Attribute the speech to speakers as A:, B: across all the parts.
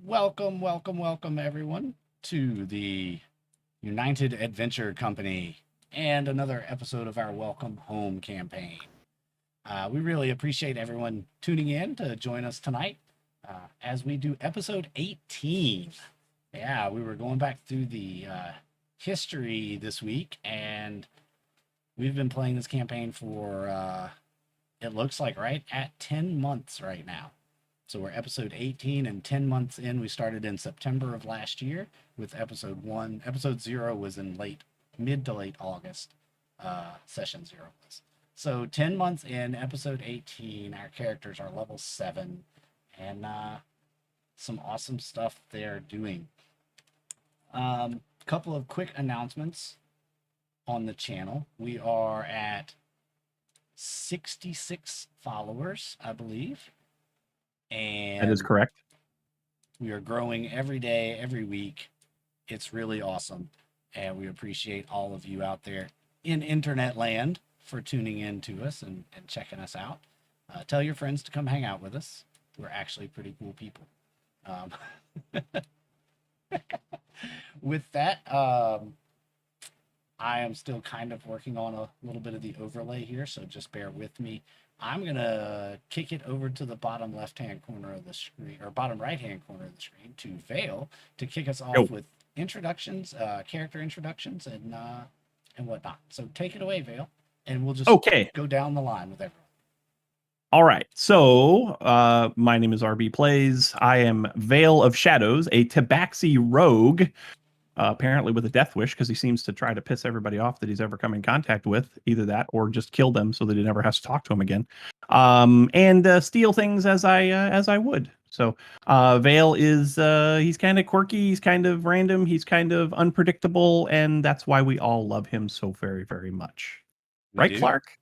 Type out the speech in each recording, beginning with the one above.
A: Welcome, everyone, to the United Adventure Company and another episode of our Welcome Home campaign. We really appreciate everyone tuning in to join us tonight as we do episode 18. Yeah, we were going back through the history this week, and we've been playing this campaign for, it looks like, right at 10 months right now. So we're episode 18 and 10 months in. We started in September of last year with episode 1. Episode 0 was in mid to late August. Session 0 was. So 10 months in, episode 18, our characters are level 7 and some awesome stuff they're doing. Couple of quick announcements on the channel. We are at 66 followers, I believe. And
B: that is correct.
A: We are growing every day, every week. It's really awesome. And we appreciate all of you out there in internet land for tuning in to us and checking us out. Tell your friends to come hang out with us. We're actually pretty cool people. With that, I am still kind of working on a little bit of the overlay here, so just bear with me. I'm going to kick it over to the bottom left-hand corner of the screen, or bottom right-hand corner of the screen, to Vale to kick us off with introductions, character introductions, and whatnot. So take it away, Vale, and we'll just go down the line with everyone.
B: All right. So my name is RB Plays. I am Vale of Shadows, a Tabaxi rogue. Apparently with a death wish, because he seems to try to piss everybody off that he's ever come in contact with. Either that or just kill them so that he never has to talk to him again. And steal things as I would. So Vale is he's kind of quirky, he's kind of random, he's kind of unpredictable, and that's why we all love him so very, very much. Right, Clark?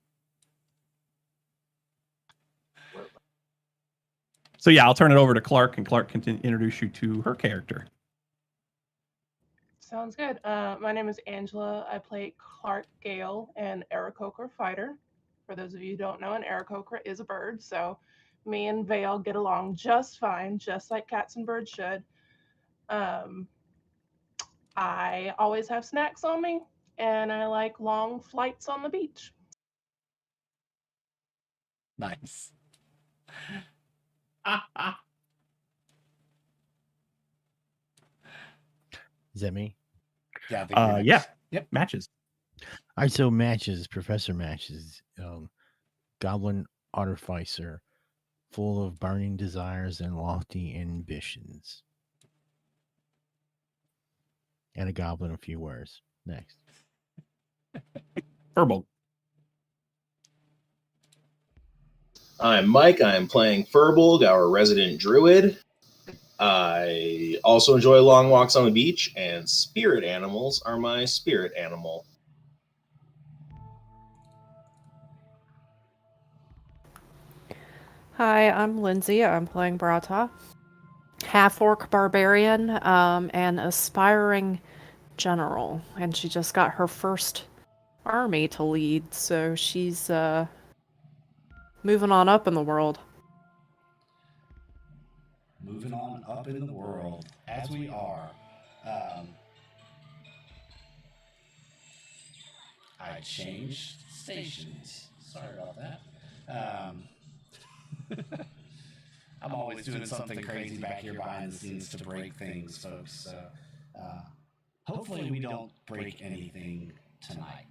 B: So yeah, I'll turn it over to Clark, and Clark can introduce you to her character.
C: Sounds good. My name is Angela. I play Clark Gale, an Aarakocra fighter. For those of you who don't know, an Aarakocra is a bird, so me and Vale get along just fine, just like cats and birds should. I always have snacks on me, and I like long flights on the beach.
A: Nice.
D: Is that me?
A: Yeah.
B: Yeah. Yep. Matches.
D: All right. So Matches, Professor Matches, Goblin Artificer, full of burning desires and lofty ambitions. And a goblin, a few words. Next.
B: Verbal.
E: I'm Mike. I'm playing Furbolg, our resident druid. I also enjoy long walks on the beach, and spirit animals are my spirit animal.
F: Hi, I'm Lindsay. I'm playing Brata, half-orc barbarian, and aspiring general. And she just got her first army to lead, so she's moving on up in the world.
A: Moving on up in the world, as we are. I changed stations. Sorry about that. I'm always doing something crazy back here behind the scenes to break things, folks. So hopefully we don't break anything tonight.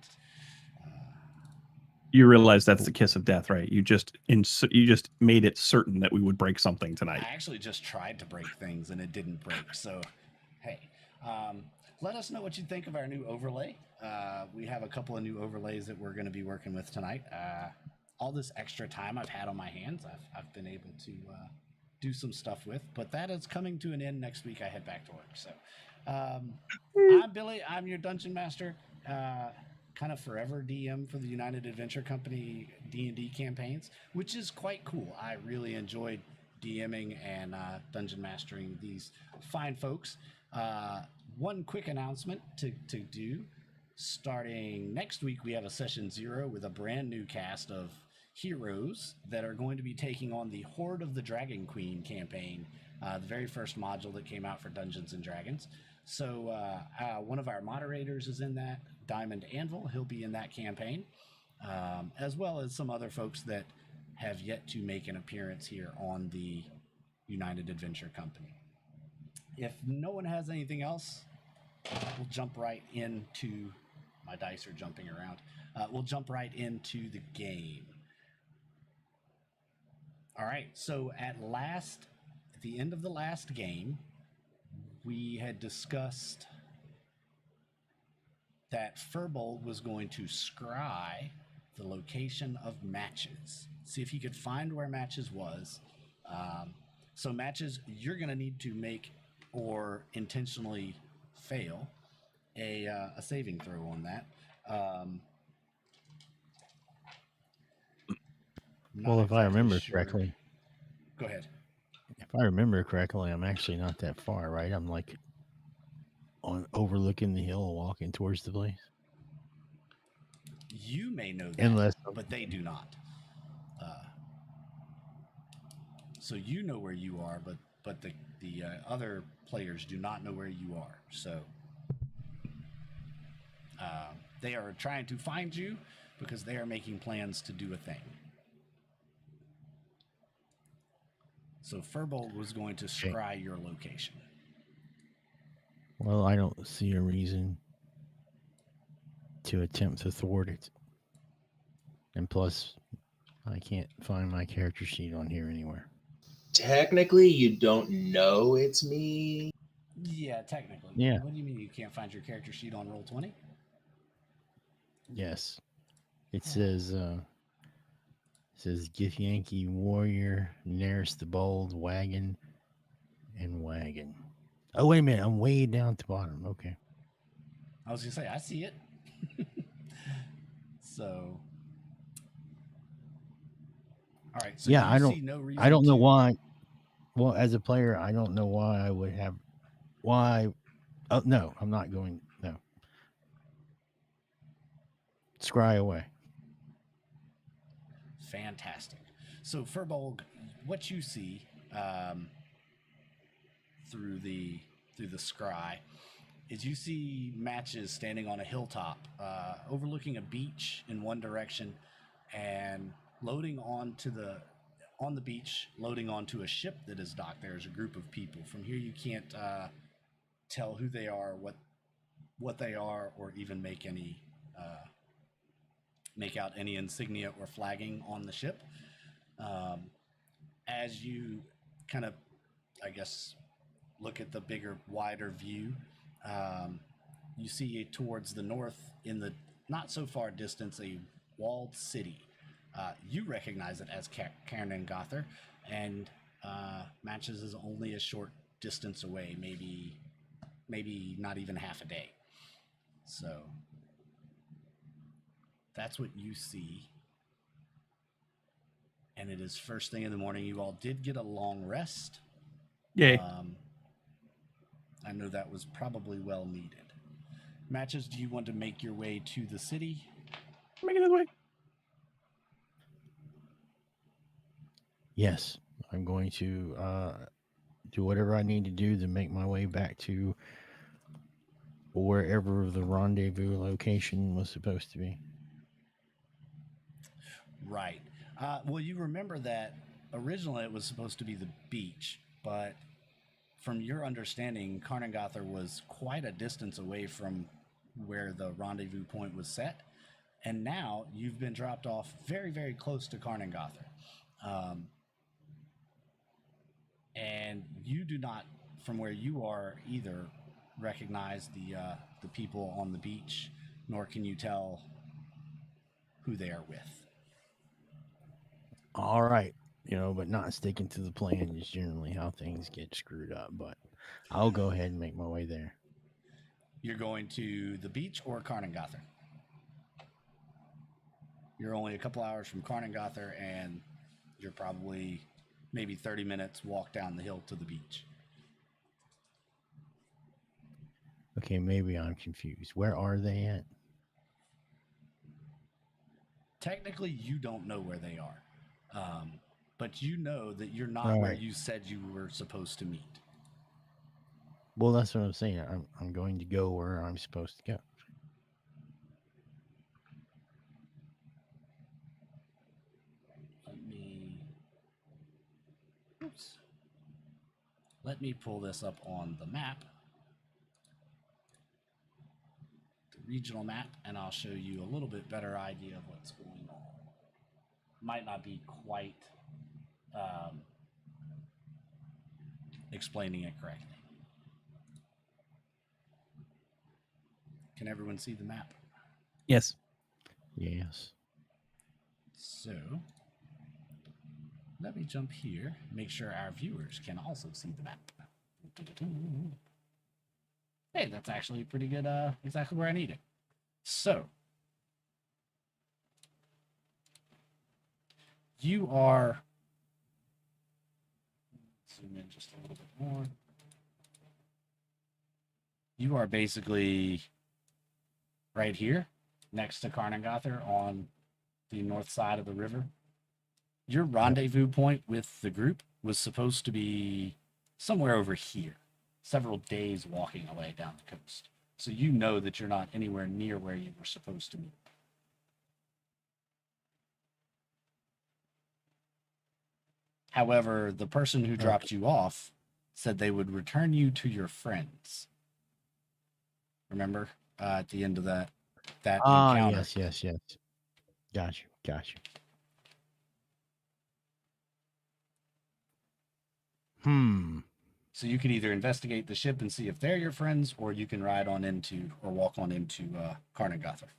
B: You realize that's the kiss of death, right? You just made it certain that we would break something tonight.
A: I actually just tried to break things and it didn't break. So, hey, let us know what you think of our new overlay. We have a couple of new overlays that we're going to be working with tonight. All this extra time I've had on my hands, I've been able to do some stuff with, but that is coming to an end next week. I head back to work. So, I'm Billy. I'm your dungeon master. Kind of forever DM for the United Adventure Company D&D campaigns, which is quite cool. I really enjoyed DMing and dungeon mastering these fine folks. One quick announcement to do. Starting next week, we have a session 0 with a brand new cast of heroes that are going to be taking on the Horde of the Dragon Queen campaign, the very first module that came out for Dungeons and Dragons. So one of our moderators is in that, Diamond Anvil. He'll be in that campaign, as well as some other folks that have yet to make an appearance here on the United Adventure Company. If no one has anything else, we'll jump right into, my dice are jumping around. We'll jump right into the game. All right, so at the end of the last game, we had discussed that Furbolg was going to scry the location of Matches, see if he could find where Matches was. So Matches, you're going to need to make or intentionally fail a saving throw on that.
D: Well, if I remember correctly,
A: Go ahead.
D: if I remember correctly, I'm actually not that far, right? I'm like on overlooking the hill, walking towards the place.
A: You may know that,
D: Unless,
A: but they do not. So you know where you are, but the other players do not know where you are. So they are trying to find you because they are making plans to do a thing. So Furbolg was going to scry your location.
D: well, I don't see a reason to attempt to thwart it. And plus, I can't find my character sheet on here anywhere.
E: Technically, you don't know it's me.
A: Yeah, technically.
D: Yeah.
A: What do you mean you can't find your character sheet on Roll20?
D: Yes. It says Gith Yankee Warrior, Naris the Bold, Wagon, and Wagon. Oh, wait a minute. I'm way down at the bottom. Okay.
A: I was going to say, I see it. So, all right. So
D: yeah,
A: you see no reason
D: I don't know
A: to-
D: why. Well, as a player, I don't know why I would have. Why? Oh, no, I'm not going. No. Scry away.
A: Fantastic. So Furbolg, what you see through the scry is you see Matches standing on a hilltop overlooking a beach in one direction and loading on the beach, loading onto a ship that is docked. There's a group of people. From here you can't tell who they are, what they are, or even make out any insignia or flagging on the ship. As you kind of, I guess, look at the bigger, wider view, you see towards the north, in the not so far distance, a walled city. You recognize it as Cairn Gother, and Matches is only a short distance away, maybe not even half a day. So that's what you see. And it is first thing in the morning. You all did get a long rest.
B: Yay.
A: I know that was probably well needed. Matches, do you want to make your way to the city?
B: Make it this way.
D: Yes, I'm going to do whatever I need to do to make my way back to wherever the rendezvous location was supposed to be.
A: Right. Well, you remember that originally it was supposed to be the beach, but from your understanding, Carnengother was quite a distance away from where the rendezvous point was set, and now you've been dropped off very, very close to Carnengother. And you do not, from where you are, either recognize the people on the beach, nor can you tell who they are with.
D: All right, but not sticking to the plan is generally how things get screwed up. But I'll go ahead and make my way there.
A: You're going to the beach or Carnengother? You're only a couple hours from Carnengother, and you're probably maybe 30 minutes walk down the hill to the beach.
D: Okay, maybe I'm confused. Where are they at?
A: Technically, you don't know where they are, but you know that you're not
D: All
A: where
D: right.
A: you said you were supposed to meet.
D: Well, that's what I'm saying. I'm going to go where I'm supposed to go.
A: Let me. Oops. Let me pull this up on the map, the regional map, and I'll show you a little bit better idea of what's going on. Might not be quite um, explaining it correctly. Can everyone see the map?
B: Yes.
D: Yes.
A: So let me jump here, make sure our viewers can also see the map. Hey, that's actually pretty good, exactly where I need it. So you are, zoom in just a little bit more. You are basically right here next to Karnagother on the north side of the river. Your rendezvous point with the group was supposed to be somewhere over here, several days walking away down the coast. So you know that you're not anywhere near where you were supposed to meet. However, the person who dropped you off said they would return you to your friends. Remember, at the end of that encounter.
D: Yes. Got you.
A: So you could either investigate the ship and see if they're your friends, or you can ride on into or walk on into Karnagother.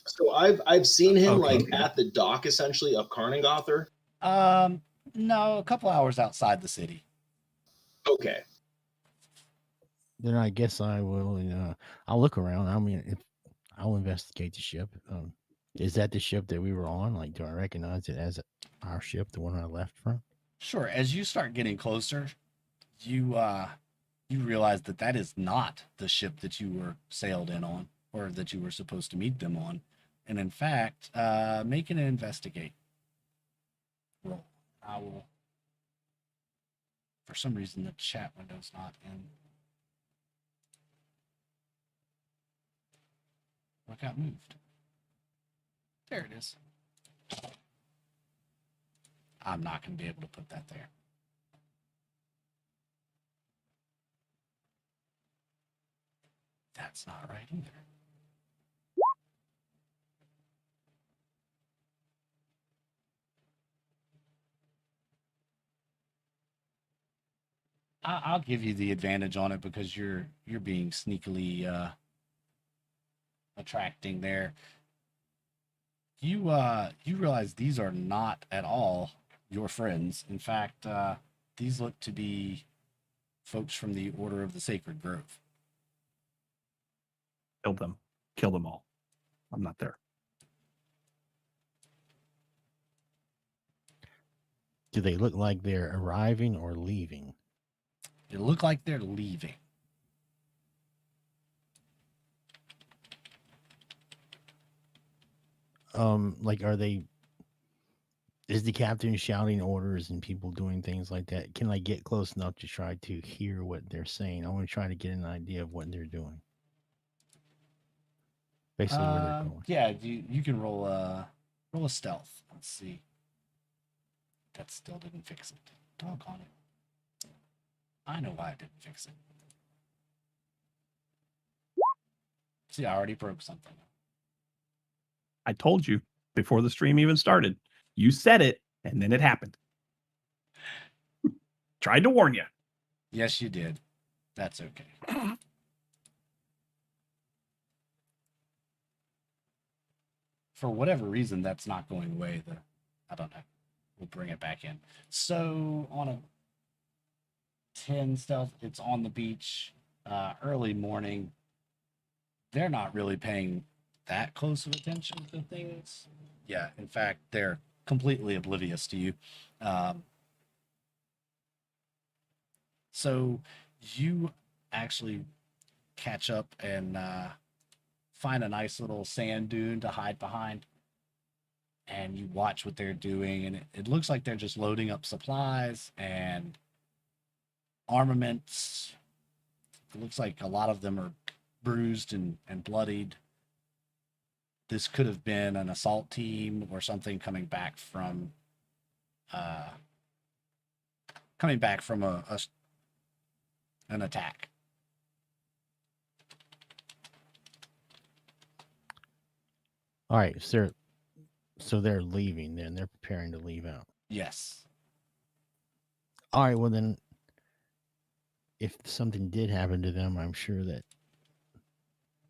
E: So I've seen him
B: Okay.
E: like at the dock essentially of Karnagother.
A: No, a couple hours outside the city.
E: Okay.
D: Then I guess I will. I'll look around. I mean, if I'll investigate the ship. Is that the ship that we were on? Like, do I recognize it as our ship, the one I left from?
A: Sure. As you start getting closer, you realize that that is not the ship that you were sailed in on, or that you were supposed to meet them on. And in fact, make an investigate roll. I will. For some reason, the chat window's not in. What got moved? There it is. I'm not going to be able to put that there. That's not right either. I'll give you the advantage on it because you're being sneakily attracting there. You realize these are not at all your friends. In fact, these look to be folks from the Order of the Sacred Grove.
B: Kill them. Kill them all. I'm not there.
D: Do they look like they're arriving or leaving?
A: They look like they're leaving.
D: Like, are they? Is the captain shouting orders and people doing things like that? Can I get close enough to try to hear what they're saying? I want to try to get an idea of what they're doing. Basically, where they're going.
A: Yeah, you can roll a stealth. Let's see. That still didn't fix it. Doggone it. I know why it didn't fix it. See, I already broke something.
B: I told you before the stream even started. You said it, and then it happened. Tried to warn you.
A: Yes, you did. That's okay. For whatever reason, that's not going away. I don't know. We'll bring it back in. So on a 10 stealth, it's on the beach, early morning. They're not really paying that close of attention to things. Yeah, in fact, they're completely oblivious to you. So you actually catch up and find a nice little sand dune to hide behind, and you watch what they're doing, and it looks like they're just loading up supplies and armaments. It looks like a lot of them are bruised and bloodied. This could have been an assault team or something coming back from an attack.
D: All right, so they're leaving. Then they're preparing to leave out.
A: Yes.
D: All right, well then, if something did happen to them, I'm sure that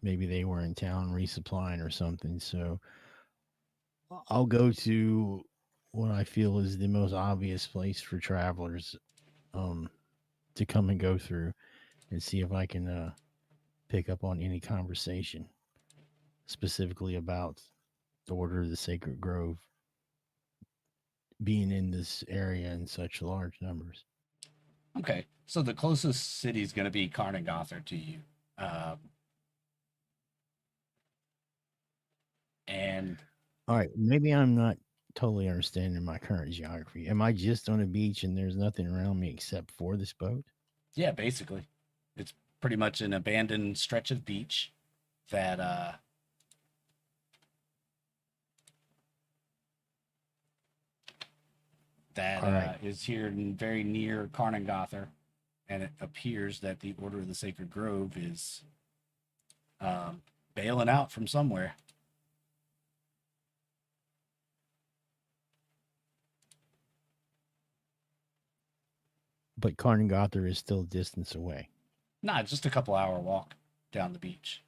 D: maybe they were in town resupplying or something. So I'll go to what I feel is the most obvious place for travelers to come and go through and see if I can pick up on any conversation specifically about the Order of the Sacred Grove being in this area in such large numbers.
A: Okay. So the closest city is going to be Karnagother to you. And
D: All right, maybe I'm not totally understanding my current geography. Am I just on a beach and there's nothing around me except for this boat?
A: yeah, basically, it's pretty much an abandoned stretch of beach that
D: All right.
A: is here very near Karnagother, and it appears that the Order of the Sacred Grove is bailing out from somewhere.
D: But Karnagother is still a distance away.
A: Nah, just a couple hour walk down the beach.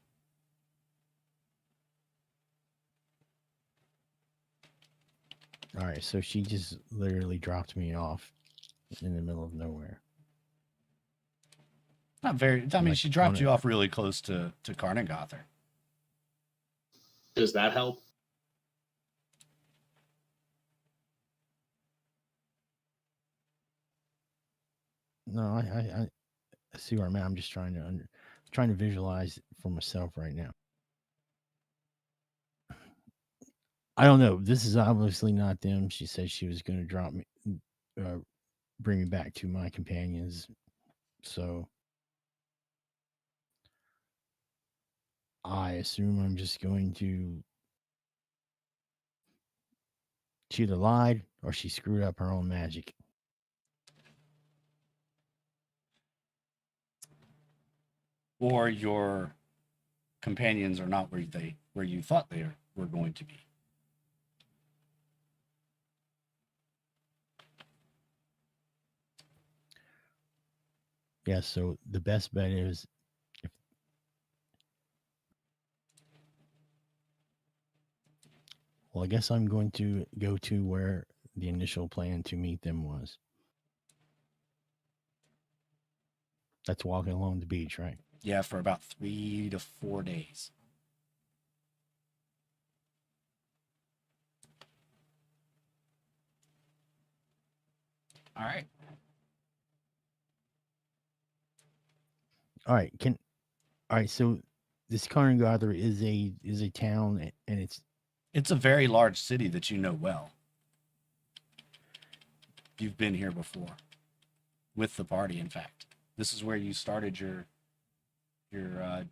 D: All right, so she just literally dropped me off in the middle of nowhere.
A: Not very. I mean,
D: Like,
A: she dropped
D: on
A: you
D: it.
A: off really close to Karnagother.
E: Does that help?
D: No, I see where I'm at. I'm just trying to visualize it for myself right now. I don't know. This is obviously not them. She said she was going to drop me, bring me back to my companions. So I assume I'm just going to. She either lied or she screwed up her own magic.
A: Or your companions are not where you thought they were going to be.
D: Yeah. So the best bet is if. Well, I guess I'm going to go to where the initial plan to meet them was. That's walking along the beach, right?
A: Yeah, for about 3 to 4 days. All right.
D: All right. All right. So this Karnagother is a town, and
A: It's a very large city that you know well. You've been here before with the party, in fact. This is where you started your no,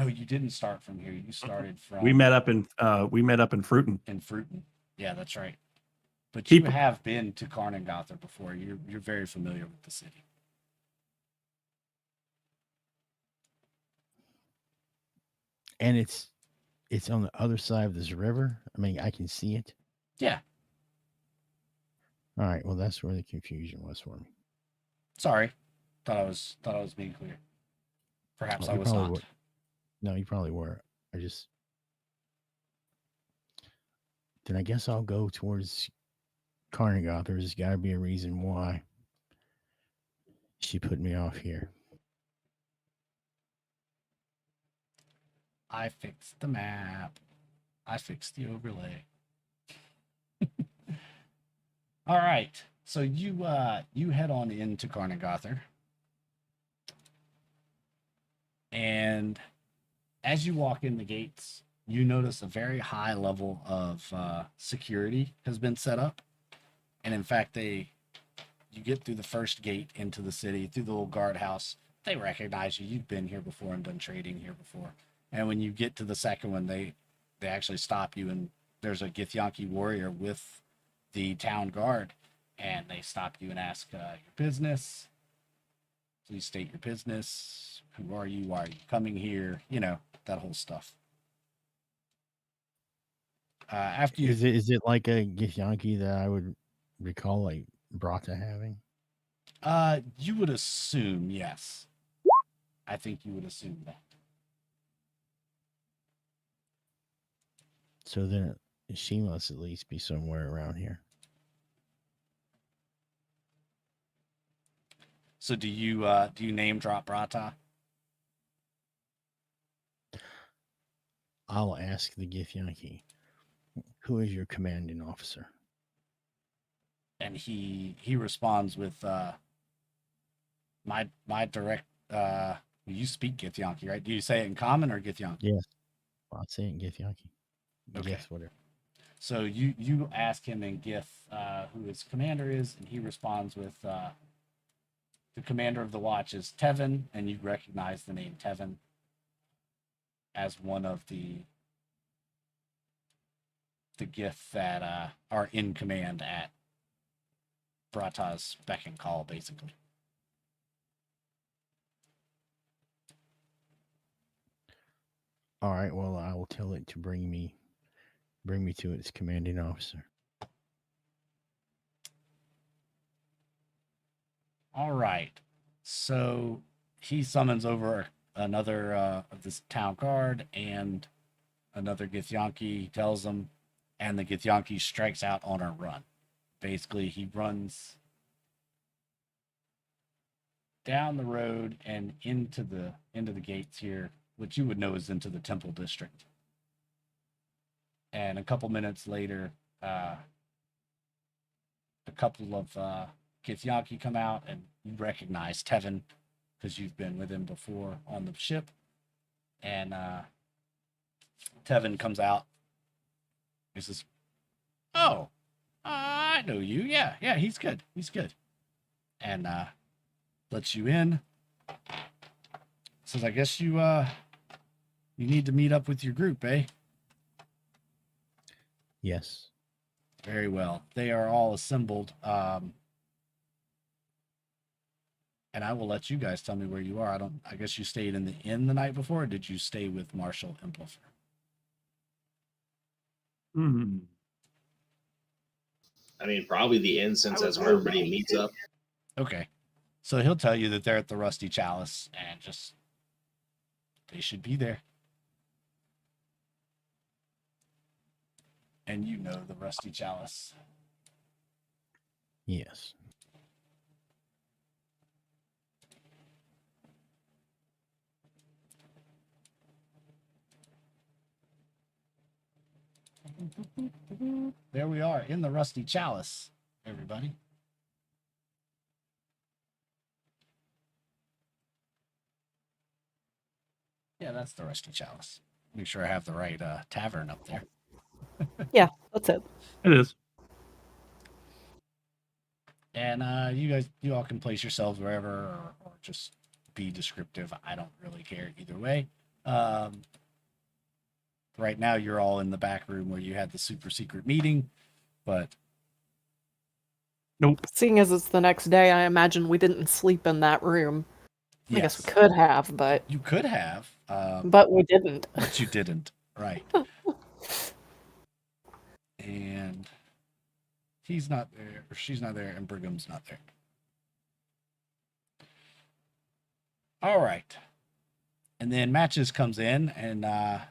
A: you didn't start from here. You started from
B: We met up in Fruiton.
A: in Fruiton. Yeah, that's right. But
B: Keep-
A: you have been to Karnagother before. You're very familiar with the city.
D: and it's on the other side of this river. I mean, I can see it.
A: Yeah.
D: All right. Well, that's where the confusion was for me.
A: Sorry. Thought I was being clear. Perhaps
D: Oh,
A: I
D: you
A: was
D: probably
A: not.
D: were. No, you probably were. Then I guess I'll go towards Karnagother. There's got to be a reason why she put me off here.
A: I fixed the map. I fixed the overlay. All right. So you head on into Karnagother. And as you walk in the gates, you notice a very high level of security has been set up. And in fact, you get through the first gate into the city, through the little guardhouse. They recognize you. You've been here before and done trading here before. And when you get to the second one, they actually stop you, and there's a Githyanki warrior with the town guard, and they stop you and ask your business. Please state your business. Who are you? Why are you coming here? You know, that whole stuff. After you,
D: Is it like a Githyanki that I would recall like Brata having?
A: you would assume, yes. I think you would assume that.
D: So then she must at least be somewhere around here.
A: So do you name drop Brata?
D: I'll ask the Githyanki, who is your commanding officer?
A: And he responds with my direct you speak Githyanki, right? Do you say it in common or Githyanki?
D: Yes. I'll say it in Githyanki.
A: Okay.
D: Yes, whatever.
A: So you ask him in Gith who his commander is, and he responds with the commander of the watch is Tevin, and you recognize the name Tevin as one of the Gith that are in command at Brata's beck and call, basically.
D: All right. Well, I will tell it to bring me to its commanding officer.
A: All right. So he summons over another of this town guard and another Githyanki. He tells them, and the Githyanki strikes out on a run. Basically, he runs down the road and into the gates here, which you would know is into the temple district. And a couple minutes later, a couple of Githyanki come out, and you recognize Tevin because you've been with him before on the ship. And Tevin comes out. He says, "Oh, I know you. Yeah, he's good. He's good." And lets you in. Says, "I guess you need to meet up with your group, eh?"
D: Yes.
A: Very well. They are all assembled. And I will let you guys tell me where you are. I guess you stayed in the inn the night before, or did you stay with Marshal Impulfer?
E: I mean, probably the inn, since that's where everybody meets up.
A: Okay. So he'll tell you that they're at the Rusty Chalice, and just they should be there. And you know the Rusty Chalice.
D: Yes.
A: There we are in the Rusty Chalice, everybody. Yeah, that's the Rusty Chalice. Make sure I have the right tavern up there.
F: Yeah, that's it.
B: It is.
A: And you all can place yourselves wherever, or just be descriptive. I don't really care either way. Right now, you're all in the back room where you had the super secret meeting, but
B: Nope.
F: Seeing as it's the next day, I imagine we didn't sleep in that room. I guess we
A: yes,
F: could have, but
A: you could have,
F: we didn't.
A: but you didn't. Right. And he's not there, or she's not there, and Brigham's not there. All right. And then Matches comes in, and I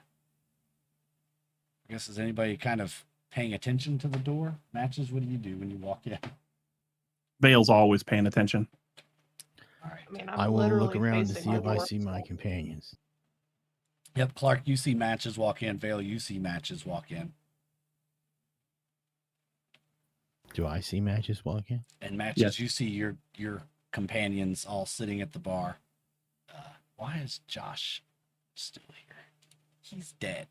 A: guess, is anybody kind of paying attention to the door? Matches, what do you do when you walk in?
B: Vale's always paying attention.
A: All right.
C: I mean,
D: I will look around to see if I see my companions.
A: Yep, Clark, you see Matches walk in. Vale, you see Matches walk in.
D: Do I see Matches walk in?
A: And Matches,
B: Yes.
A: you see your companions all sitting at the bar. Why is Josh still here? He's dead.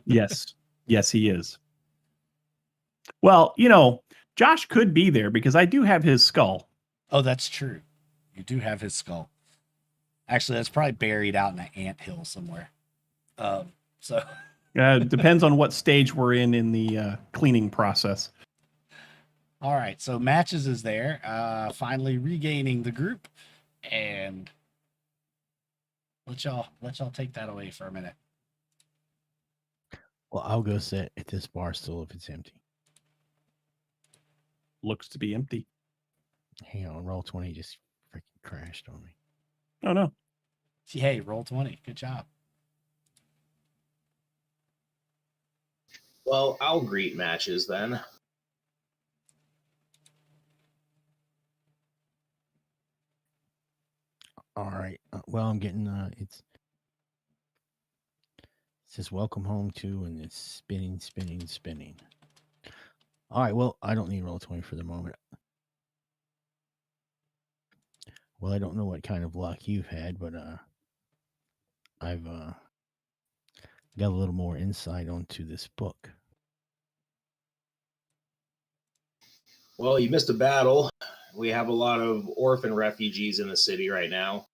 B: Yes. Yes, he is. Well, you know, Josh could be there because I do have his skull.
A: Oh, that's true. You do have his skull. Actually, that's probably buried out in an anthill somewhere. So
B: Depends on what stage we're in the cleaning process.
A: all right, so Matches is there, finally regaining the group, and let y'all take that away for a minute.
D: Well, I'll go sit at this bar stool if it's empty.
B: Looks to be empty.
D: Hang on, roll 20 just freaking crashed on me.
B: Oh no.
A: See, hey, roll 20. Good job.
E: Well, I'll greet Matches then.
D: All right. Well, I'm getting it says welcome home to, and it's spinning, spinning, spinning. All right. Well, I don't need roll 20 for the moment. Well, I don't know what kind of luck you've had, but I've got a little more insight onto this book.
E: Well, you missed a battle. We have a lot of orphan refugees in the city right now.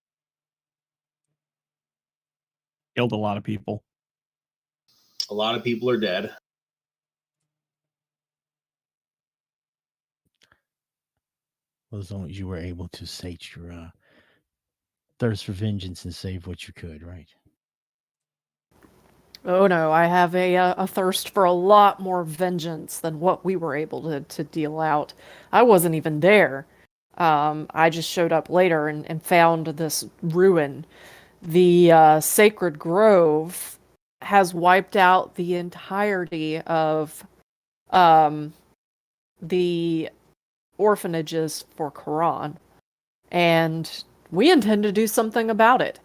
B: Killed a lot of people.
E: A lot of people are dead.
D: Well, as long as you were able to sate your thirst for vengeance and save what you could, right?
F: Oh no, I have a thirst for a lot more vengeance than what we were able to deal out. I wasn't even there. I just showed up later and found this ruin. The sacred grove has wiped out the entirety of the orphanages for Quran, and we intend to do something about it.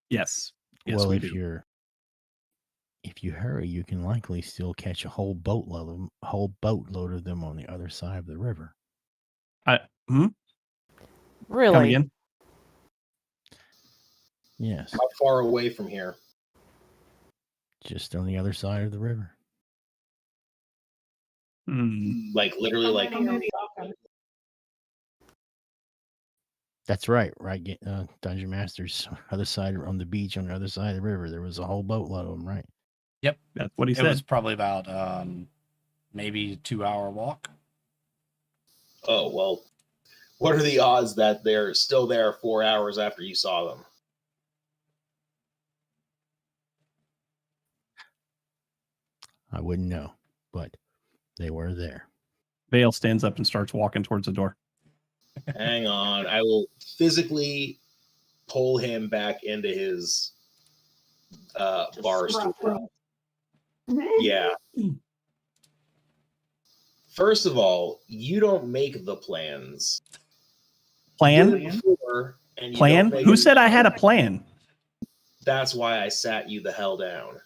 B: Yes. Yes,
D: Well,
B: we
D: if
B: do.
D: you hurry, you can likely still catch a whole boatload of them on the other side of the river. Come
F: Really?
B: again?
D: Yes,
E: How far away from here?
D: just on the other side of the river.
E: Like literally,
C: How
E: like
C: many are we talking?
D: That's right, right. Dungeon Masters, other side on the beach, on the other side of the river. There was a whole boatload of them, right?
A: Yep.
B: That's what he
A: It
B: said.
A: was probably about maybe 2-hour walk.
E: oh well. What are the odds that they're still there 4 hours after you saw them?
D: I wouldn't know, but they were there.
B: Vale stands up and starts walking towards the door.
E: Hang on, I will physically pull him back into his
C: Just
E: bar
C: scruff
E: stool.
C: him.
E: Yeah. First of all, you don't make the plans. You did
B: Plan?
E: it before, and you
B: Plan?
E: don't make
B: Who
E: it
B: said I had a
E: now.
B: plan?
E: That's why I sat you the hell down.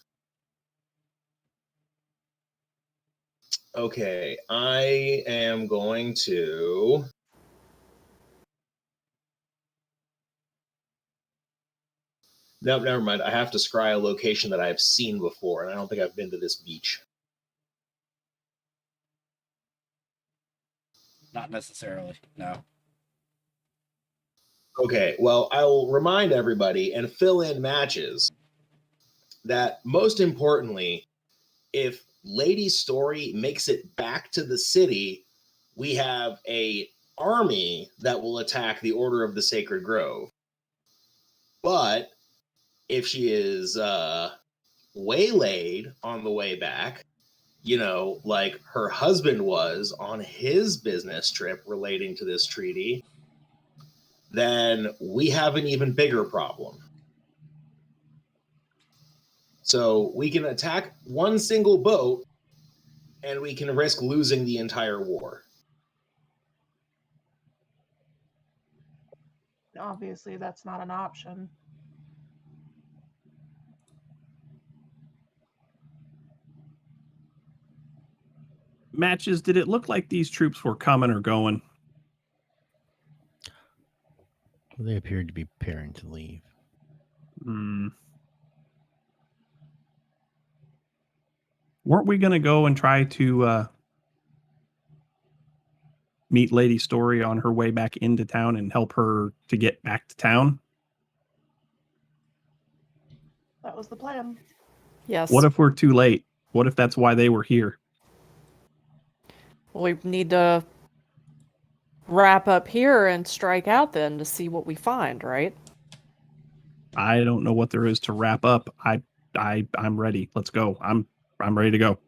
E: Okay, I am going to. No, never mind. I have to scry a location that I've seen before, and I don't think I've been to this beach.
A: Not necessarily. No.
E: Okay, well, I'll remind everybody and fill in Matches that most importantly, if Lady's story makes it back to the city, we have a army that will attack the Order of the Sacred Grove. But if she is waylaid on the way back, you know, like her husband was on his business trip relating to this treaty, then we have an even bigger problem. So we can attack one single boat and we can risk losing the entire war.
C: Obviously, that's not an option.
B: Matches, did it look like these troops were coming or going?
D: Well, they appeared to be preparing to leave.
B: Hmm. Weren't we going to go and try to meet Lady Story on her way back into town and help her to get back to town?
C: That was the plan.
F: Yes.
B: What if we're too late? What if that's why they were here?
F: We need to wrap up here and strike out then to see what we find, right?
B: I don't know what there is to wrap up. I'm ready. Let's go. I'm ready to go.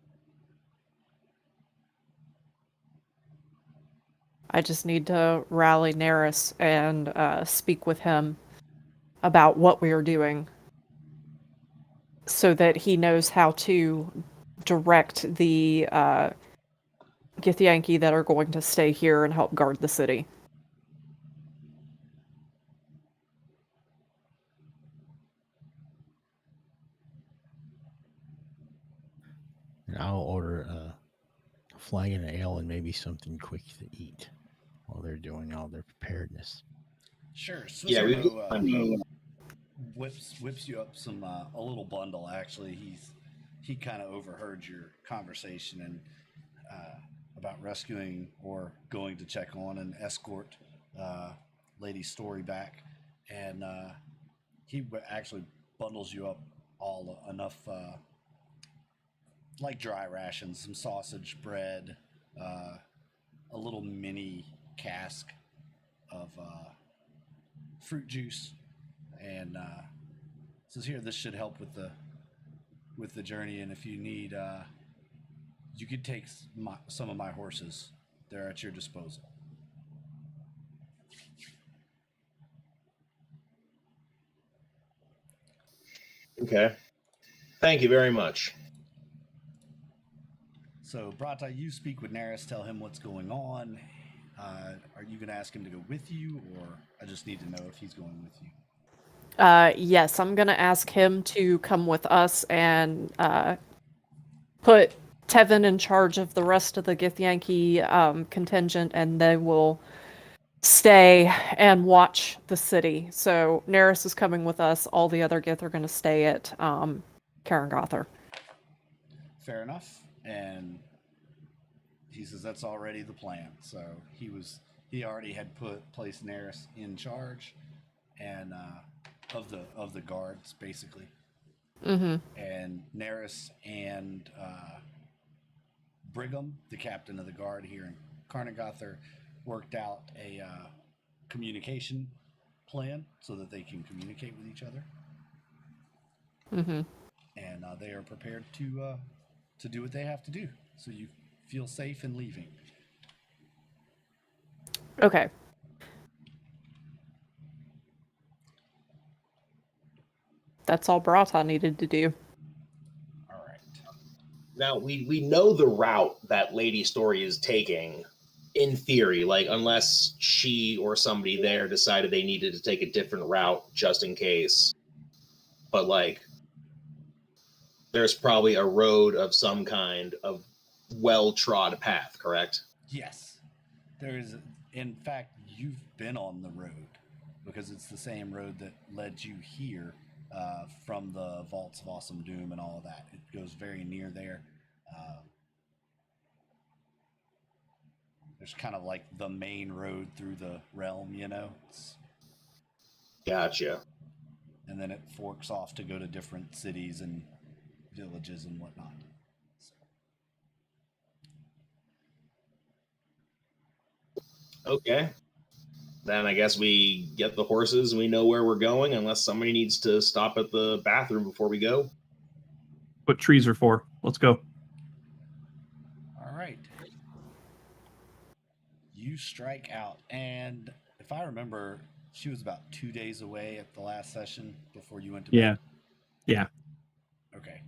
F: I just need to rally Neris and speak with him about what we are doing so that he knows how to direct the Githyanki that are going to stay here and help guard the city.
D: And I'll order a flagon of ale and maybe something quick to eat while they're doing all their preparedness.
A: Sure.
E: Yeah, we
A: Swissardo, whips you up some a little bundle. Actually, he kind of overheard your conversation and about rescuing or going to check on and escort Lady Story back, and he actually bundles you up all enough like dry rations, some sausage, bread, a little mini cask of fruit juice, and says here this should help with the journey. And if you need, you could take some of my horses; they're at your disposal.
E: Okay. Thank you very much.
A: So, Brata, you speak with Neris, tell him what's going on. Are you going to ask him to go with you, or I just need to know if he's going with you?
F: Yes, I'm gonna ask him to come with us and put Tevin in charge of the rest of the Githyanki contingent, and they will stay and watch the city. So Neris is coming with us. All the other Gith are going to stay at Karangother.
A: Fair enough. And he says that's already the plan. So he already had placed Neris in charge and of the guards basically.
F: Mm-hmm.
A: And Neris and Brigham, the captain of the guard here in Karnagother, worked out a communication plan so that they can communicate with each other.
F: Mm-hmm.
A: And they are prepared to do what they have to do. So you feel safe in leaving.
F: Okay. That's all Brata needed to do.
A: All right.
E: Now we know the route that Lady Story is taking, in theory, like unless she or somebody there decided they needed to take a different route just in case. But like there's probably a road of some kind of well-trod path, correct?
A: Yes. There is, in fact, you've been on the road because it's the same road that led you here from the Vaults of Awesome Doom and all of that. It goes very near there. There's kind of like the main road through the realm, you know?
E: Gotcha.
A: And then it forks off to go to different cities and villages and whatnot.
E: Okay. Then I guess we get the horses and we know where we're going, unless somebody needs to stop at the bathroom before we go.
B: What trees are for? Let's go.
A: All right. You strike out, and if I remember, she was about 2 days away at the last session before you went to
B: Yeah.
A: bed.
B: Yeah.
A: Okay.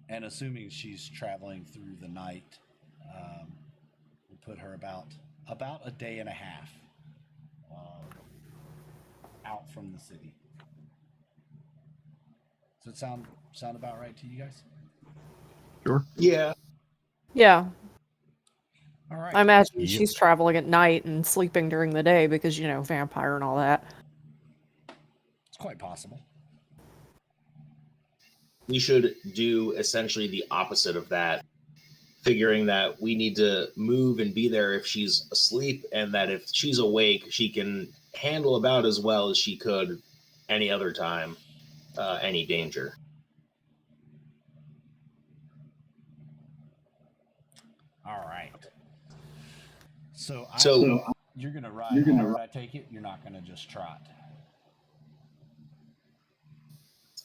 A: And assuming she's traveling through the night, we'll put her about a day and a half out from the city. Does it sound about right to you guys?
B: Sure.
E: Yeah.
F: Yeah.
A: All right.
F: I imagine
D: Yep.
F: she's traveling at night and sleeping during the day because, vampire and all that.
A: It's quite possible.
E: we should do essentially the opposite of that, figuring that we need to move and be there if she's asleep, and that if she's awake, she can handle about as well as she could any other time, any danger.
A: All right. So
E: So
A: you're gonna ride hard. I take it. You're not gonna just trot.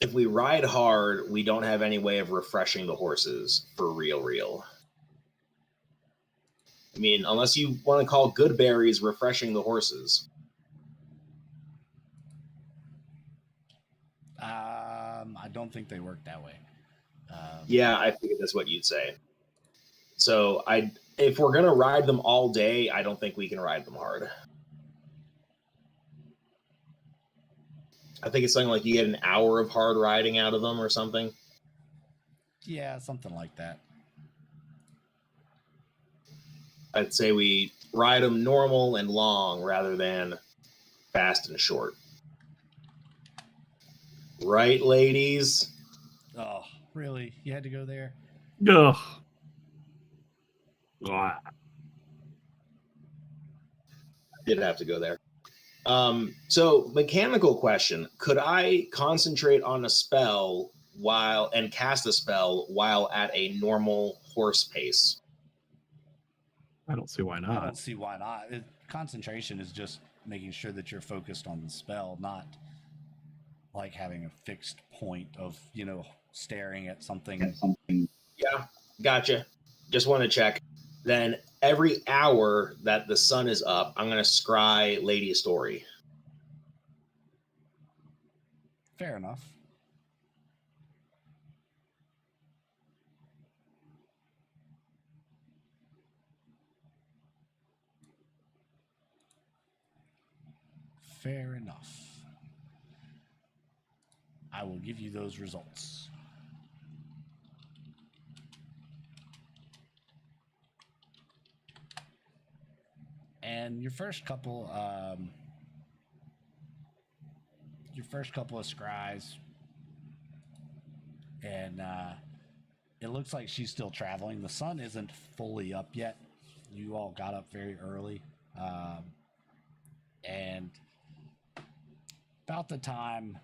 E: if we ride hard, we don't have any way of refreshing the horses for real. I mean, unless you want to call good berries refreshing the horses.
A: I don't think they work that way.
E: Yeah, I figured that's what you'd say. So if we're gonna ride them all day, I don't think we can ride them hard. I think it's something like you get an hour of hard riding out of them or something.
A: Yeah, something like that.
E: I'd say we ride them normal and long rather than fast and short. Right, ladies?
A: Oh, really? You had to go there?
B: Ugh.
E: Did have to go there. So mechanical question: could I concentrate on a spell and cast a spell while at a normal horse pace?
B: I don't see why
A: I
B: not.
A: don't see why not. Concentration is just making sure that you're focused on the spell, not like having a fixed point of, staring at something.
E: Yeah, gotcha. Just want to check. Then every hour that the sun is up, I'm going to scry Lady Story.
A: Fair enough. Fair enough. I will give you those results. And your first couple of scries, and it looks like she's still traveling. The sun isn't fully up yet. You all got up very early, and about the time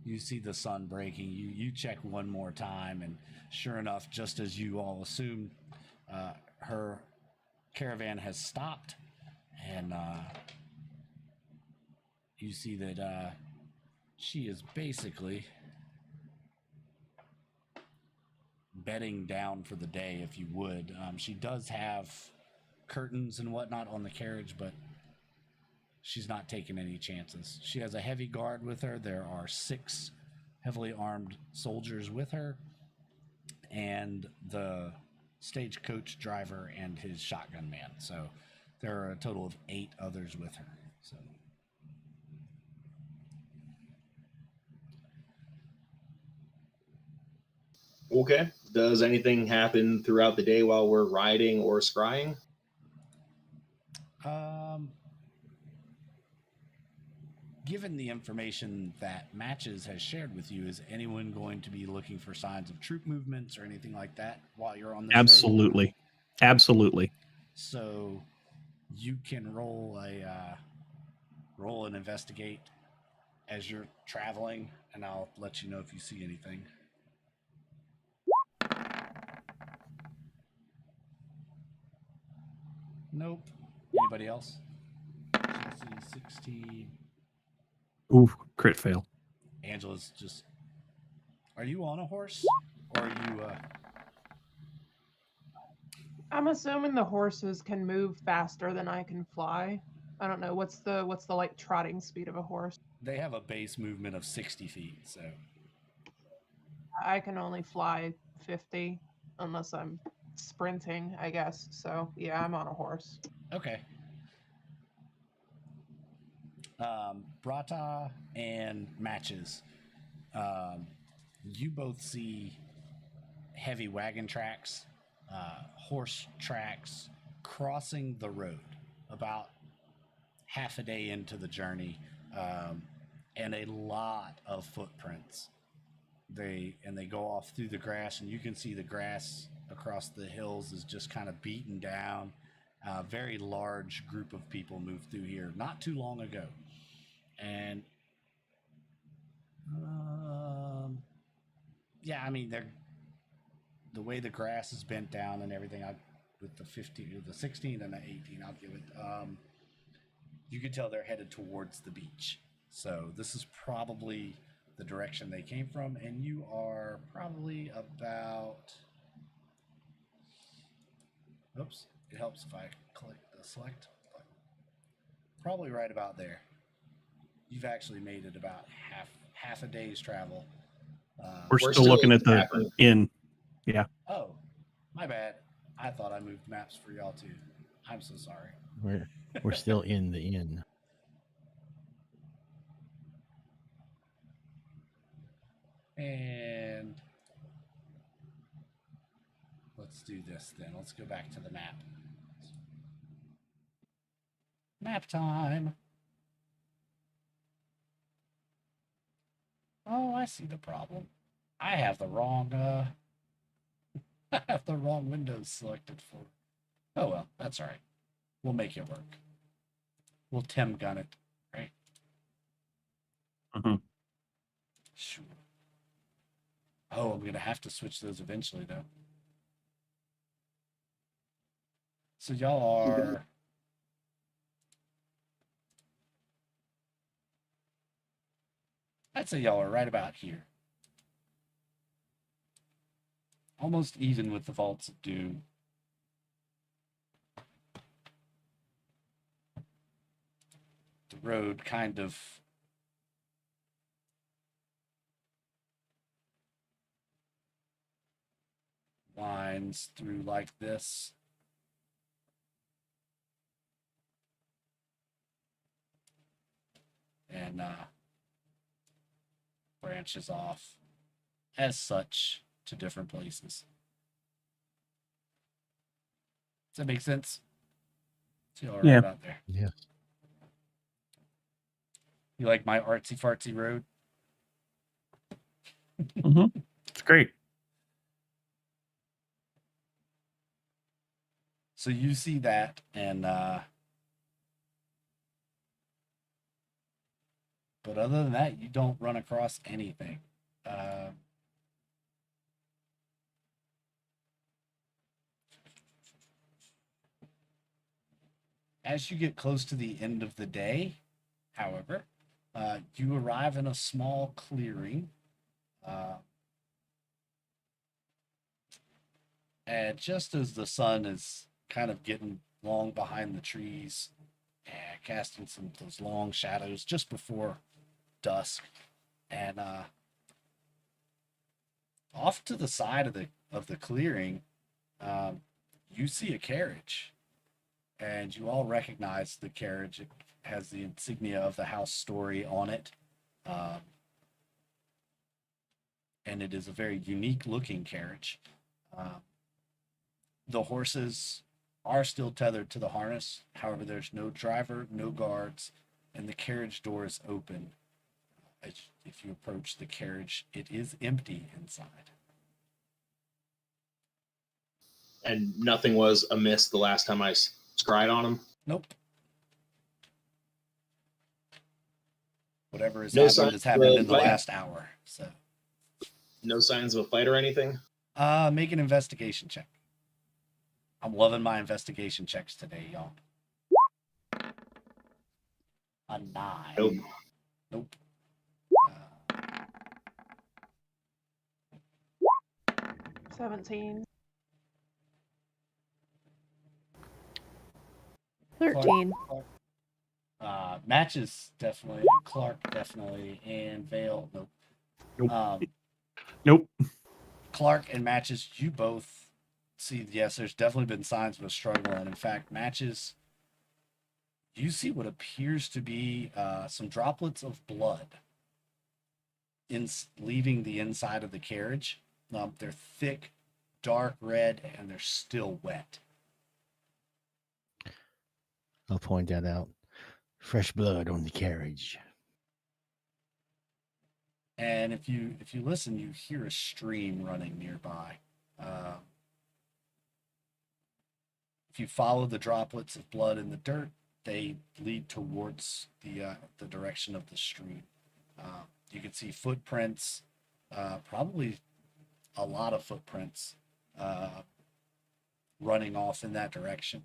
A: you see the sun breaking, you check one more time, and sure enough, just as you all assumed, her caravan has stopped, and you see that she is basically bedding down for the day, if you would. She does have curtains and whatnot on the carriage, but she's not taking any chances. She has a heavy guard with her. There are 6 heavily armed soldiers with her, and the stagecoach driver and his shotgun man. So there are a total of 8 others with her. So
E: Okay. Does anything happen throughout the day while we're riding or scrying?
A: Given the information that Matches has shared with you, is anyone going to be looking for signs of troop movements or anything like that while you're on this road?
B: Absolutely.
A: So you can roll an investigate as you're traveling, and I'll let you know if you see anything. Nope. Anybody else? 16.
B: Ooh, crit fail.
A: Angela's just. Are you on a horse, or are you?
C: I'm assuming the horses can move faster than I can fly. I don't know what's the like trotting speed of a horse.
A: They have a base movement of 60 feet, so.
C: I can only fly 50 unless I'm sprinting, I guess. So yeah, I'm on a horse.
A: Okay. Brata and Matches. You both see heavy wagon tracks, horse tracks crossing the road about half a day into the journey, and a lot of footprints they go off through the grass, and you can see the grass across the hills is just kind of beaten down. A very large group of people moved through here not too long ago, and yeah, I mean they're the way the grass is bent down and everything. With the 15, the 16, and the 18, I'll give it. You can tell they're headed towards the beach. So this is probably the direction they came from, and you are probably about. Oops, it helps if I click the select button. Probably right about there. You've actually made it about half a day's travel.
B: We're still looking at the inn. Yeah.
A: Oh, my bad. I thought I moved maps for y'all too. I'm so sorry.
D: We're still in the inn.
A: And let's do this then. Let's go back to the map. Map time. Oh, I see the problem. I have the wrong I have the wrong windows selected for. Oh well, that's all right. We'll make it work. We'll Tim gun it, right?
B: Mm-hmm.
A: Sure. Oh, I'm gonna have to switch those eventually though. So y'all are I'd say y'all are right about here. Almost even with the Vaults of Doom. The road kind of winds through like this. And branches off as such to different places. Does that make sense? So y'all are right about there.
D: Yeah.
A: You like my artsy fartsy road?
B: Mm-hmm. It's great.
A: So you see that, and but other than that, you don't run across anything. As you get close to the end of the day, however, you arrive in a small clearing. And just as the sun is kind of getting long behind the trees, and casting some of those long shadows just before dusk, and off to the side of the clearing, you see a carriage, and you all recognize the carriage. It has the insignia of the house story on it, and it is a very unique looking carriage. The horses are still tethered to the harness. However, there's no driver, no guards, and the carriage door is open. If you approach the carriage, it is empty inside.
E: And nothing was amiss the last time I scryed on him?
A: Nope. Whatever has
E: No
A: happened
E: signs
A: has happened
E: of
A: in the
E: fight?
A: last hour. So,
E: No signs of a fight or anything?
A: make an investigation check. I'm loving my investigation checks today, y'all. A 9.
E: Nope.
A: Nope.
C: 17.
F: 13.
A: Matches definitely. Clark definitely, and Vale nope.
B: Nope. Nope.
A: Clark and Matches, you both see. Yes, there's definitely been signs of a struggle, and in fact, Matches, you see what appears to be some droplets of blood leaving the inside of the carriage. They're thick, dark red, and they're still wet.
D: I'll point that out. Fresh blood on the carriage.
A: And if you listen, you hear a stream running nearby. If you follow the droplets of blood in the dirt, they lead towards the direction of the stream. You can see footprints, probably a lot of footprints, running off in that direction.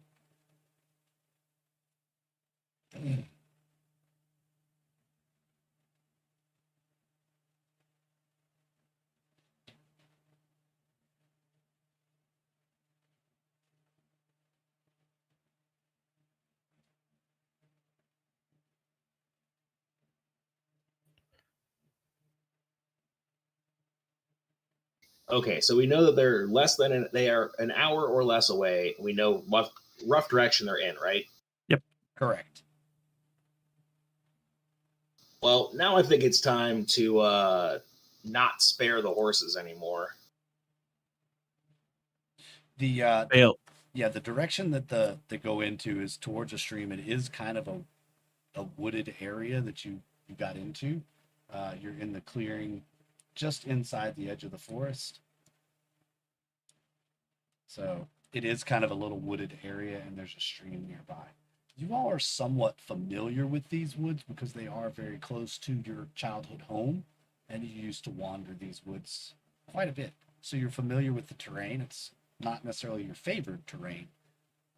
E: Okay, so we know that they are an hour or less away. We know what rough direction they're in, right?
A: Correct.
E: Well, now I think it's time to not spare the horses anymore.
A: The
B: Vale,
A: yeah, the direction that they go into is towards a stream. It is kind of a wooded area that you got into. You're in the clearing just inside the edge of the forest. So it is kind of a little wooded area, and there's a stream nearby. You all are somewhat familiar with these woods because they are very close to your childhood home, and you used to wander these woods quite a bit. So you're familiar with the terrain. It's not necessarily your favorite terrain,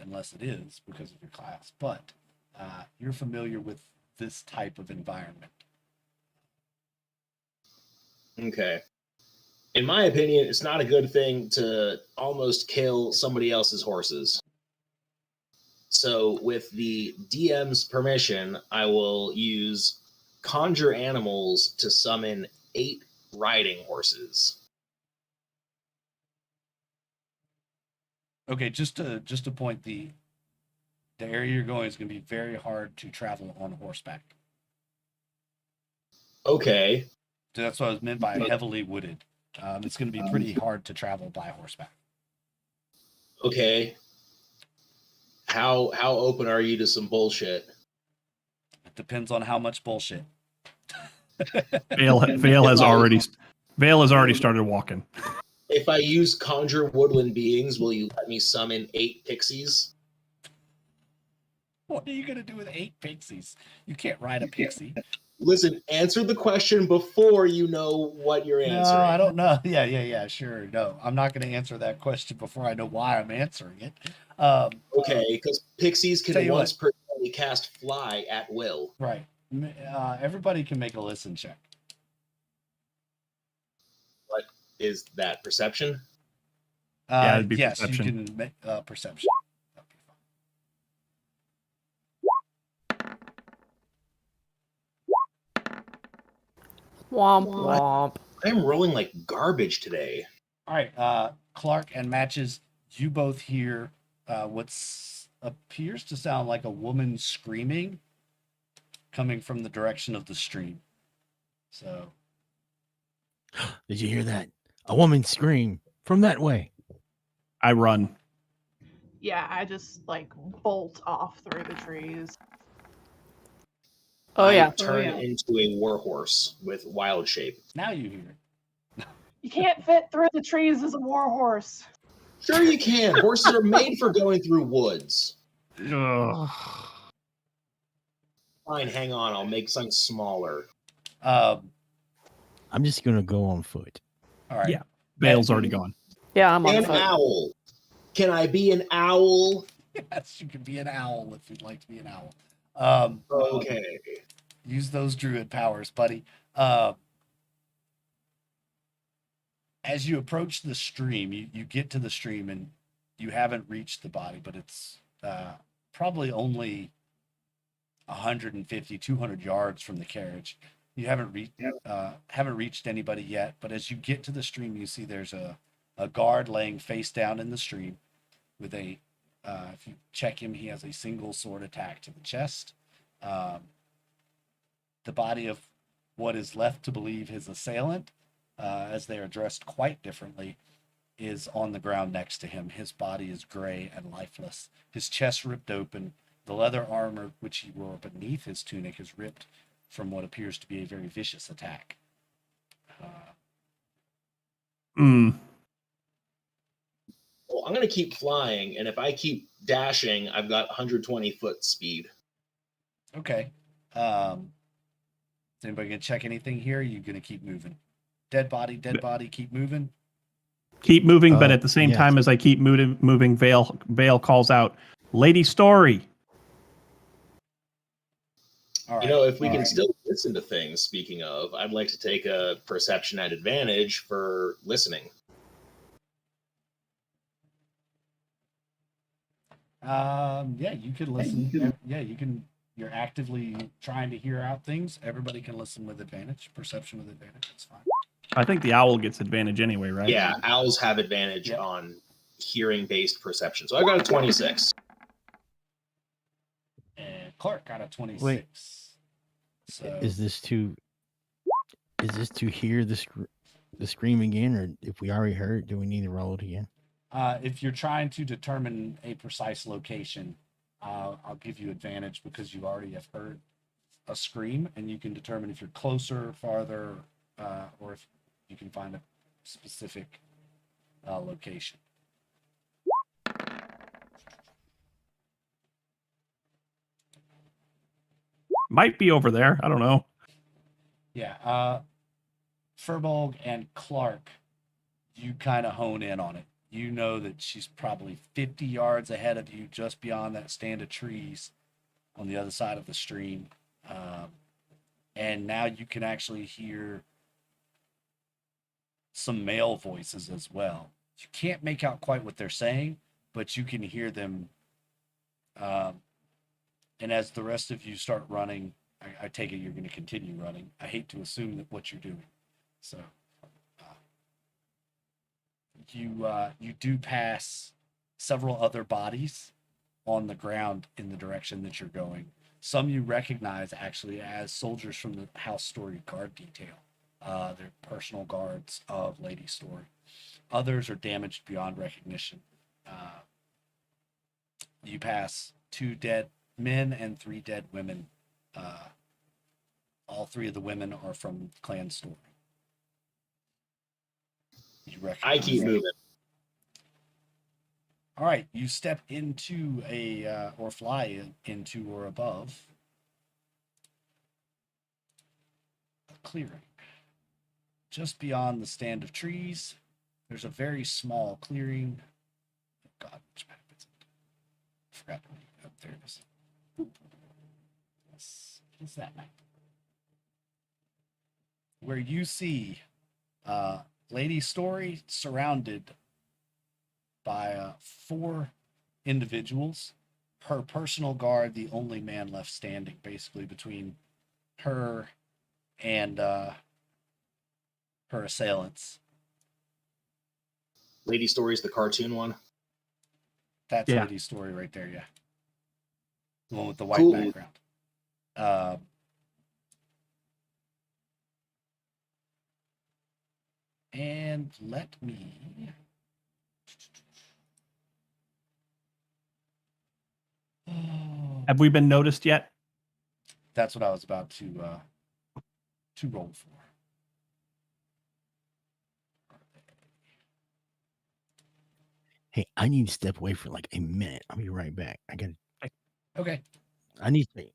A: unless it is because of your class, but you're familiar with this type of environment.
E: Okay. In my opinion, it's not a good thing to almost kill somebody else's horses. So, with the DM's permission, I will use conjure animals to summon 8 riding horses.
A: Okay, just to point the area you're going is going to be very hard to travel on horseback.
E: Okay.
A: So that's what I was meant by heavily wooded. It's going to be pretty hard to travel by horseback.
E: Okay. How open are you to some bullshit?
A: It depends on how much bullshit.
B: Vale has already started walking.
E: If I use conjure woodland beings, will you let me summon 8 pixies?
A: What are you going to do with 8 pixies? You can't ride a pixie.
E: Listen, answer the question before you know what you're
A: No,
E: answering.
A: I don't know. Yeah, sure. No, I'm not going to answer that question before I know why I'm answering it.
E: Okay, because pixies
A: Tell
E: can
A: you
E: once per day cast fly at will.
A: Right. Everybody can make a listen check.
E: What is that, perception?
B: Yeah, it'd be
A: Yes,
B: perception.
A: you can make perception. That'd be fine.
F: Womp womp.
E: I'm rolling like garbage today.
A: All right, Clark and Matches, you both hear what appears to sound like a woman screaming coming from the direction of the stream. So,
D: Did you hear that? A woman scream from that way.
B: I run.
C: Yeah, I just like bolt off through the trees.
F: Oh
E: I
F: yeah.
E: turn into a warhorse with wild shape.
A: now you hear it.
C: You can't fit through the trees as a warhorse.
E: Sure you can. Horses are made for going through woods.
B: Ugh.
E: Fine, hang on. I'll make something smaller.
A: Um,
D: I'm just gonna go on foot.
A: all right.
B: Yeah. Vale's already gone.
F: Yeah, I'm on
E: An
F: foot.
E: owl. Can I be an owl?
A: Yes, you can be an owl if you'd like to be an owl.
E: Okay.
A: Use those druid powers, buddy. As you approach the stream, you get to the stream and you haven't reached the body, but it's probably only 150, 200 yards from the carriage. You haven't reached anybody yet, but as you get to the stream, you see there's a guard laying face down in the stream with a if you check him, he has a single sword attack to the chest. The body of what is left to believe his assailant, as they are dressed quite differently, is on the ground next to him. His body is gray and lifeless. His chest ripped open. The leather armor which he wore beneath his tunic is ripped from what appears to be a very vicious attack.
B: Mm.
E: Well, I'm going to keep flying, and if I keep dashing, I've got 120 foot speed.
A: Okay. Is anybody gonna check anything here? Or you gonna keep moving? Dead body, keep moving.
B: Keep moving, but at the same
D: yes.
B: time as I keep moving, Vale calls out, "Lady Story."
A: All right.
E: You know, if we can still listen to things, speaking of, I'd like to take a perception at advantage for listening.
A: Yeah, you can listen. Yeah, you can. You're actively trying to hear out things. Everybody can listen with advantage. Perception with advantage. It's fine.
B: I think the owl gets advantage anyway, right?
E: Yeah, owls have advantage on hearing-based perception. So I got a 26.
A: And Clark got a 26.
D: Wait.
A: So
D: Is this to hear the scream again, or if we already heard, do we need to roll it again?
A: if you're trying to determine a precise location, I'll give you advantage because you already have heard a scream, and you can determine if you're closer, farther, or if you can find a specific location.
B: Might be over there. I don't know.
A: Yeah. Furbolg and Clark, you kind of hone in on it. You know that she's probably 50 yards ahead of you, just beyond that stand of trees on the other side of the stream. And now you can actually hear some male voices as well. You can't make out quite what they're saying, but you can hear them. And as the rest of you start running, I take it you're going to continue running. I hate to assume that what you're doing. So you do pass several other bodies on the ground in the direction that you're going. Some you recognize actually as soldiers from the House Story guard detail. They're personal guards of Lady Story. Others are damaged beyond recognition. You pass 2 dead men and 3 dead women. All 3 of the women are from Clan Story.
E: I keep moving.
A: All right, you step into or fly into or above a clearing. Just beyond the stand of trees, there's a very small clearing. Oh God, which map is it? I forgot. Oh, there it is. What's that map? Where you see Lady Story surrounded by 4 individuals. Her personal guard, the only man left standing, basically between her and her assailants.
E: Lady Story's the cartoon one.
A: That's
B: Yeah.
A: Lady Story right there, yeah. The one with the white
E: Cool.
A: background. And let me...
B: Have we been noticed yet?
A: That's what I was about to roll for.
D: Hey, I need to step away for like a minute. I'll be right back.
A: Okay.
D: I need to.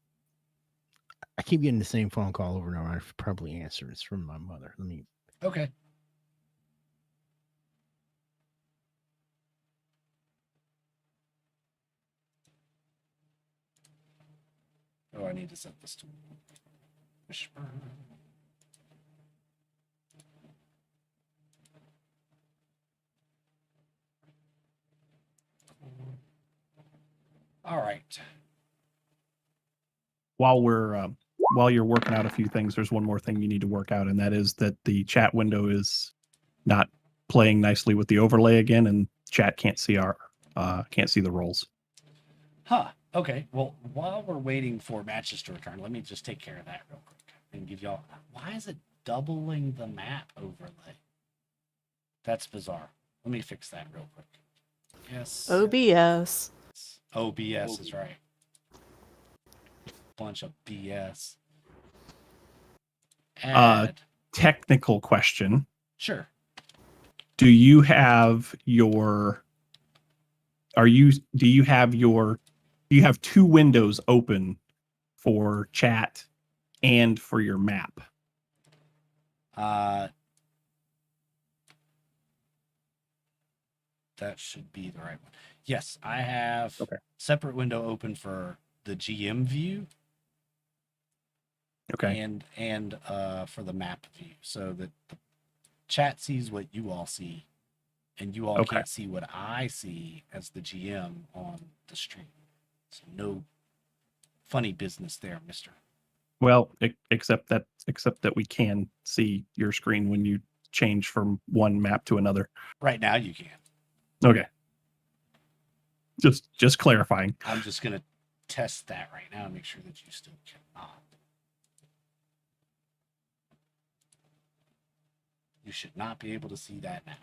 D: I keep getting the same phone call over and over. I should probably answer. It's from my mother. Let me.
A: Okay. Oh, I need to set this to whisper. All right.
B: While you're working out a few things, there's one more thing you need to work out, and that is that the chat window is not playing nicely with the overlay again, and chat can't see the rolls.
A: Huh. Okay. Well, while we're waiting for matches to return, let me just take care of that real quick and give y'all. Why is it doubling the map overlay? That's bizarre. Let me fix that real quick. Yes.
F: OBS.
A: OBS is right. Bunch of BS. Add.
B: Technical question.
A: Sure.
B: do you have your do you have two windows open for chat and for your map?
A: That should be the right one. Yes, I have
B: Okay.
A: separate window open for the GM view
B: Okay.
A: and for the map view, so that the chat sees what you all see, and you all
B: Okay.
A: can't see what I see as the GM on the stream. So no funny business there, Mister.
B: Well, except that we can see your screen when you change from one map to another.
A: Right now you can.
B: Okay. Just clarifying.
A: I'm just gonna test that right now and make sure that you still cannot. You should not be able to see that now.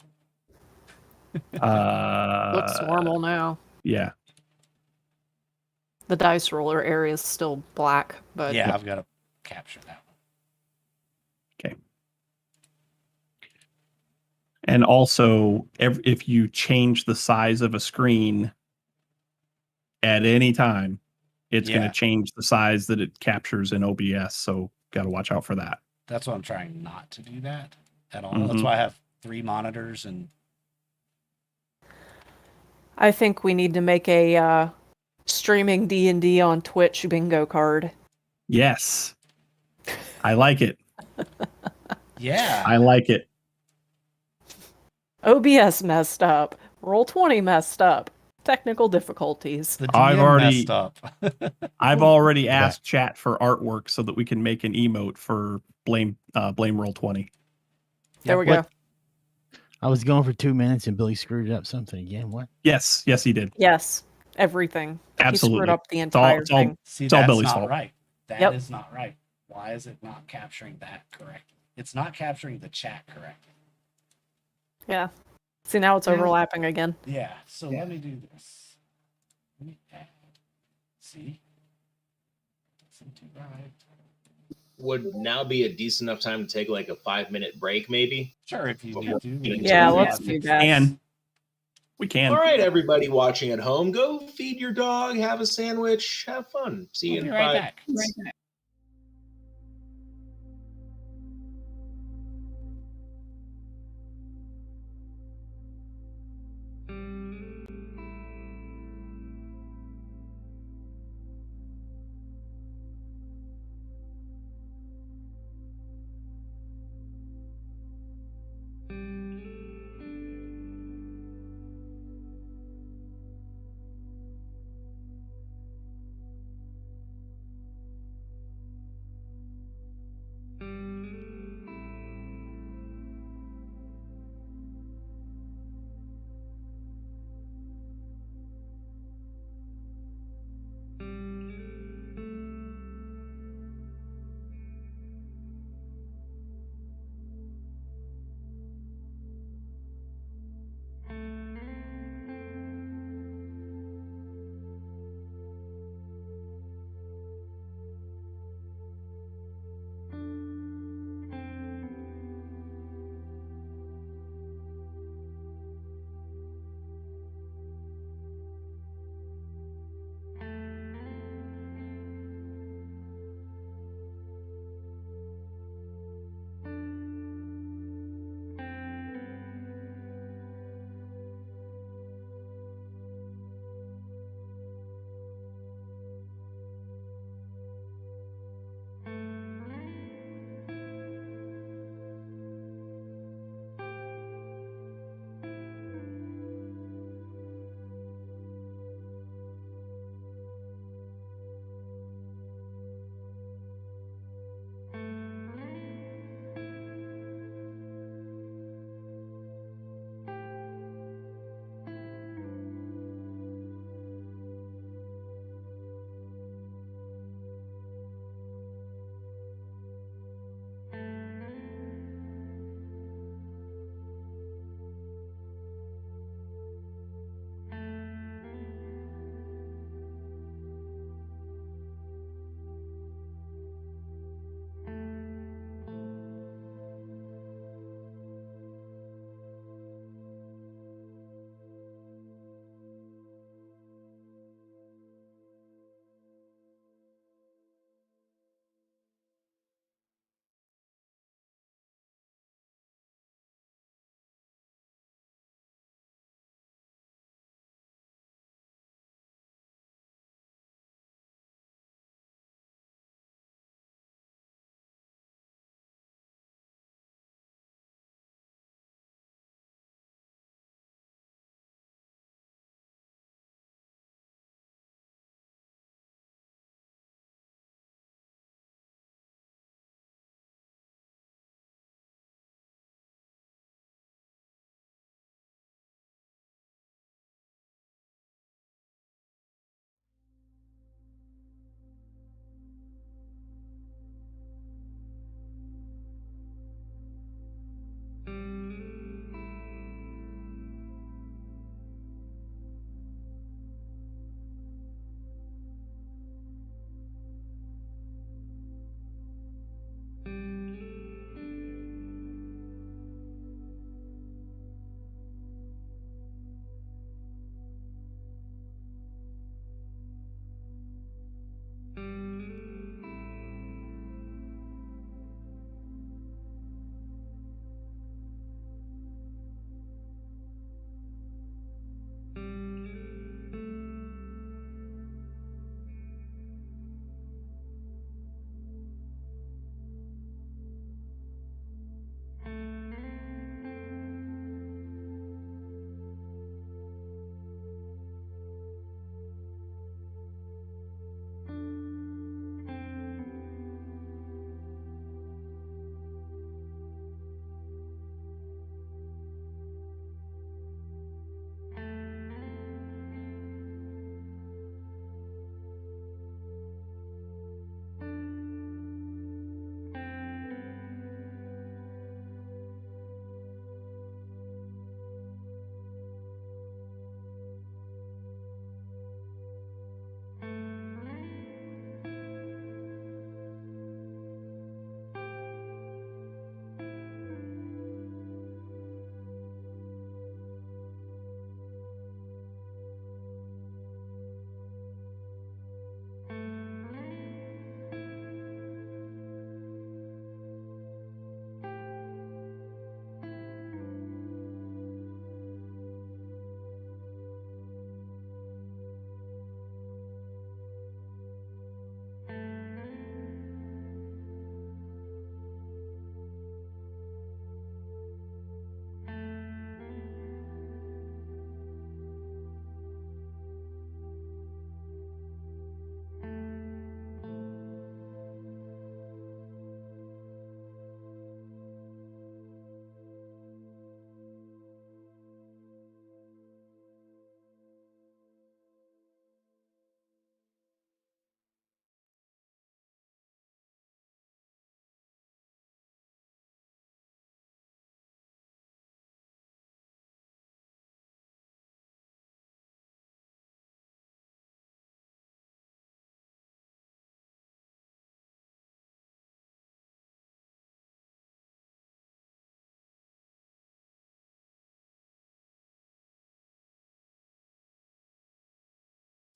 F: Looks normal now.
B: Yeah.
F: The dice roller area is still black, but
A: Yeah, I've got to capture that one.
B: Okay. And also, if you change the size of a screen at any time, it's going
A: Yeah.
B: to change the size that it captures in OBS. So got to watch out for that.
A: That's why I'm trying not to do that at all.
B: Mhm.
A: That's why I have 3 monitors and
F: I think we need to make a streaming D&D on Twitch bingo card.
B: Yes. I like it.
A: yeah.
B: I like it.
F: OBS messed up. Roll20 messed up. Technical difficulties.
A: The
B: I've
A: DM
B: already-
A: messed up.
B: I've already asked chat for artwork so that we can make an emote for blame Roll20.
F: There we
D: What?
F: go.
D: I was going for 2 minutes and Billy screwed up something again. What?
B: Yes, he did.
F: Yes, everything. He
B: Absolutely.
F: screwed up the entire thing.
A: See,
B: It's all
A: that's
B: Billy's
A: not
B: fault.
A: right. That is not right. Why is it not capturing that correctly? It's not capturing the chat correctly.
F: Yeah. See, now it's overlapping again.
A: Yeah, so let me do this. Let me add. See? Doesn't do right.
E: Would now be a decent enough time to take like a 5-minute break, maybe?
A: Sure, if you need to.
F: Yeah,
E: Yeah,
F: let's do that.
B: We can.
E: All right, everybody watching at home, go feed your dog, have a sandwich, have fun. See you
A: We'll
E: in
A: be right
E: 5
A: back.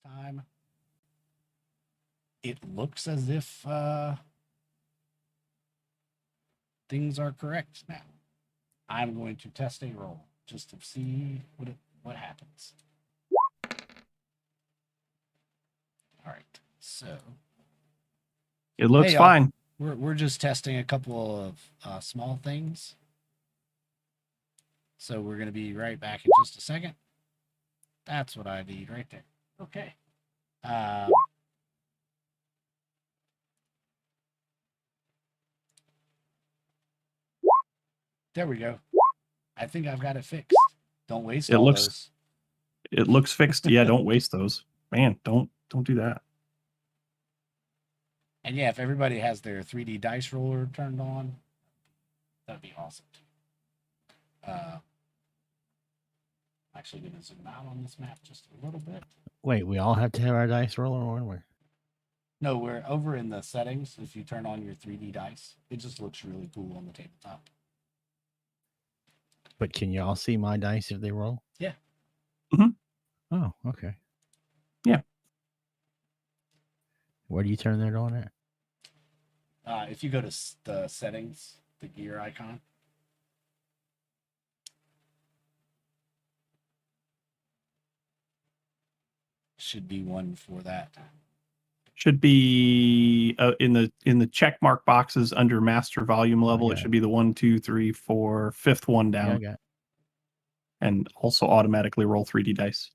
A: time. It looks as if things are correct now. I'm going to test a roll just to see what happens. All right, so
B: It looks
A: Hey, y'all.
B: fine.
A: we're just testing a couple of small things. So we're going to be right back in just a second. That's what I need right there. Okay. There we go. I think I've got it fixed. Don't waste
B: It
A: all
B: looks-
A: those.
B: It looks fixed. Yeah, don't waste those. Man, don't do that.
A: And yeah, if everybody has their 3D dice roller turned on, that'd be awesome. I'm actually going to zoom out on this map just a little bit.
D: Wait, we all have to have our dice roller on? Where?
A: No, we're over in the settings. If you turn on your 3D dice, it just looks really cool on the tabletop.
D: But can you all see my dice if they roll?
A: Yeah.
B: Mhm.
D: Oh, okay.
B: Yeah.
D: Where do you turn that on at?
A: If you go to the settings, the gear icon, should be one for that.
B: Should be in the check mark boxes under master volume level. It
D: got
B: should be the 1, 2, 3, 4, fifth one
D: Yeah, I
B: down,
D: got.
B: and also automatically roll 3D dice.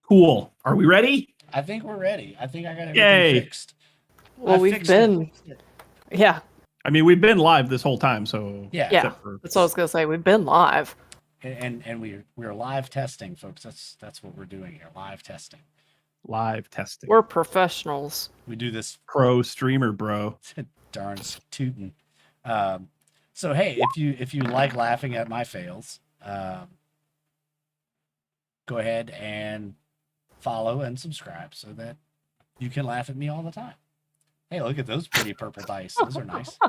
B: Cool. Are we ready?
A: I think we're ready. I think I got everything
B: Yay.
A: fixed.
F: Well,
A: I
F: we've
A: fixed it.
F: been. Yeah,
B: I mean, we've been live this whole time, so
A: Yeah.
F: Yeah.
B: except for-
F: that's what I was gonna say. We've been live.
A: And we're live testing, folks. That's what we're doing here. Live testing.
B: live testing.
F: We're professionals.
A: We do this
B: Pro streamer, bro.
A: darn tootin'. So hey, if you like laughing at my fails, go ahead and follow and subscribe so that you can laugh at me all the time. Hey, look at those pretty purple dice. Those are nice.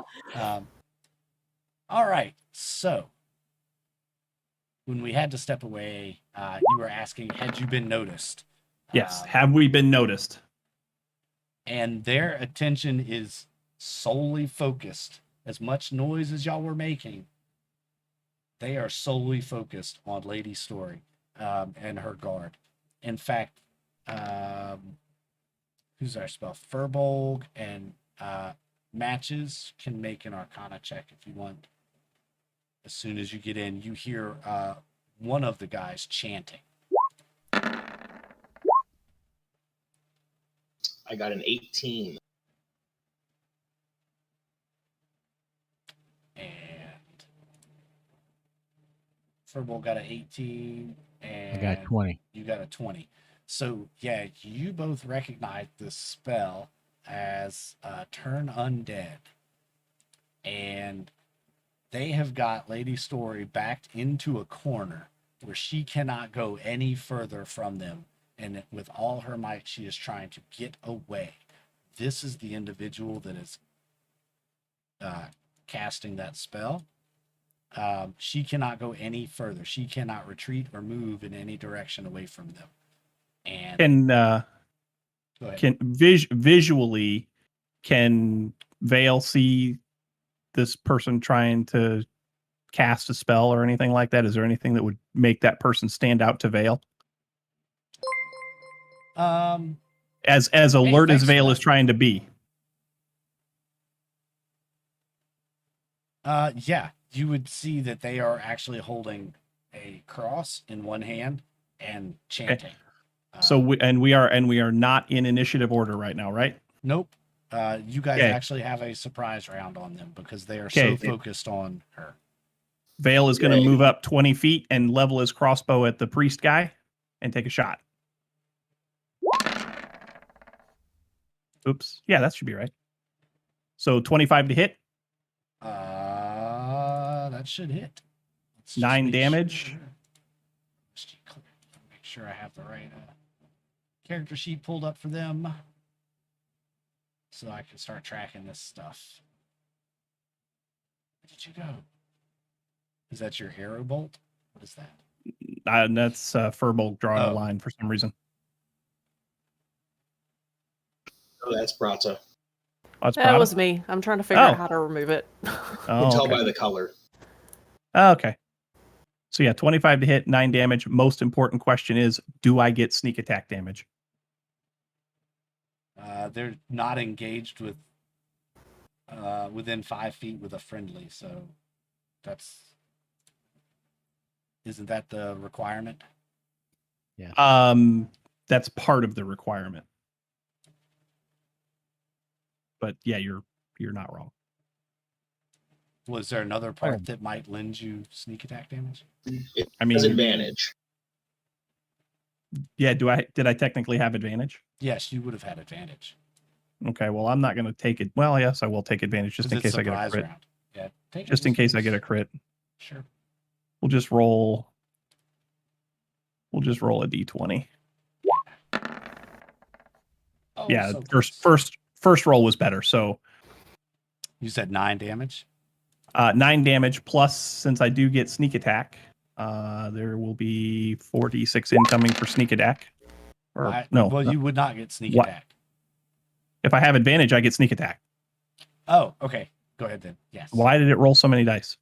A: All right. So when we had to step away, you were asking, had you been noticed?
B: Yes. Have we been noticed?
A: And their attention is solely focused. As much noise as y'all were making, they are solely focused on Lady Story and her guard. In fact, who's our spell? Furbolg and Matches can make an Arcana check if you want. As soon as you get in, you hear one of the guys chanting.
E: I got an 18.
A: And Furbolg got an 18. And
D: I got 20.
A: you got a 20. So, yeah, you both recognize this spell as Turn Undead. And they have got Lady Story backed into a corner where she cannot go any further from them. And with all her might, she is trying to get away. This is the individual that is casting that spell. She cannot go any further. She cannot retreat or move in any direction away from them. And
B: Can
A: go ahead.
B: can visually can Vale see this person trying to cast a spell or anything like that? Is there anything that would make that person stand out to Vale? As alert as
A: thanks for
B: Vale
A: that.
B: is trying to be.
A: Yeah, you would see that they are actually holding a cross in one hand and chanting.
B: So we are not in initiative order right now, right?
A: Nope. You guys
B: Okay.
A: actually have a surprise round on them because they are
B: Okay.
A: so focused on her.
B: Vale is going to
E: Right.
B: move up 20 feet and level his crossbow at the priest guy and take a shot. Oops. Yeah, that should be right. So 25 to hit,
A: That should hit. Let's just
B: 9
A: make
B: damage.
A: sure. Let's just make sure I have the right character sheet pulled up for them so I can start tracking this stuff. Where did you go? Is that your arrow bolt? What is that?
B: And that's Furbolg drawing a
A: Oh.
B: line for some reason.
E: Oh, that's Brata.
B: Oh, that's
F: That
B: Prada?
F: was me. I'm trying to figure
B: Oh.
F: out how to remove it.
E: You
B: Oh,
E: can tell
B: okay.
E: by the color.
B: Oh, okay. So yeah, 25 to hit, 9 damage. Most important question is, do I get sneak attack damage?
A: They're not engaged with within 5 feet with a friendly, so isn't that the requirement?
B: That's part of the requirement. But yeah, you're not wrong.
A: Was there another part that might lend you sneak attack damage?
E: It
B: I mean,
E: has advantage.
B: Yeah, did I technically have advantage?
A: Yes, you would have had advantage.
B: Okay, well, I'm not going to take it. Well, yes, I will take advantage just in
A: 'Cause it's
B: case I get a
A: surprise
B: crit.
A: round. Yeah, take
B: Just in case I get a crit.
A: Sure.
B: We'll just roll a d20.
A: Oh,
B: Yeah,
A: so close.
B: first roll was better. So
A: You said 9 damage?
B: 9 damage plus, since I do get sneak attack, there will be 4d6 incoming for sneak attack. Or no,
A: Well, you would not get sneak
B: What?
A: attack.
B: if I have advantage, I get sneak attack.
A: Oh, okay. Go ahead then. Yes.
B: Why did it roll so many dice?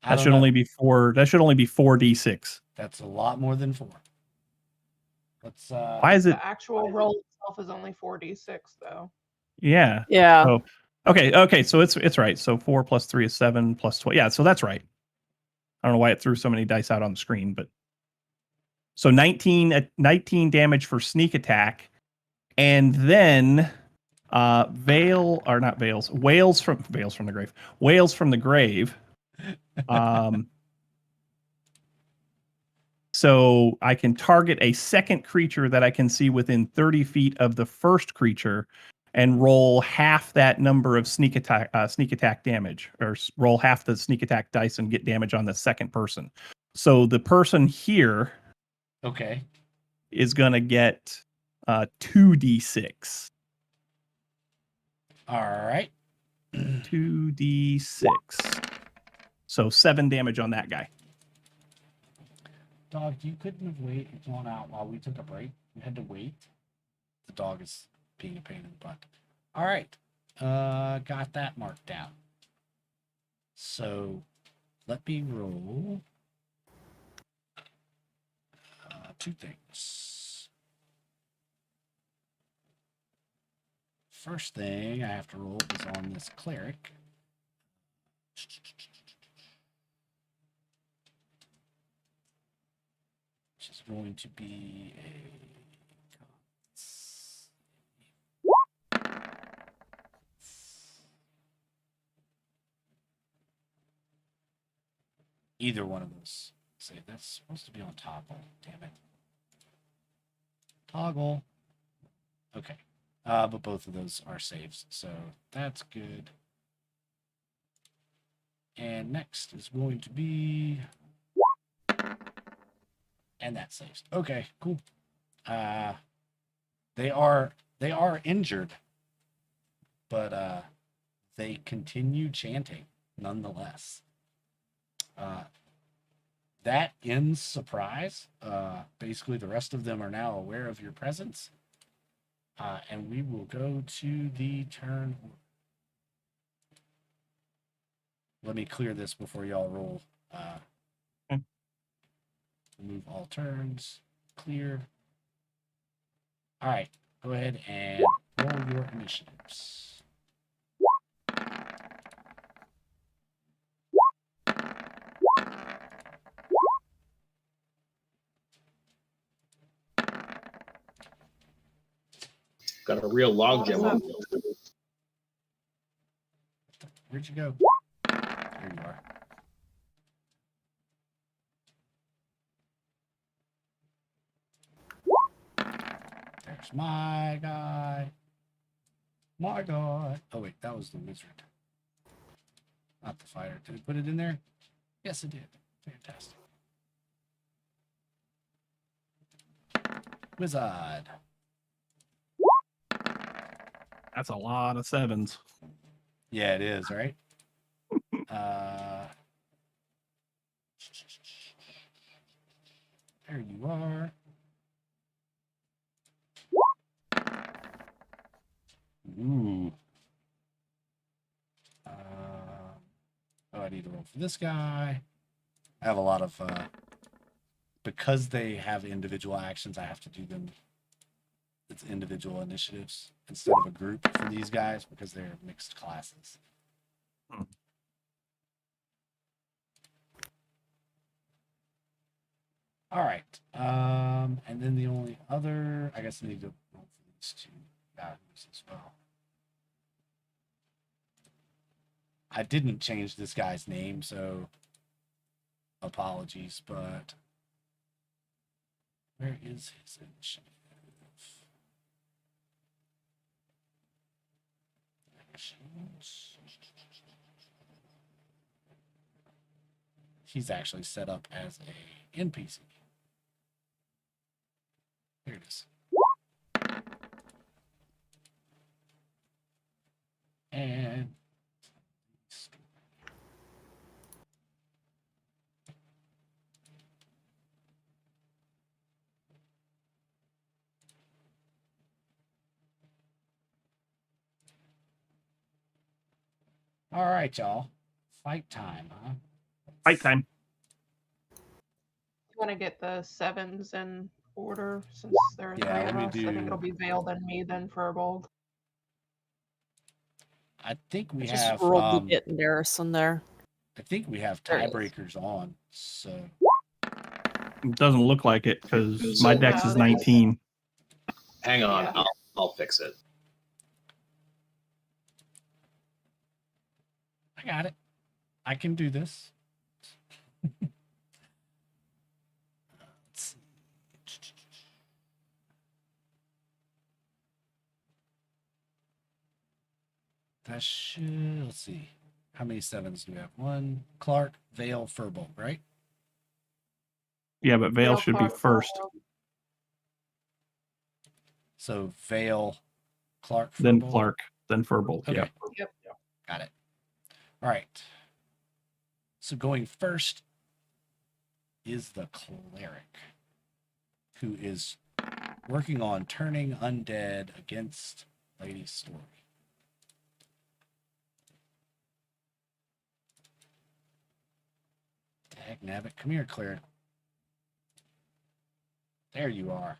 A: I
B: That
A: don't
B: should
A: know.
B: only be 4. That should only be 4d6.
A: That's a lot more than 4. Let's
B: Why is it?
C: The actual roll itself is only 4d6, though.
B: Yeah.
F: Yeah.
B: Oh, okay. So it's right. So 4 plus 3 is 7 plus 12. Yeah. So that's right. I don't know why it threw so many dice out on the screen, but so 19 damage for sneak attack, and then Whales from the grave. So I can target a second creature that I can see within 30 feet of the first creature, and roll half that number of sneak attack damage, or roll half the sneak attack dice and get damage on the second person. So the person here
A: okay.
B: is going to get 2d6.
A: All right.
B: 2d6. So 7 damage on that guy.
A: Dog, you couldn't have gone out while we took a break. You had to wait. The dog is being a pain in the butt. All right. Got that marked down. So let me roll 2 things. First thing I have to roll is on this cleric. Which is going to be either one of those. Say that's supposed to be on toggle. Damn it. Toggle. Okay. But both of those are saves, so that's good. And next is going to be, and that saves. Okay, cool. They are injured, but they continue chanting nonetheless. That ends surprise. Basically, the rest of them are now aware of your presence. And we will go to the turn. Let me clear this before y'all roll. Remove all turns. Clear. All right. Go ahead and roll your initiatives.
E: Got a real logjam on me.
A: Where'd you go? There you are. There's my guy. My guy. Oh, wait, that was the wizard. Not the fighter. Did it put it in there? Yes, it did. Fantastic. Wizard.
B: That's a lot of 7s.
A: Yeah, it is, right? There you are. Ooh. I need to roll for this guy. I have a lot of because they have individual actions. I have to do them. It's individual initiatives instead of a group for these guys because they're mixed classes.
B: Hmm.
A: All right. And then the only other, I guess I need to roll for these two values as well. I didn't change this guy's name, so apologies, but where is his initiative? Actions. He's actually set up as a NPC. Here it is. And all right, y'all. Fight time, huh?
B: Fight time.
C: You want to get the sevens in order since there are
A: Yeah,
C: three
A: let
C: of
A: me
C: us. I think
A: do-
C: it'll be Veil, then me, then Furbolg.
A: I think we
F: I just
A: have
F: rolled to get Neris in there.
A: I think we have
F: There it is.
A: tiebreakers on. So
B: It doesn't look like it because my
E: So-
B: dex
C: No,
B: is
C: they just-
B: 19.
E: Hang on,
C: Yeah.
E: I'll fix it.
A: I got it. I can do this. Let's see. That should, let's see. How many sevens do we have? One, Clark, Vale, Furbolg, right?
B: Yeah, but Vale
C: Veil,
B: should be
C: Clark,
B: first,
C: Furbolg.
A: So Vale, Clark,
B: then
A: Furbolg?
B: Clark, then Furbolg.
A: Okay.
B: Yeah.
C: Yep.
A: Got it. All right. So going first is the cleric, who is working on turning undead against Lady Story. Dag nabbit, come here, cleric. There you are.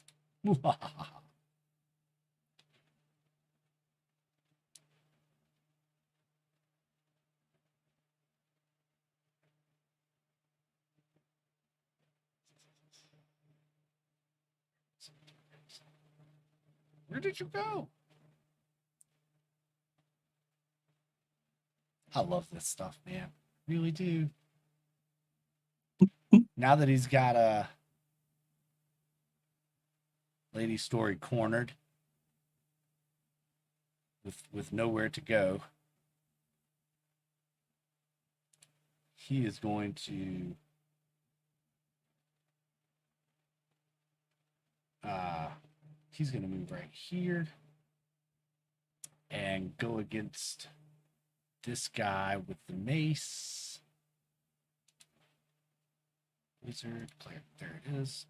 A: Where did you go? I love this stuff, man. Really do. Now that he's got a Lady Story cornered with nowhere to go, he is going to he's going to move right here and go against this guy with the mace. Wizard, player, there it is.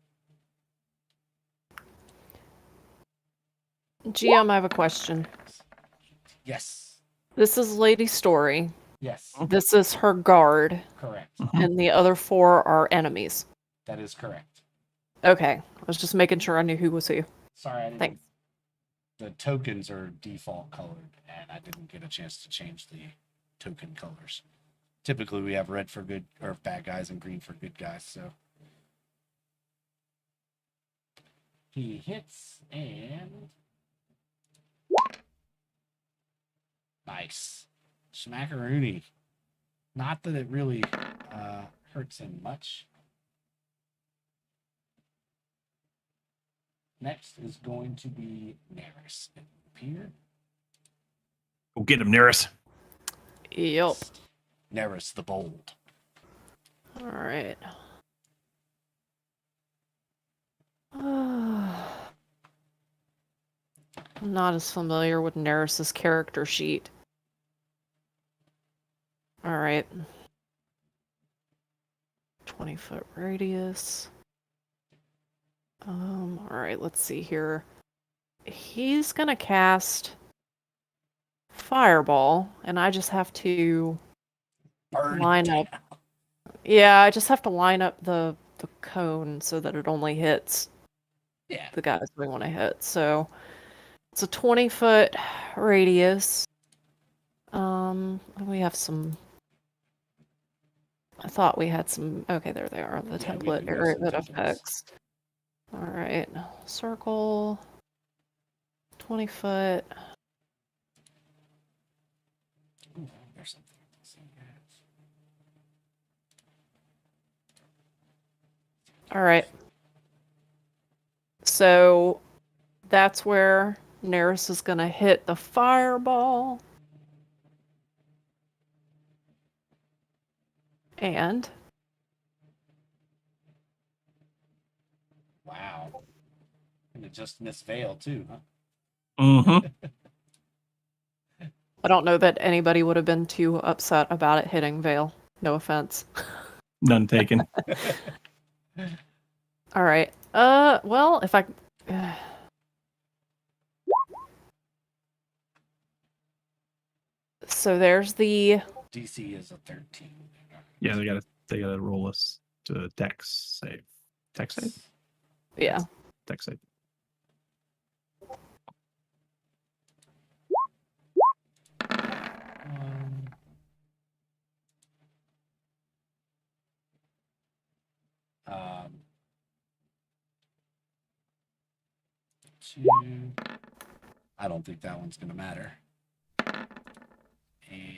F: GM, I have a question.
A: Yes.
F: This is Lady Story.
A: Yes.
F: This is her guard,
A: Correct.
B: Mhm.
F: and the other four are enemies.
A: That is correct.
F: Okay, I was just making sure I knew who was who.
A: Sorry, I didn't.
F: Thanks.
A: The tokens are default colored, and I didn't get a chance to change the token colors. Typically, we have red for good or bad guys and green for good guys. So he hits and nice smackaroony. Not that it really hurts him much. Next is going to be Neris. It will appear.
B: Go get him, Neris.
F: Yep.
A: Neris the Bold.
F: All right. I'm not as familiar with Neris's character sheet. All right. 20-foot radius. All right, let's see here. He's gonna cast Fireball, and I just have to
A: Burn
F: line
A: it
F: up.
A: down.
F: Yeah, I just have to line up the cone so that it only hits
A: Yeah.
F: the guys we want to hit. So it's a 20-foot radius. We have some. I thought we had some. Okay, there they are. The
A: Yeah, we
F: template
A: do have
F: area
A: some
F: that
A: templates.
F: affects. All right, circle. 20 foot.
A: Ooh, there's something. Let's see.
F: All right. So that's where Neris is going to hit the fireball. And
A: Wow. And it just missed Veil too, huh?
B: Mm-hmm.
F: I don't know that anybody would have been too upset about it hitting Vale. No offense.
B: None taken.
F: All right. Well, if I So there's the
A: DC is a 13.
B: Yeah, they gotta roll us to dex save. Dex save?
F: yeah.
B: Dex save.
A: Um, um, 2. I don't think that one's gonna matter. And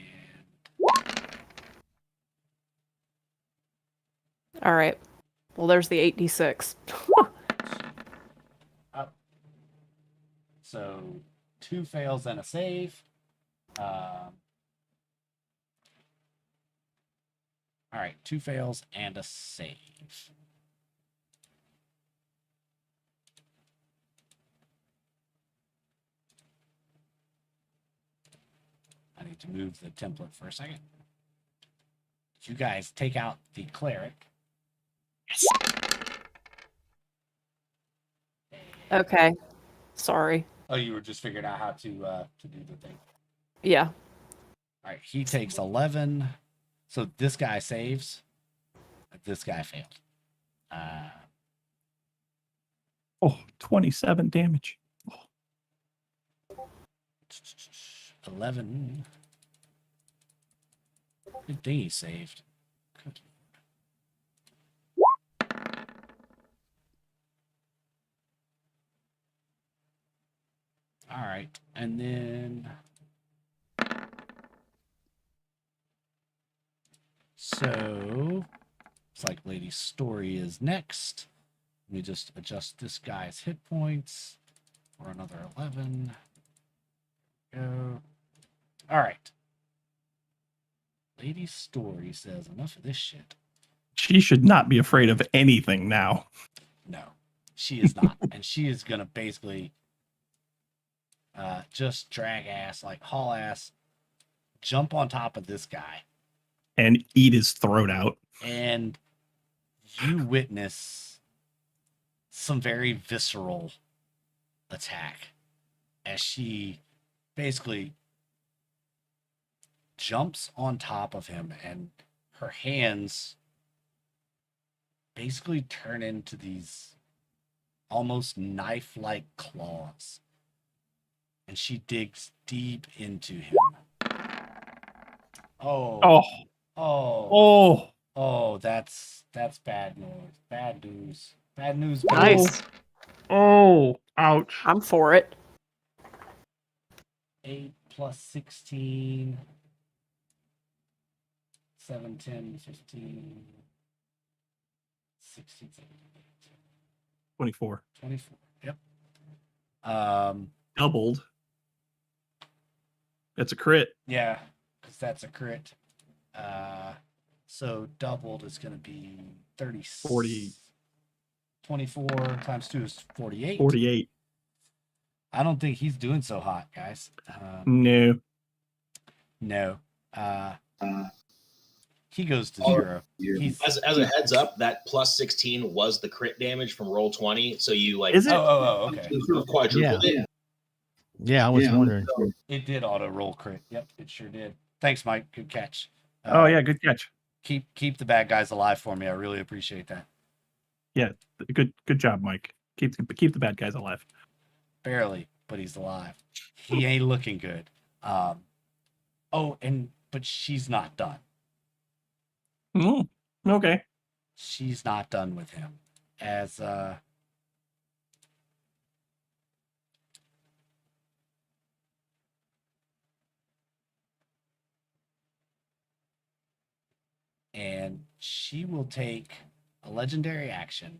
F: All right. Well, there's the 8d6.
A: up. So 2 fails and a save. All right, 2 fails and a save. I need to move the template for a second. You guys take out the cleric.
F: Okay. Sorry.
A: Oh, you were just figuring out how to do the thing.
F: Yeah.
A: All right, he takes 11. So this guy saves. This guy failed.
B: Oh, 27 damage.
A: 11. Good thing he saved. Good. All right, and then so it's like Lady Story is next. Let me just adjust this guy's hit points for another 11. Go. All right. Lady Story says, enough of this shit.
B: She should not be afraid of anything now.
A: No, she is not. And she is going to basically just drag ass, like haul ass, jump on top of this guy.
B: And eat his throat out.
A: And you witness some very visceral attack as she basically jumps on top of him, and her hands basically turn into these almost knife-like claws, and she digs deep into him.
B: Oh,
A: That's bad news. Bad news. Bad news.
F: Nice.
B: oh, ouch.
F: I'm for it.
A: 8 plus 16. 7, 10, 15, 16, 17, 18,
B: 24.
A: 24. Yep.
B: Doubled. That's a crit.
A: Yeah, because that's a crit. So doubled is going to be 30.
B: 40.
A: 24 times 2 is 48.
B: 48.
A: I don't think he's doing so hot, guys.
B: No.
A: No. He goes to
E: All
A: 0. He's
E: As a heads up, that plus 16 was the crit damage from roll 20. So you like
B: Is it?
A: okay.
E: you sort of quadrupled it.
D: Yeah, I was wondering.
A: It did auto roll crit. Yep, it sure did. Thanks, Mike. Good catch.
B: Oh yeah, good catch.
A: Keep the bad guys alive for me. I really appreciate that.
B: Good job, Mike. Keep the bad guys alive.
A: Barely, but he's alive. He ain't looking good. But she's not done.
B: Okay.
A: She's not done with him. As and she will take a legendary action.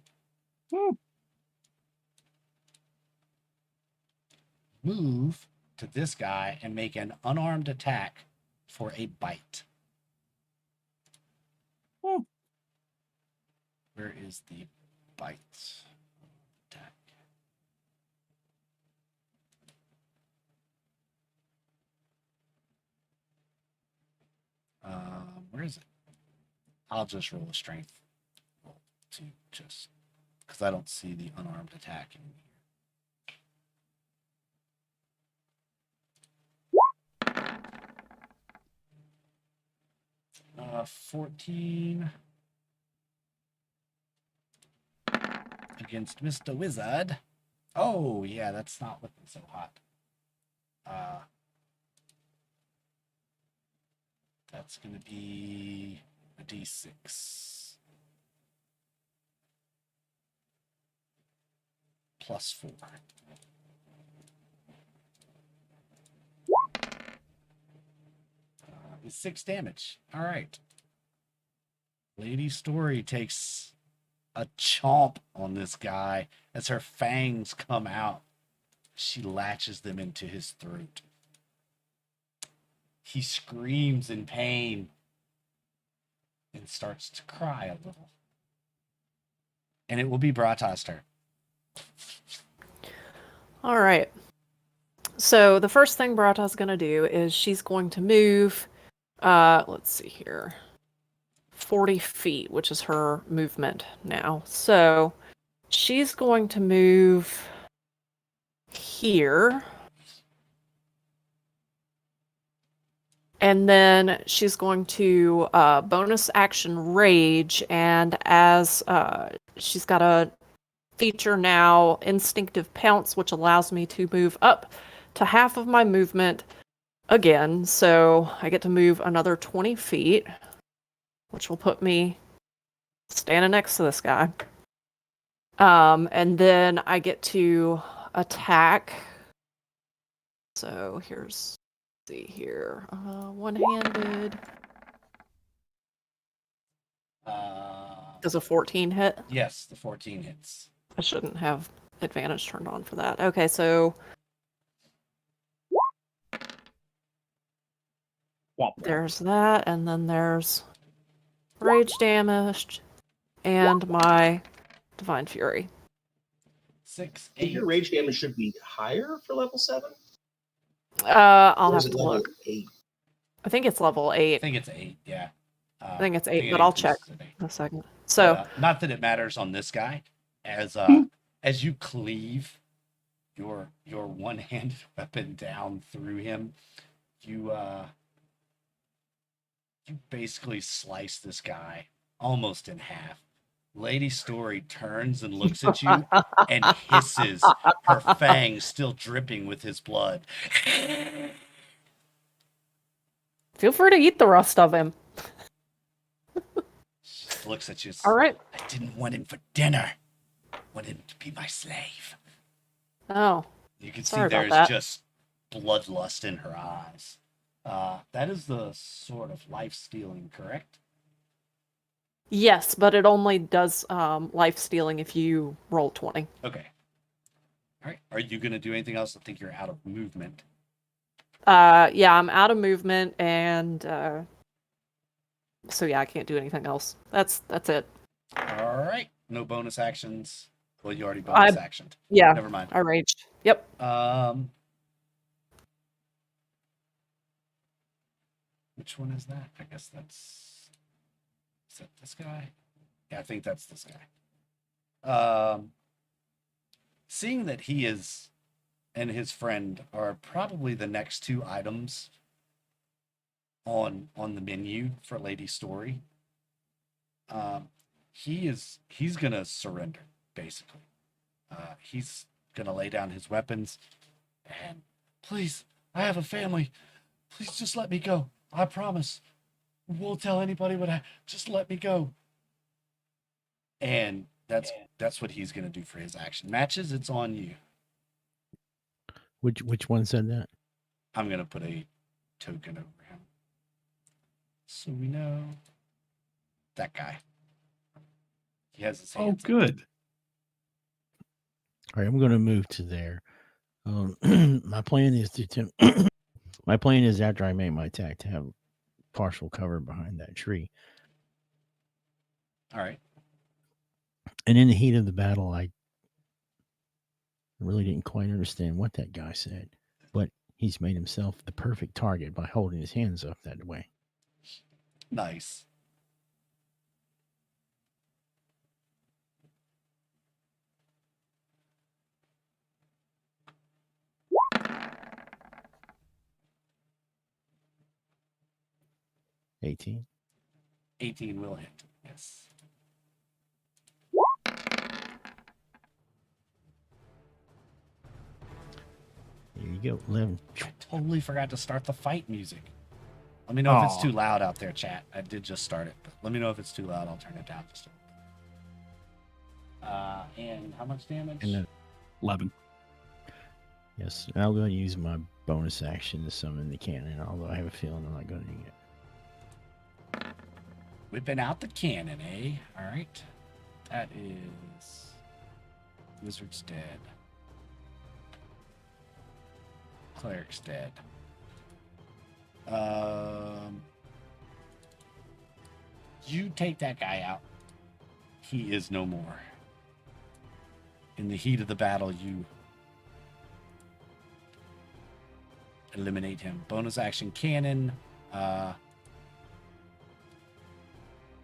A: Move to this guy and make an unarmed attack for a bite. Where is the bite attack? Where is it? I'll just roll a strength roll to just because I don't see the unarmed attack in here. 14 against Mr. Wizard. Oh, yeah, that's not looking so hot. That's going to be a d6 plus 4. Is 6 damage. All right. Lady Story takes a chomp on this guy as her fangs come out. She latches them into his throat. He screams in pain and starts to cry a little. And it will be Brata's turn.
F: All right. So the first thing Brata's going to do is she's going to move, let's see here, 40 feet, which is her movement now. So she's going to move here. And then she's going to bonus action rage. And as she's got a feature now, instinctive pounce, which allows me to move up to half of my movement again. So I get to move another 20 feet, which will put me standing next to this guy. And then I get to attack. So let's see here. One-handed. Does a 14 hit?
A: Yes, the 14 hits.
F: I shouldn't have advantage turned on for that. Okay, so there's that, and then there's rage damage and my divine fury.
A: 6,
E: I think
A: 8.
E: your rage damage should be higher for level 7.
F: I'll
E: Or
F: have
E: is it
F: to
E: level
F: look.
E: 8?
F: I think it's level
A: I
F: 8.
A: think it's 8, yeah.
F: I think it's 8,
A: it
F: but I'll check
A: increases at 8.
F: in a second. So,
A: But, not that it matters on this guy, as you cleave your one-handed weapon down through him, you basically slice this guy almost in half. Lady Story turns and looks at you and hisses, her fangs still dripping with his blood.
F: feel free to eat the rest of him.
A: She looks at you.
F: All right.
A: I didn't want him for dinner. I wanted him to be my slave.
F: Oh.
A: You can
F: Sorry
A: see
F: about
A: there's
F: that.
A: just bloodlust in her eyes. That is the sort of life stealing, correct?
F: Yes, but it only does life stealing if you roll 20.
A: Okay. All right. Are you going to do anything else? I think you're out of movement.
F: Yeah, I'm out of movement, and so yeah, I can't do anything else. That's it.
A: All right. No bonus actions. Well, you already bonus actioned.
F: Yeah,
A: Never mind.
F: I raged. Yep.
A: Which one is that? I guess that's this guy? Yeah, I think that's this guy. Seeing that he is and his friend are probably the next two items on the menu for Lady Story, he's gonna surrender, basically. He's gonna lay down his weapons and, please, I have a family. Please just let me go. I promise. Won't tell anybody just let me go. And that's what he's gonna do for his action. Matches, it's on you.
D: Which one said that?
A: I'm gonna put a token over him. So we know that guy. He has his
B: Oh,
A: hands up.
B: good.
D: All right, I'm going to move to there. My plan is my plan is after I make my attack to have partial cover behind that tree.
A: All right.
D: And in the heat of the battle, I really didn't quite understand what that guy said, but he's made himself the perfect target by holding his hands up that way.
A: Nice.
D: $18.
A: 18 will hit. Yes.
D: There you go. 11.
A: I totally forgot to start the fight music. Let me know if it's
B: Aw.
A: too loud out there, chat. I did just start it, but let me know if it's too loud. I'll turn it down just a little bit. And how much damage?
D: And then,
B: 11.
D: yes, I'll go and use my bonus action to summon the cannon, although I have a feeling I'm not going to need it.
A: Whipping out the cannon, eh? All right. That is... Wizard's dead. Cleric's dead. You take that guy out. He is no more. In the heat of the battle, you eliminate him. Bonus action cannon.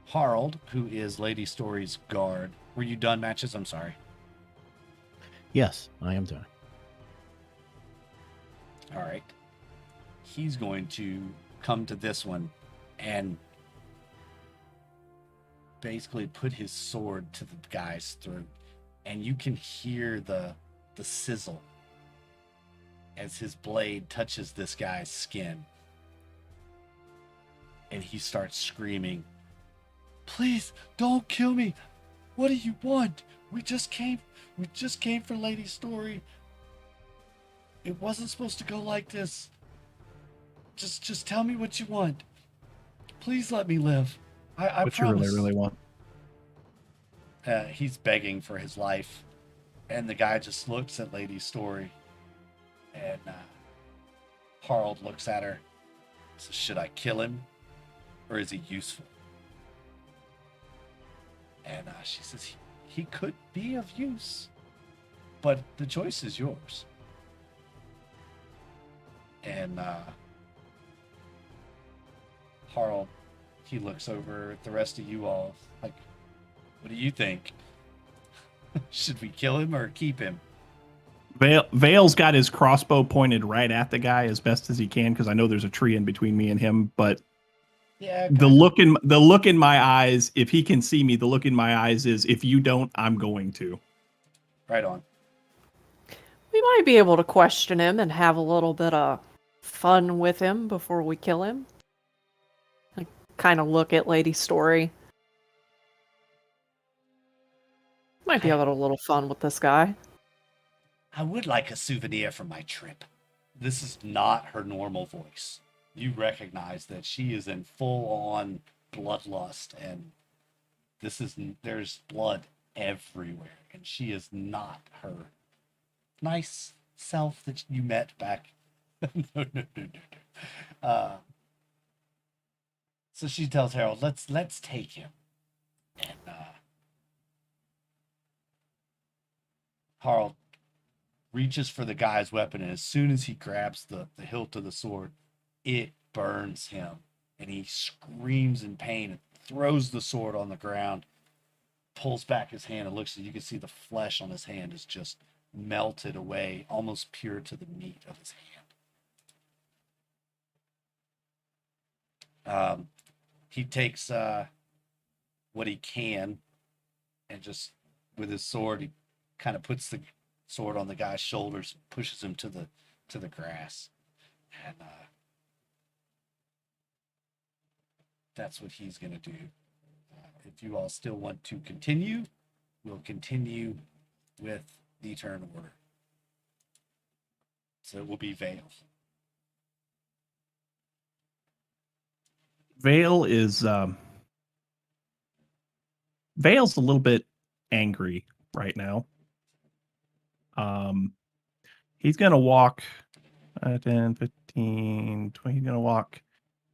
A: Harold, who is Lady Story's guard. Were you done, Matches? I'm sorry.
D: Yes, I am done.
A: All right. He's going to come to this one and basically put his sword to the guy's throat. And you can hear the sizzle as his blade touches this guy's skin. And he starts screaming, "Please don't kill me. What do you want? We just came for Lady Story. It wasn't supposed to go like this. Just tell me what you want. Please let me live. I
B: What
A: promise."
B: you really, really want.
A: He's begging for his life, and the guy just looks at Lady Story, and Harold looks at her. So, should I kill him, or is he useful? And she says he could be of use, but the choice is yours. And Harold, he looks over at the rest of you all like, what do you think? Should we kill him or keep him?
B: Vale's got his crossbow pointed right at the guy as best as he can because I know there's a tree in between me and him. But
A: Yeah.
B: the look in my eyes, if he can see me, the look in my eyes is, if you don't, I'm going to.
A: Right on.
F: We might be able to question him and have a little bit of fun with him before we kill him. I kind of look at Lady Story. Might be able to have a little fun with this guy.
A: I would like a souvenir from my trip. This is not her normal voice. You recognize that she is in full-on bloodlust, and there's blood everywhere, and she is not her nice self that you met back. No. So she tells Harold, "Let's take him." And Harold reaches for the guy's weapon, and as soon as he grabs the hilt of the sword, it burns him, and he screams in pain and throws the sword on the ground, pulls back his hand, and looks, and you can see the flesh on his hand is just melted away, almost pure to the meat of his hand. He takes what he can, and just with his sword, he kind of puts the sword on the guy's shoulders, pushes him to the grass, and that's what he's gonna do. If you all still want to continue, we'll continue with the turn order. So it will be Vale.
B: Vale is Vale's a little bit angry right now. He's gonna walk 10, 15, 20. He's gonna walk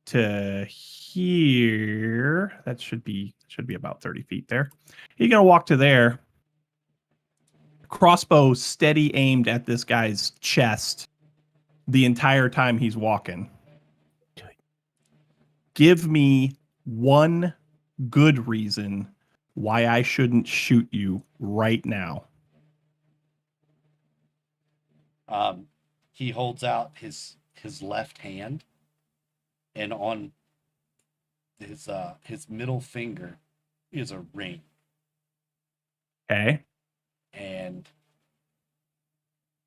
B: to here. That should be about 30 feet there. He's gonna walk to there. Crossbow steady aimed at this guy's chest the entire time he's walking. Give me one good reason why I shouldn't shoot you right now.
A: He holds out his left hand, and on his middle finger is a ring.
B: Okay.
A: And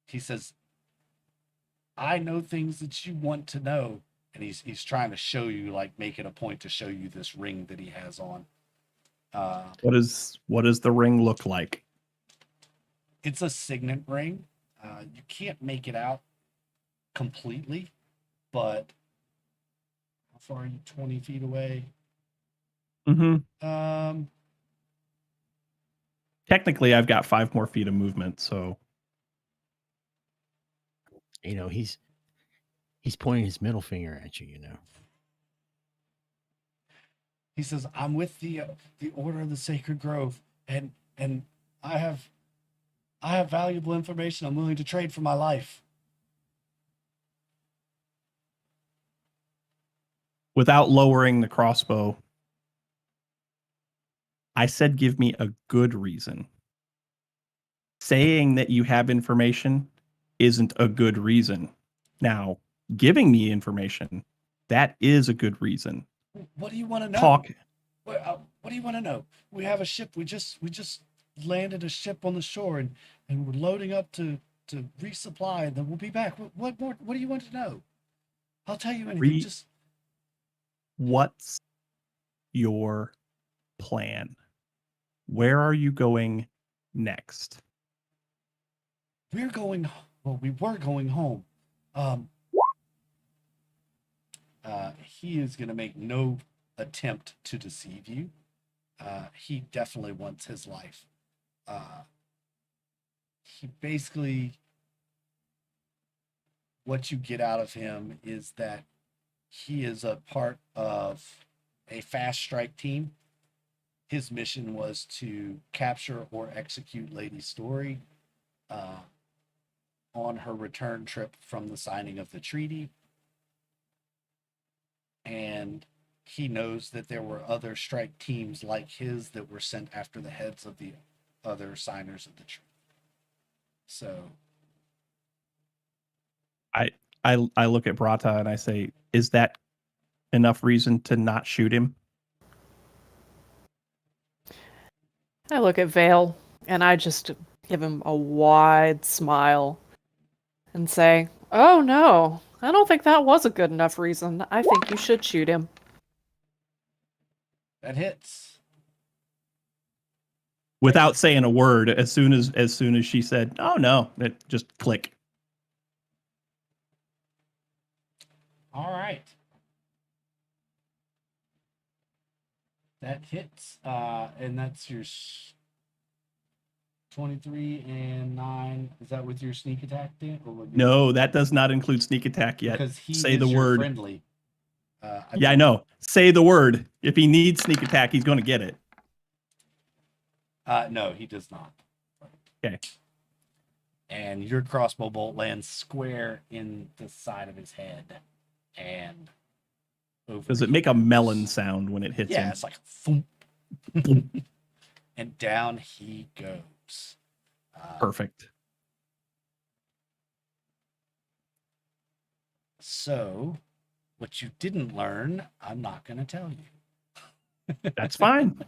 A: he says, I know things that you want to know. And he's trying to show you, like, make it a point to show you this ring that he has on.
B: What does the ring look like?
A: It's a signet ring. You can't make it out completely, but how far are you? 20 feet away?
B: Mm-hmm. Technically, I've got 5 more feet of movement, so
D: You know, he's pointing his middle finger at you. You know.
A: He says, I'm with the Order of the Sacred Grove, and I have valuable information I'm willing to trade for my life.
B: without lowering the crossbow, I said give me a good reason. Saying that you have information isn't a good reason. Now, giving me information, that is a good reason.
A: What do you want to know?
B: Talk.
A: What do you want to know? We have a ship. We just landed a ship on the shore, and we're loading up to resupply, and then we'll be back. What more? What do you want to know? I'll tell you anything. Just
B: What's your plan? Where are you going next?
A: we were going home. He is going to make no attempt to deceive you. He definitely wants his life. He basically, what you get out of him is that he is a part of a fast strike team. His mission was to capture or execute Lady Story on her return trip from the signing of the treaty. And he knows that there were other strike teams like his that were sent after the heads of the other signers of the treaty. So
B: I look at Brata and I say, is that enough reason to not shoot him?
F: I look at Vale and I just give him a wide smile and say, "Oh no, I don't think that was a good enough reason. I think you should shoot him."
A: that hits.
B: Without saying a word, as soon as she said, "Oh no," it just click.
A: All right. That hits, and that's your 23 and 9. Is that with your sneak attack, Dan? Or would
B: No, that does not include sneak attack yet.
A: because he
B: Say
A: is
B: the
A: your
B: word.
A: friendly.
B: Yeah, I know. Say the word. If he needs sneak attack, he's going to get it.
A: No, he does not.
B: Okay.
A: And your crossbow bolt lands square in the side of his head, and over.
B: Does it
A: he
B: make a
A: goes.
B: melon sound when it hits
A: Yeah,
B: him?
A: it's like thump. And down he goes.
B: Perfect.
A: So, what you didn't learn, I'm not going to tell you.
B: That's fine.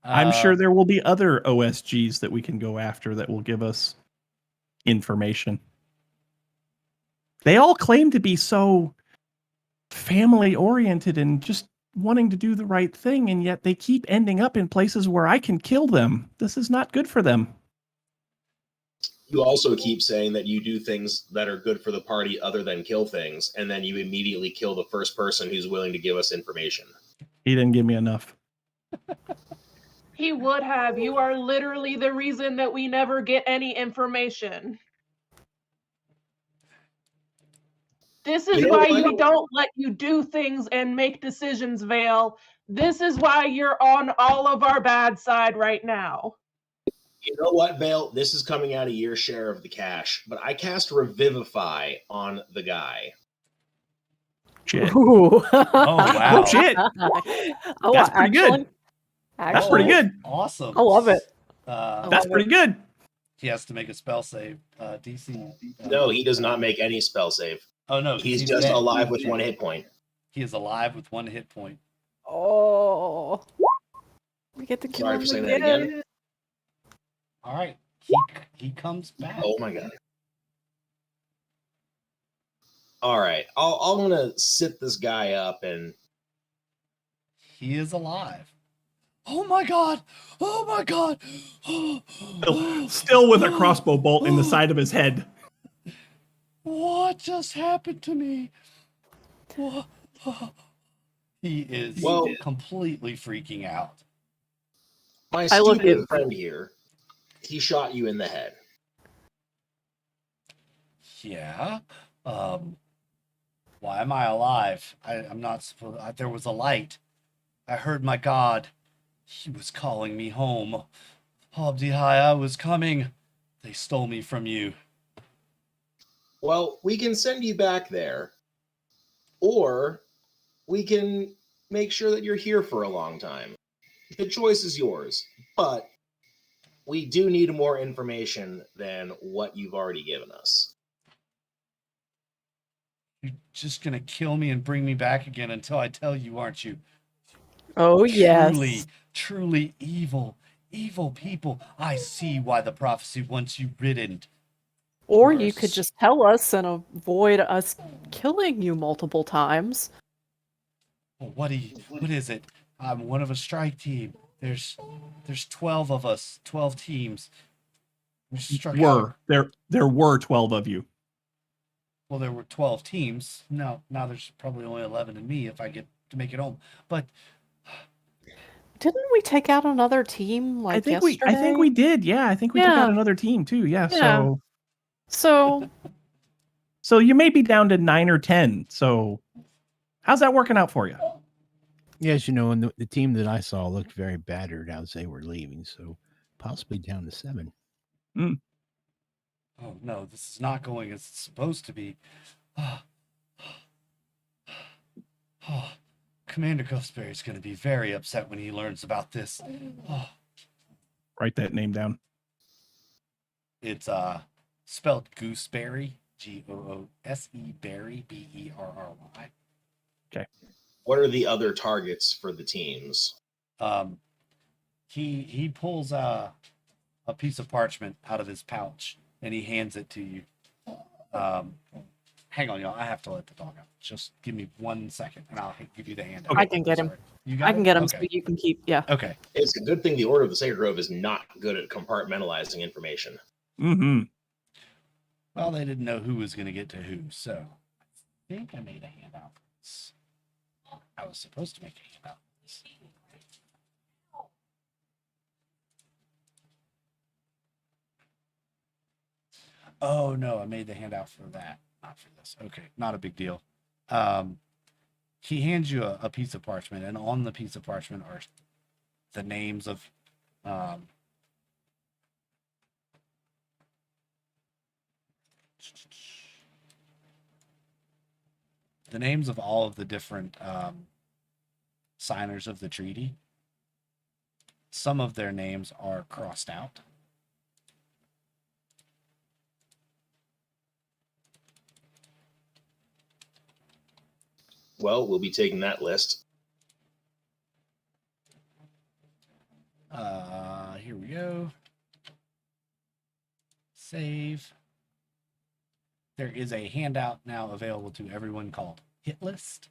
B: I'm sure
A: Um,
B: there will be other OSGs that we can go after that will give us information. They all claim to be so family oriented and just wanting to do the right thing, and yet they keep ending up in places where I can kill them. This is not good for them.
E: You also keep saying that you do things that are good for the party other than kill things, and then you immediately kill the first person who's willing to give us information.
B: He didn't give me enough.
C: He would have. You are literally the reason that we never get any information. This is
E: You know
C: why
E: what?
C: we don't let you do things and make decisions, Vale. This is why you're on all of our bad side right now.
E: You know what, Vale? This is coming out of your share of the cash, but I cast Revivify on the guy.
B: Shit.
F: Ooh.
A: Oh, wow.
B: Oh, shit.
F: Oh,
B: That's pretty good. That's pretty
F: Actually,
B: good.
A: Awesome.
F: I love it.
A: Uh,
B: That's pretty good.
A: he has to make a spell save. DC.
E: No, he does not make any spell save.
A: Oh, no.
E: He's just
A: dead.
E: alive
A: He's
E: with
A: dead.
E: 1 hit point.
A: He is alive with 1 hit point.
F: Oh. We get to kill
E: Sorry
F: him
E: for saying that
F: again.
E: again.
A: All right. He comes back.
E: Oh my god. All right, I'm gonna sit this guy up and
A: He is alive. Oh my god! Oh my god!
B: Still with a crossbow bolt in the side of his head.
A: What just happened to me? What? He is
E: Well-
A: completely freaking out.
E: my
F: I look
E: stupid
F: at-
E: friend here, he shot you in the head.
A: Yeah. Why am I alive? I'm not supposed. There was a light. I heard my God. He was calling me home. Hobdi I was coming. They stole me from you.
E: Well, we can send you back there, or we can make sure that you're here for a long time. The choice is yours, but we do need more information than what you've already given us.
A: You're just gonna kill me and bring me back again until I tell you, aren't you?
F: Oh, yes.
A: Truly evil people. I see why the prophecy wants you ridden.
F: Or
A: You're
F: you could just tell us and avoid us killing you multiple times.
A: Well, what is it? I'm one of a strike team. There's 12 of us, 12 teams. We struck out.
B: There were 12 of you.
A: Well, there were 12 teams. No, now there's probably only 11 in me if I get to make it home. But
F: Didn't we take out another team like
B: I think
F: yesterday?
B: we did. Yeah, I think we took out
F: Yeah.
B: another team too. Yeah.
F: Yeah. So
B: So you may be down to 9 or 10. So how's that working out for you?
D: Yes, you know, and the team that I saw looked very battered as they were leaving, so possibly down to 7.
A: oh no, this is not going as it's supposed to be. Commander Ghostberry is going to be very upset when he learns about this.
B: Write that name down.
A: It's spelled gooseberry, Goose berry, Berry.
E: What are the other targets for the teams?
A: He pulls a piece of parchment out of his pouch and he hands it to you. Hang on, y'all. I have to let the dog out. Just give me 1 second, and I'll give you the handout.
F: I can get him.
A: Sorry. You got
F: I can get him
A: Okay.
F: so you can keep. Yeah.
A: Okay.
E: It's a good thing the Order of the Sacred Grove is not good at compartmentalizing information.
B: Mm-hmm.
A: Well, they didn't know who was going to get to who, so I think I made a handout. I was supposed to make a handout. Oh no, I made the handout for that, not for this. Okay, not a big deal. He hands you a piece of parchment, and on the piece of parchment are the names of the names of all of the different signers of the treaty, some of their names are crossed out.
E: Well, we'll be taking that list.
A: Here we go. Save. There is a handout now available to everyone called Hit List.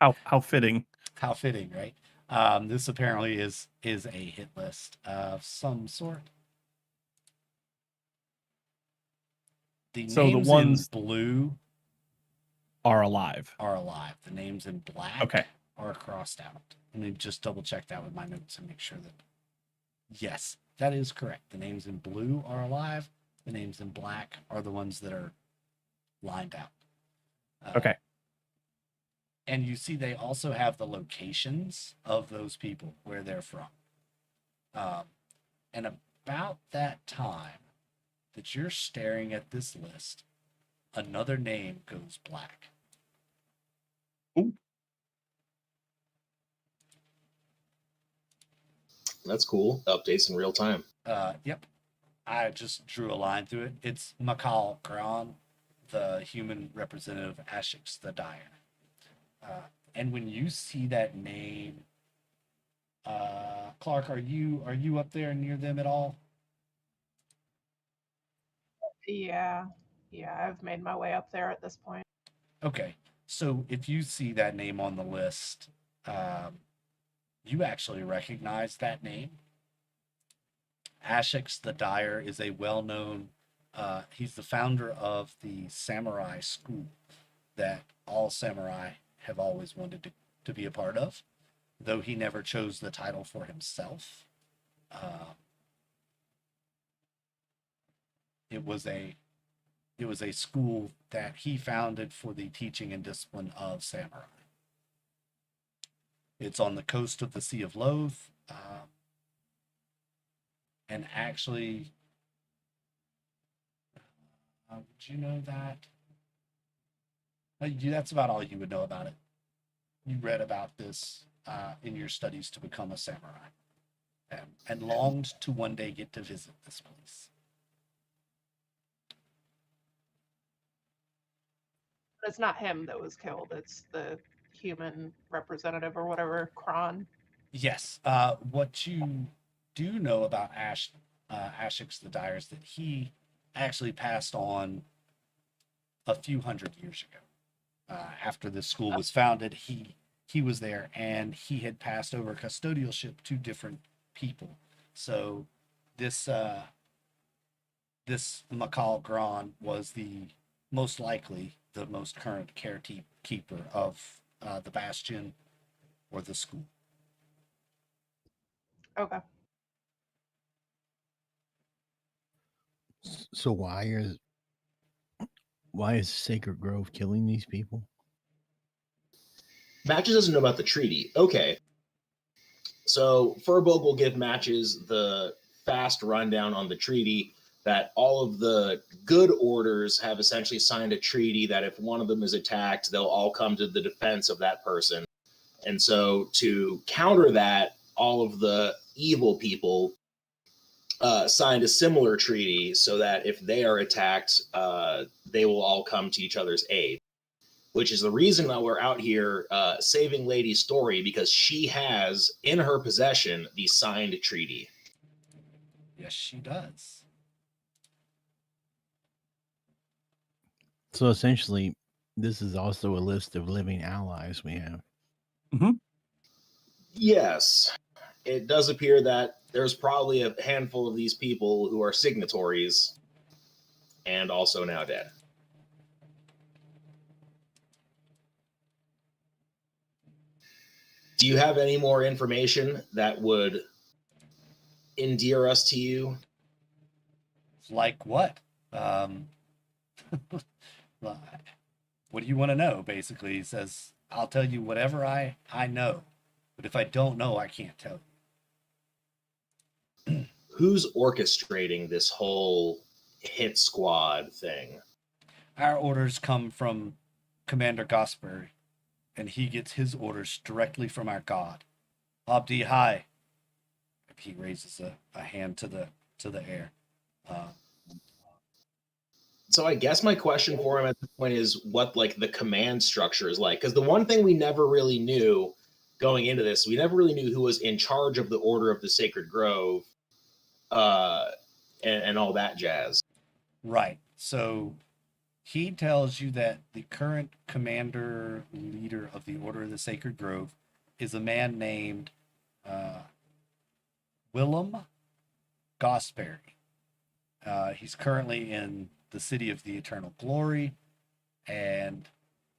B: How fitting.
A: How fitting, right? This apparently is a hit list of some sort. The
B: So the
A: names
B: ones-
A: in blue
B: Are alive.
A: are alive. The names in black
B: Okay.
A: are crossed out. Let me just double check that with my notes and make sure that yes, that is correct. The names in blue are alive. The names in black are the ones that are lined out.
B: Okay.
A: And you see they also have the locations of those people, where they're from. And about that time that you're staring at this list, another name goes black.
B: Ooh.
E: That's cool. Updates in real time.
A: Yep. I just drew a line through it. It's Makal Kran, the human representative of Ashix the Dire. And when you see that name, Clark, are you up there near them at all?
C: Yeah. Yeah, I've made my way up there at this point.
A: Okay, so if you see that name on the list, you actually recognize that name. Ashix the Dire is a well-known, he's the founder of the samurai school that all samurai have always wanted to be a part of, though he never chose the title for himself. It was a school that he founded for the teaching and discipline of samurai. It's on the coast of the Sea of Loath, and actually, would you know that? That's about all you would know about it. You read about this in your studies to become a samurai, and longed to one day get to visit this place.
C: But it's not him that was killed. It's the human representative or whatever, Kron.
A: Yes. What you do know about Ashix the Dire is that he actually passed on a few hundred years ago. After this school was founded, he was there, and he had passed over custodialship to different people. So this this Makal Gran was the most likely the most current caretaker of the Bastion or the school.
C: Okay.
D: So why is Sacred Grove killing these people?
E: Matches doesn't know about the treaty. Okay. So Furbolg will give Matches the fast rundown on the treaty that all of the good orders have essentially signed a treaty that if one of them is attacked, they'll all come to the defense of that person. And so to counter that, all of the evil people signed a similar treaty so that if they are attacked, they will all come to each other's aid. Which is the reason that we're out here saving Lady Story, because she has in her possession the signed treaty.
A: Yes, she does.
D: So essentially, this is also a list of living allies we have.
E: Yes, it does appear that there's probably a handful of these people who are signatories and also now dead. Do you have any more information that would endear us to you?
A: Like what? What do you want to know? Basically, he says, I'll tell you whatever I know, but if I don't know, I can't tell you.
E: Who's orchestrating this whole hit squad thing?
A: Our orders come from Commander Gosbury, and he gets his orders directly from our god. Abdi Hai. He raises a hand to the air.
E: So I guess my question for him at this point is what like the command structure is like, because the one thing we never really knew going into this, we never really knew who was in charge of the Order of the Sacred Grove, and all that jazz.
A: Right. So he tells you that the current commander leader of the Order of the Sacred Grove is a man named Willem Gosbury. He's currently in the City of the Eternal Glory, and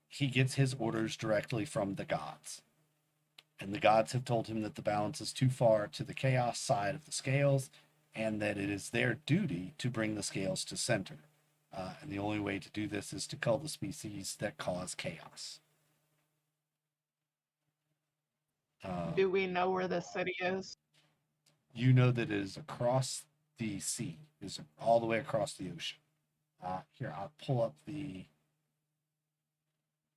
A: he gets his orders directly from the gods. And the gods have told him that the balance is too far to the chaos side of the scales, and that it is their duty to bring the scales to center. And the only way to do this is to cull the species that cause chaos.
C: Do we know where the city is?
A: You know that it is across the sea, is all the way across the ocean. Here, I'll pull up the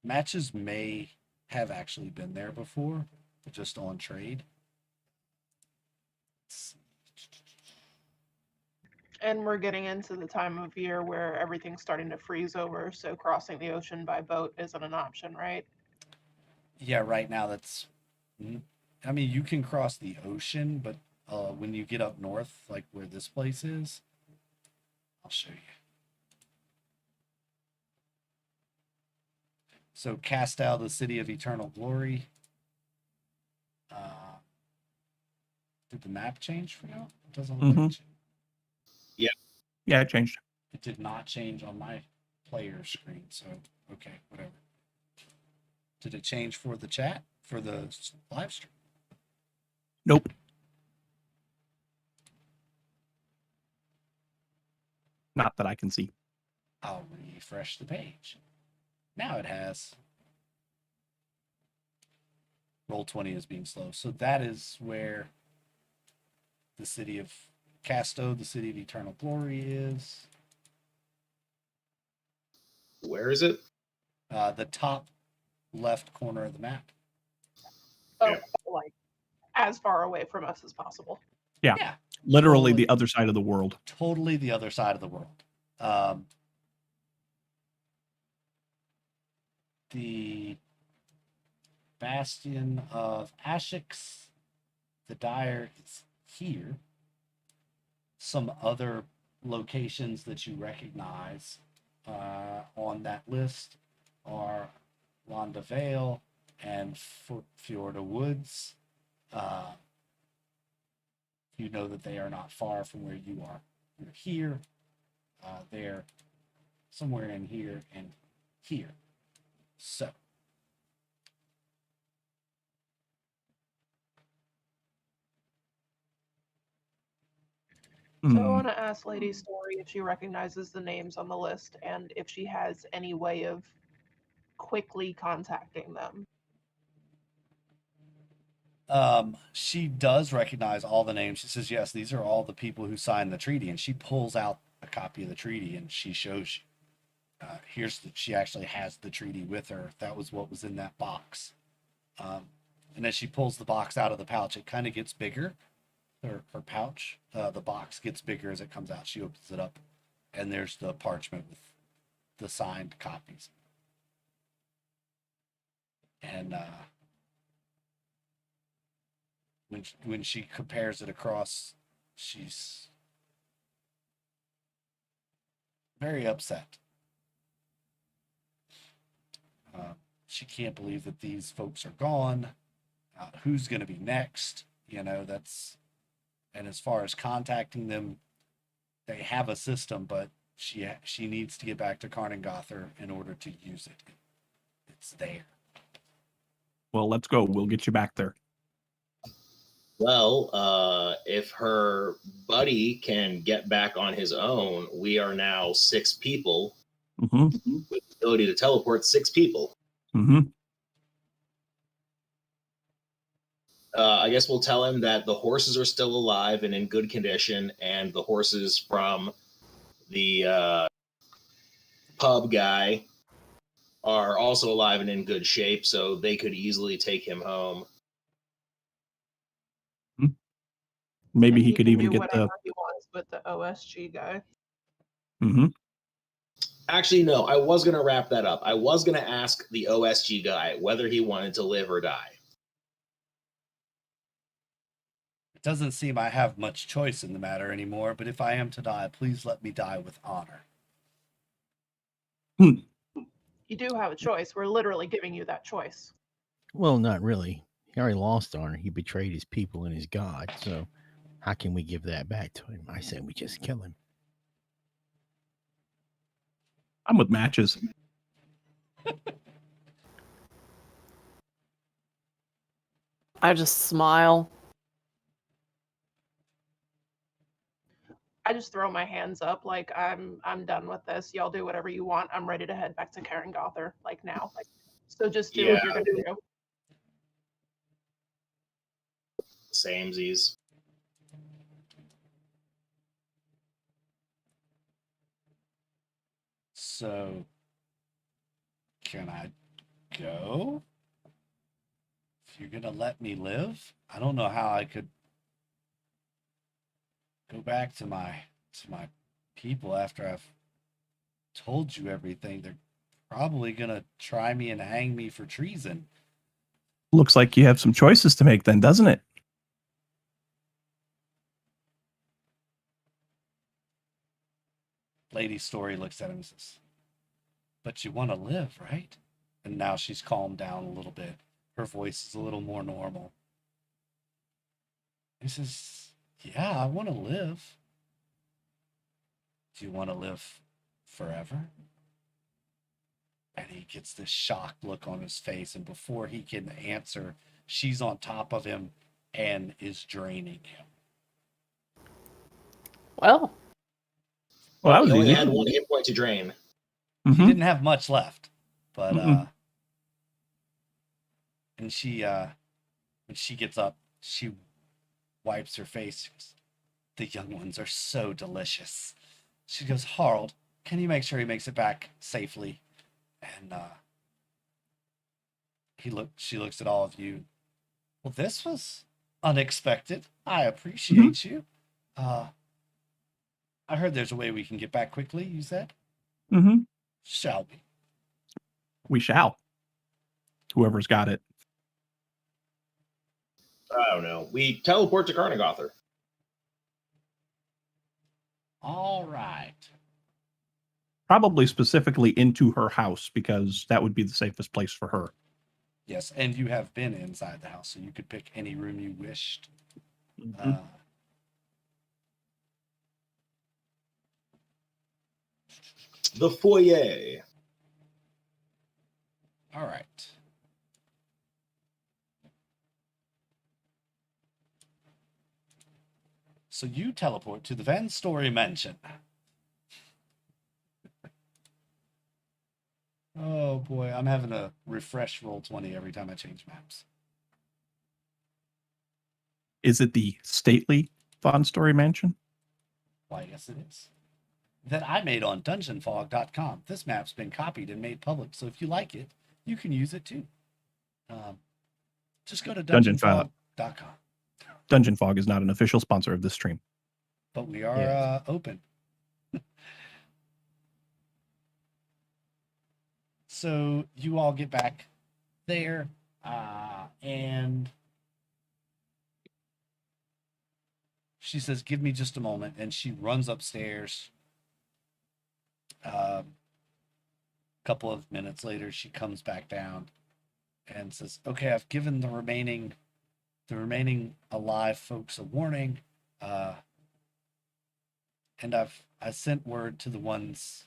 A: matches. May have actually been there before, but just on trade.
C: And we're getting into the time of year where everything's starting to freeze over, so crossing the ocean by boat isn't an option, right?
A: Yeah, right now that's. I mean, you can cross the ocean, but when you get up north, like where this place is, I'll show you. So, Castal, the City of Eternal Glory. Did the map change for you? It doesn't look like it.
B: Yeah, it changed.
A: It did not change on my player screen, so okay, whatever. Did it change for the chat, for the live stream?
B: Nope. Not that I can see.
A: I'll refresh the page. Now it has. Roll20 is being slow. So that is where the city of Casto, the City of Eternal Glory is.
E: Where is it?
A: The top left corner of the map.
C: Oh,
E: Yeah.
C: like as far away from us as possible.
A: Yeah.
B: Literally
A: Totally.
B: the other side of the world.
A: Totally the other side of the world. The Bastion of Ashix, the Dire is here. Some other locations that you recognize on that list are Londa Vale and Fjorda Woods. You know that they are not far from where you are. You're here. They're somewhere in here and here. So.
C: So I want to ask Lady Story if she recognizes the names on the list and if she has any way of quickly contacting them.
A: She does recognize all the names. She says, yes, these are all the people who signed the treaty. And she pulls out a copy of the treaty and she shows you. She actually has the treaty with her. That was what was in that box. And as she pulls the box out of the pouch, it kind of gets bigger. Her pouch, the box gets bigger as it comes out. She opens it up, and there's the parchment with the signed copies. And when she compares it across, she's very upset. She can't believe that these folks are gone. Who's going to be next? You know, that's. And as far as contacting them, they have a system, but she needs to get back to Karnengother in order to use it. It's there.
B: Well, let's go. We'll get you back there.
E: Well, if her buddy can get back on his own, we are now 6 people with the ability to teleport 6 people. I guess we'll tell him that the horses are still alive and in good condition, and the horses from the pub guy are also alive and in good shape, so they could easily take him home.
B: Maybe
C: And
B: he could
C: can
B: even
C: do
B: get
C: whatever
B: the.
C: he wants with the OSG guy.
B: Hmm.
E: Actually, no, I was going to wrap that up. I was going to ask the OSG guy whether he wanted to live or die.
A: It doesn't seem I have much choice in the matter anymore, but if I am to die, please let me die with honor.
C: You do have a choice. We're literally giving you that choice.
D: Well, not really. He already lost honor. He betrayed his people and his God. So how can we give that back to him? I say we just kill him.
B: I'm with matches.
F: I just smile.
C: I just throw my hands up like I'm done with this. Y'all do whatever you want. I'm ready to head back to Karen Gother, like now. So just do what you're gonna do.
E: Samesies.
A: So, can I go? If you're gonna let me live, I don't know how I could go back to my people after I've told you everything. They're probably gonna try me and hang me for treason.
B: Looks like you have some choices to make then, doesn't it?
A: Lady Story looks at him and says, "But you want to live, right?" And now she's calmed down a little bit. Her voice is a little more normal. He says, "Yeah, I want to live." "Do you want to live forever?" And he gets this shocked look on his face, and before he can answer, she's on top of him and is draining him.
F: Well,
B: Well, that
E: He
B: was
E: only
B: easy.
E: had one hit point to drain.
A: He
B: Mhm.
A: didn't have much left, but
B: Mm-mm.
A: and she when she gets up, she wipes her face. She goes, "The young ones are so delicious." She goes, "Harald, can you make sure he makes it back safely?" And she looks at all of you. "Well, this was unexpected. I appreciate you. I heard there's a way we can get back quickly," you said.
B: Mm-hmm.
A: "Shall we?"
B: We shall. Whoever's got it.
E: I don't know. We teleport to Karnagother.
A: All right.
B: Probably specifically into her house because that would be the safest place for her.
A: Yes, and you have been inside the house, so you could pick any room you wished.
B: Mhm.
E: The foyer.
A: All right. So you teleport to the Van Story Mansion. Oh boy, I'm having a refresh Roll20 every time I change maps.
B: Is it the stately Von Story Mansion?
A: Why, yes, it is. That I made on dungeonfog.com. This map's been copied and made public, so if you like it, you can use it too. Just go to
B: Dungeon Fog.
A: dungeonfog.com.
B: Dungeon Fog is not an official sponsor of this stream.
A: But we are
D: Yeah.
A: open. So you all get back there, and she says, "Give me just a moment," and she runs upstairs. A couple of minutes later, she comes back down and says, "Okay, I've given the remaining alive folks a warning, and I sent word to the ones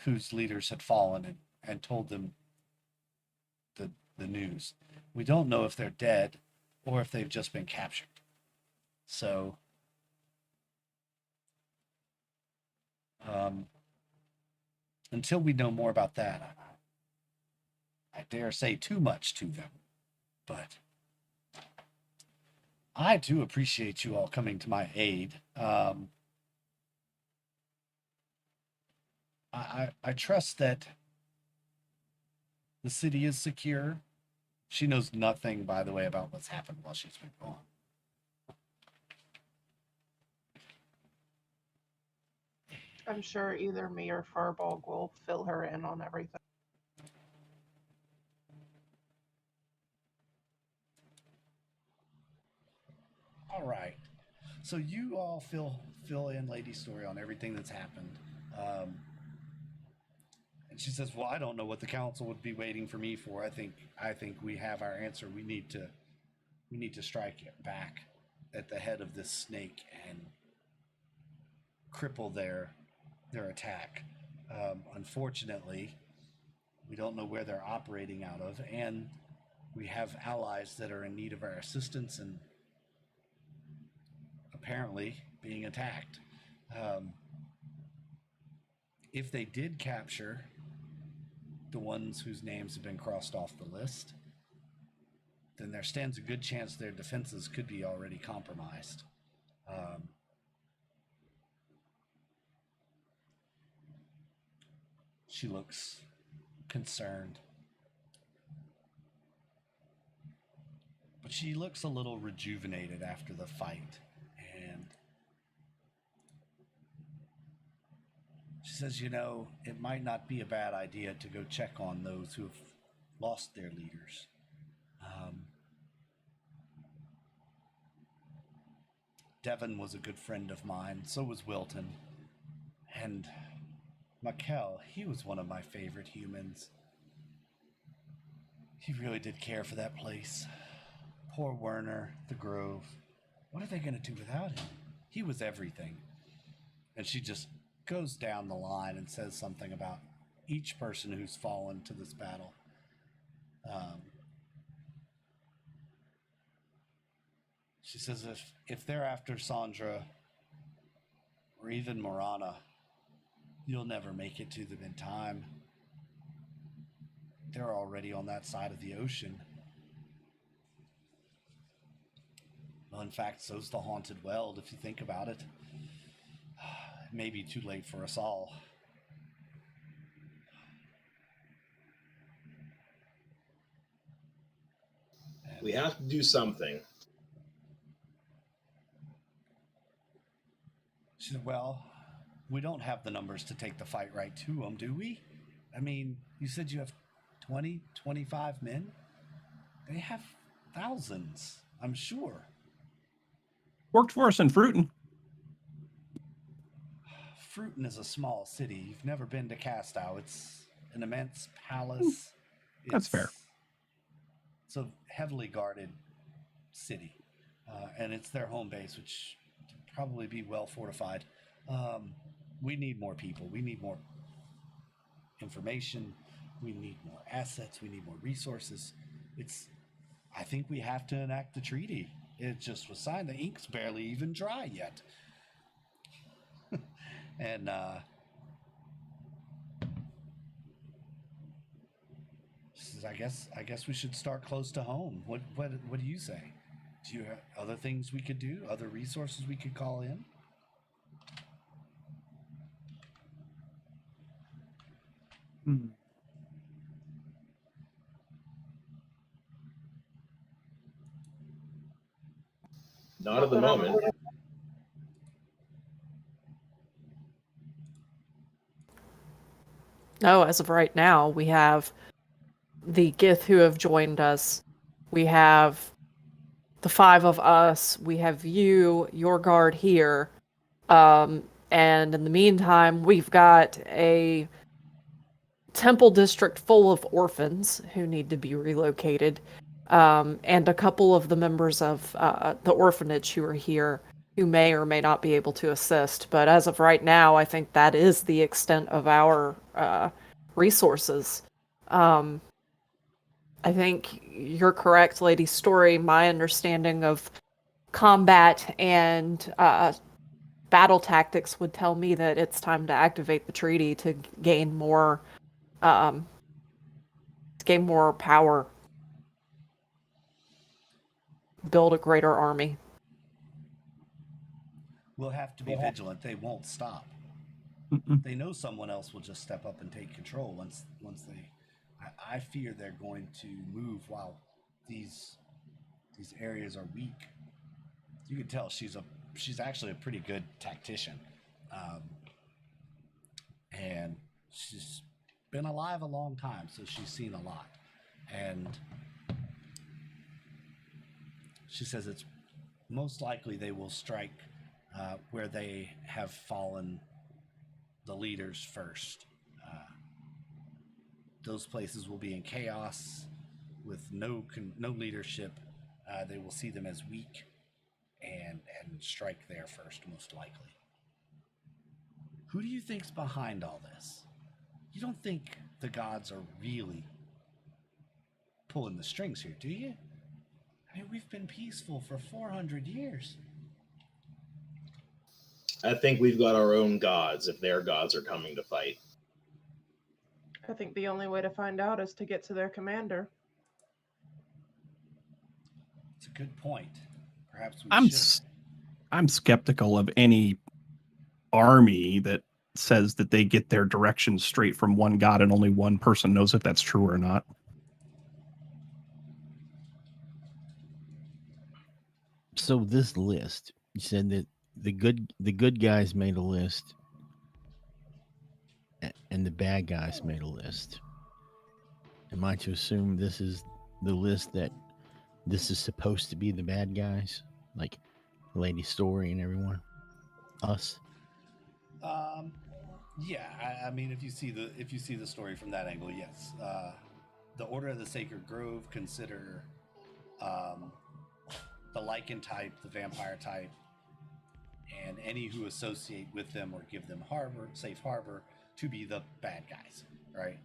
A: whose leaders had fallen and told them the news. We don't know if they're dead or if they've just been captured. So, until we know more about that, I dare say too much to them. But I do appreciate you all coming to my aid. I trust that the city is secure. She knows nothing, by the way, about what's happened while she's been gone.
C: I'm sure either me or Furbolg will fill her in on everything.
A: All right. So you all fill in Lady's story on everything that's happened. And she says, "Well, I don't know what the council would be waiting for me for. I think we have our answer. We need to strike it back at the head of this snake and cripple their attack. Unfortunately, we don't know where they're operating out of, and we have allies that are in need of our assistance and apparently being attacked. If they did capture the ones whose names have been crossed off the list, then there stands a good chance their defenses could be already compromised. She looks concerned, but she looks a little rejuvenated after the fight, and she says, it might not be a bad idea to go check on those who have lost their leaders. Devon was a good friend of mine, so was Wilton. And Makel, he was one of my favorite humans. He really did care for that place. Poor Werner, the Grove. What are they going to do without him? He was everything. And she just goes down the line and says something about each person who's fallen to this battle. She says if they're after Sandra or even Morana, you'll never make it to them in time. They're already on that side of the ocean. Well, in fact, so's the Haunted Weld, if you think about it. It may be too late for us all.
E: We have to do something.
A: She said, well, we don't have the numbers to take the fight right to them, do we? I mean, you said you have 20, 25 men? They have thousands, I'm sure.
B: Worked for us in Fruiton.
A: Fruiton is a small city. You've never been to Castow. It's an immense palace.
B: That's fair.
A: It's a heavily guarded city, and it's their home base, which probably be well fortified. We need more people. We need more information. We need more assets. We need more resources. I think we have to enact the treaty. It just was signed. The ink's barely even dry yet. And she says, I guess we should start close to home. What do you say? Do you have other things we could do? Other resources we could call in?
E: Not at the moment.
F: No, as of right now, we have the Gith who have joined us. We have the 5 of us. We have you, your guard here. And in the meantime, we've got a temple district full of orphans who need to be relocated. And a couple of the members of the orphanage who are here who may or may not be able to assist. But as of right now, I think that is the extent of our resources. I think you're correct, Lady Story. My understanding of combat and battle tactics would tell me that it's time to activate the treaty to gain more power, build a greater army.
A: We'll have to be vigilant. They won't stop. They know someone else will just step up and take control once they. I fear they're going to move while these areas are weak. You can tell she's actually a pretty good tactician, and she's been alive a long time, so she's seen a lot. And she says it's most likely they will strike where they have fallen the leaders first. Those places will be in chaos with no leadership. They will see them as weak and strike there first, most likely. Who do you think's behind all this? You don't think the gods are really pulling the strings here, do you? I mean, we've been peaceful for 400 years.
E: I think we've got our own gods if their gods are coming to fight.
C: I think the only way to find out is to get to their commander.
A: It's a good point. Perhaps we
B: I'm
A: should.
B: I'm skeptical of any army that says that they get their directions straight from one god and only one person knows if that's true or not.
D: So this list, you said that the good guys made a list, and the bad guys made a list. Am I to assume this is the list that this is supposed to be the bad guys, like Lady Story and everyone, us?
A: Yeah. I mean, if you see the story from that angle, yes. The Order of the Sacred Grove consider the Lycan type, the vampire type, and any who associate with them or give them safe harbor to be the bad guys, right?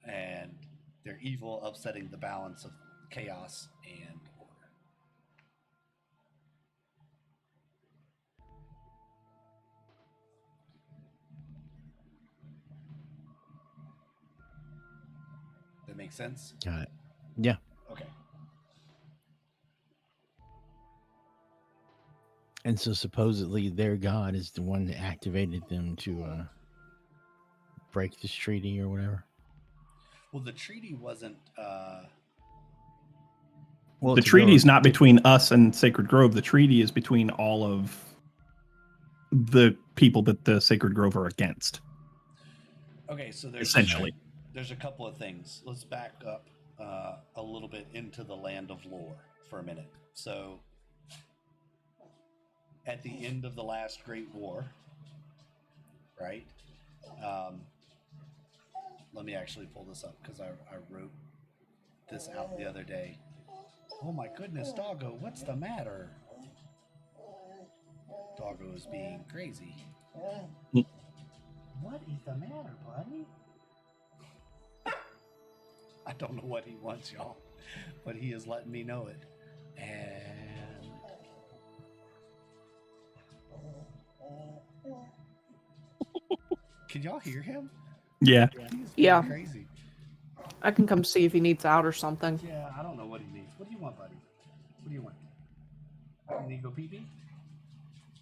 A: And they're evil, upsetting the balance of chaos and order. That makes sense?
D: Got it. Yeah.
A: Okay.
D: And so supposedly their god is the one that activated them to break this treaty or whatever.
A: Well, the treaty wasn't.
D: Well,
B: The treaty is not between us and Sacred Grove. The treaty is between all of the people that the Sacred Grove are against.
A: Okay, so
B: Essentially.
A: There's a couple of things. Let's back up a little bit into the land of lore for a minute. So, at the end of the last Great War, right? Let me actually pull this up because I wrote this out the other day. Oh my goodness, Doggo, what's the matter? Doggo is being crazy. What is the matter, buddy? I don't know what he wants, y'all, but he is letting me know it. And can y'all hear him?
B: Yeah.
A: He's being
F: Yeah.
A: crazy.
F: I can come see if he needs out or something.
A: Yeah, I don't know what he needs. What do you want, buddy? What do you want? You need to go pee-pee?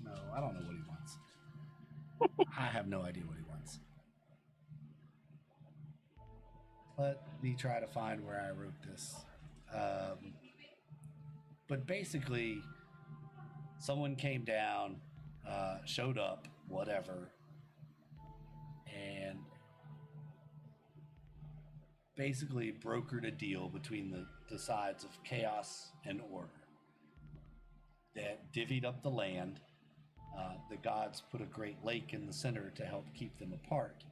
A: No, I don't know what he wants. I have no idea what he wants. Let me try to find where I wrote this. But basically, someone came down, showed up, whatever, and basically brokered a deal between the sides of chaos and order that divvied up the land. The gods put a great lake in the center to help keep them apart.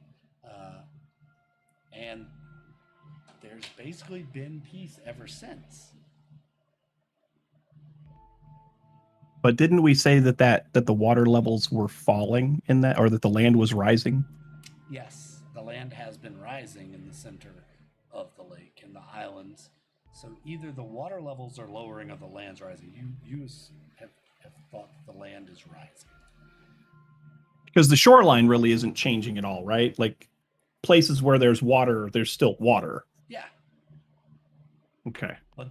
A: And there's basically been peace ever since.
B: But didn't we say that the water levels were falling in that, or that the land was rising?
A: Yes, the land has been rising in the center of the lake and the islands. So either the water levels are lowering or the land's rising. You have thought the land is rising.
B: Because the shoreline really isn't changing at all, right? Like places where there's water, there's still water.
A: Yeah.
B: Okay.
A: But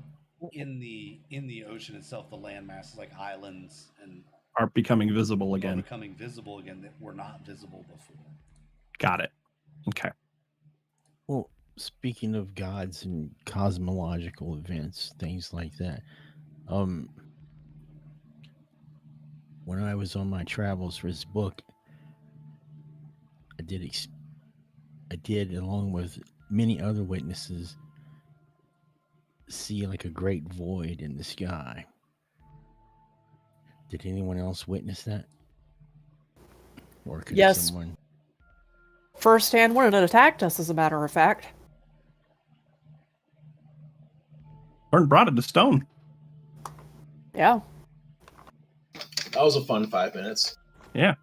A: in the ocean itself, the land masses like islands and
B: Are becoming visible
A: are
B: again.
A: becoming visible again that were not visible before.
B: Got it. Okay.
D: Well, speaking of gods and cosmological events, things like that, when I was on my travels for this book, I did, along with many other witnesses, see like a great void in the sky. Did anyone else witness that? Or could
F: Yes.
D: someone?
F: Firsthand when it attacked us, as a matter of fact.
B: Or brought it to stone.
F: Yeah.
E: That was a fun 5 minutes.
B: Yeah.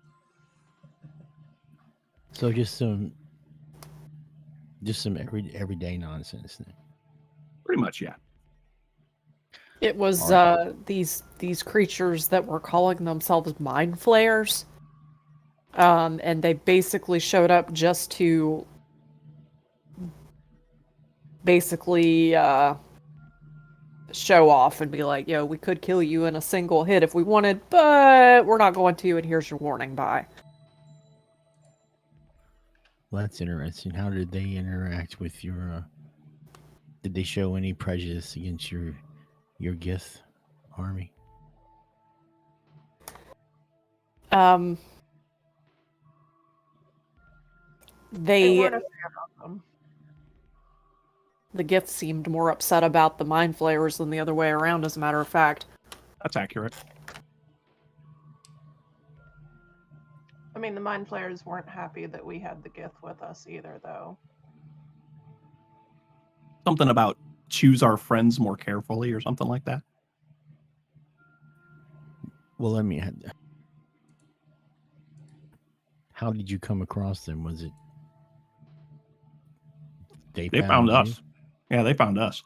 D: So just some everyday nonsense then.
B: Pretty much, yeah.
F: It was these creatures that were calling themselves mind flayers. And they basically showed up just to basically show off and be like, yo, we could kill you in a single hit if we wanted, but we're not going to, and here's your warning, bye.
D: Well, that's interesting. How did they interact with your? Did they show any prejudice against your Gith army?
C: They
F: They
C: weren't a fan of them.
F: the gift seemed more upset about the mind flayers than the other way around, as a matter of fact.
B: That's accurate.
C: I mean, the mind flayers weren't happy that we had the gift with us either, though.
B: Something about choose our friends more carefully or something like that.
D: Well, I mean, how did you come across them? Was it they
B: found
D: you?
B: us? Yeah, they found us.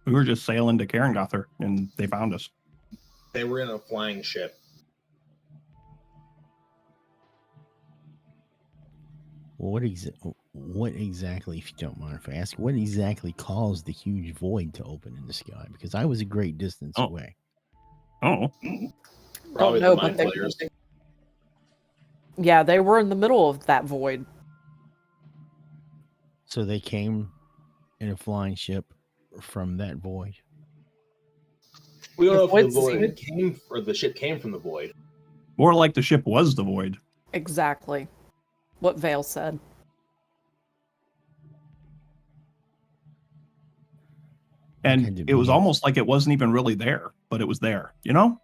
B: We were just sailing to Karengother, and they found us.
E: They were in a flying ship.
D: Well, what exactly, if you don't mind if I ask, what exactly caused the huge void to open in the sky? Because I was a great distance away.
B: Oh.
E: Probably
F: know,
E: the
F: but
E: mind
F: they-
E: flayers.
F: Yeah, they were in the middle of that void.
D: So they came in a flying ship from that void.
E: We don't
F: The
E: know if the
F: void
E: void came or the ship came from the void.
B: More like the ship was the void.
F: Exactly. What Vale said.
B: And it was almost like it wasn't even really there, but it was there, you know?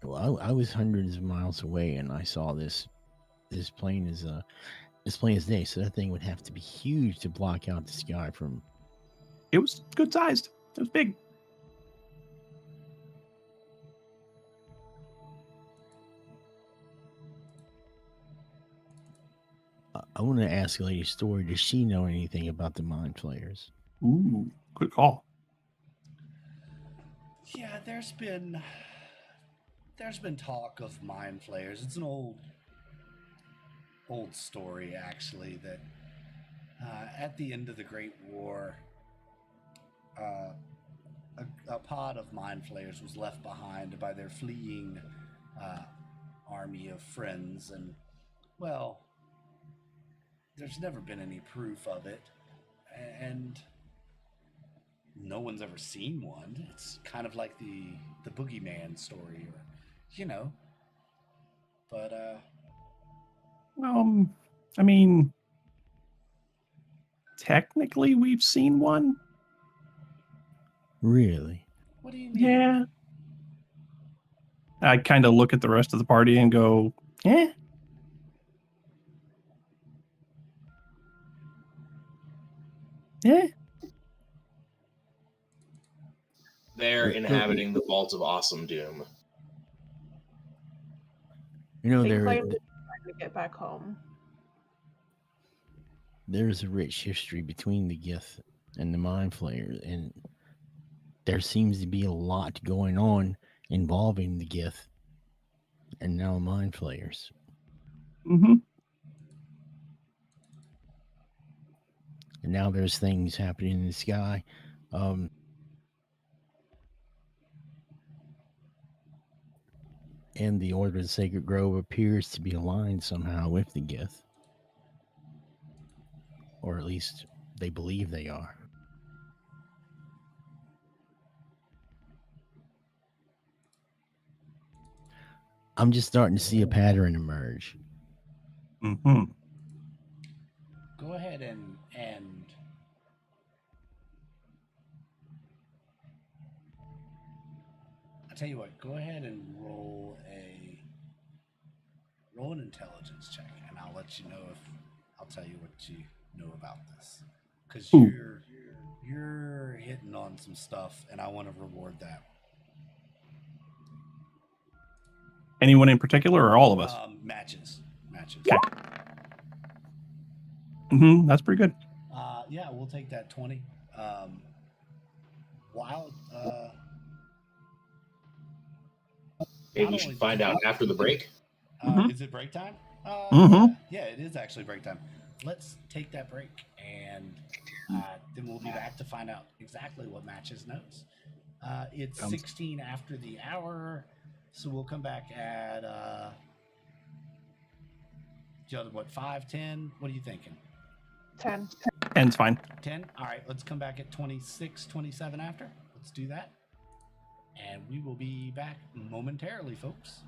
D: Well, I was hundreds of miles away, and I saw this plane as plain as day. So that thing would have to be huge to block out the sky from.
B: It was good sized. It was big.
D: I want to ask Lady Story, does she know anything about the mind flayers?
B: Ooh, good call.
A: Yeah, there's been talk of mind flayers. It's an old story, actually, that at the end of the Great War, a pod of mind flayers was left behind by their fleeing army of friends, and well, there's never been any proof of it, and no one's ever seen one. It's kind of like the boogeyman story, or you know. But
B: I mean, technically we've seen one.
D: Really?
A: what do you mean?
B: Yeah. I kind of look at the rest of the party and go, eh. Yeah.
E: They're inhabiting the vault of awesome doom.
D: You know,
C: They claim they're trying to get back home.
D: There's a rich history between the Gith and the mind flayers, and there seems to be a lot going on involving the Gith and now mind flayers.
B: Mm-hmm.
D: And now there's things happening in the sky. and the Order of the Sacred Grove appears to be aligned somehow with the Gith. Or at least they believe they are. I'm just starting to see a pattern emerge.
B: Mm-hmm.
A: Go ahead and I tell you what, go ahead and roll an intelligence check, and I'll let you know if I'll tell you what you know about this, because
B: Ooh.
A: you're hitting on some stuff, and I want to reward that.
B: Anyone in particular, or all of us?
A: Matches.
B: Okay. Mm-hmm. That's pretty good.
A: Yeah, we'll take that 20. Wild.
E: Maybe
A: Not
E: we should
A: only-
E: find out after the break.
B: Mhm.
A: Is it break time?
B: Mhm.
A: Yeah, it is actually break time. Let's take that break, and then we'll be back to find out exactly what Matches knows. It's 16 after the hour, so we'll come back at what, 5, 10? What are you thinking?
C: 10.
B: 10's fine.
A: 10? All right, let's come back at 26, 27 after. Let's do that. And we will be back momentarily, folks.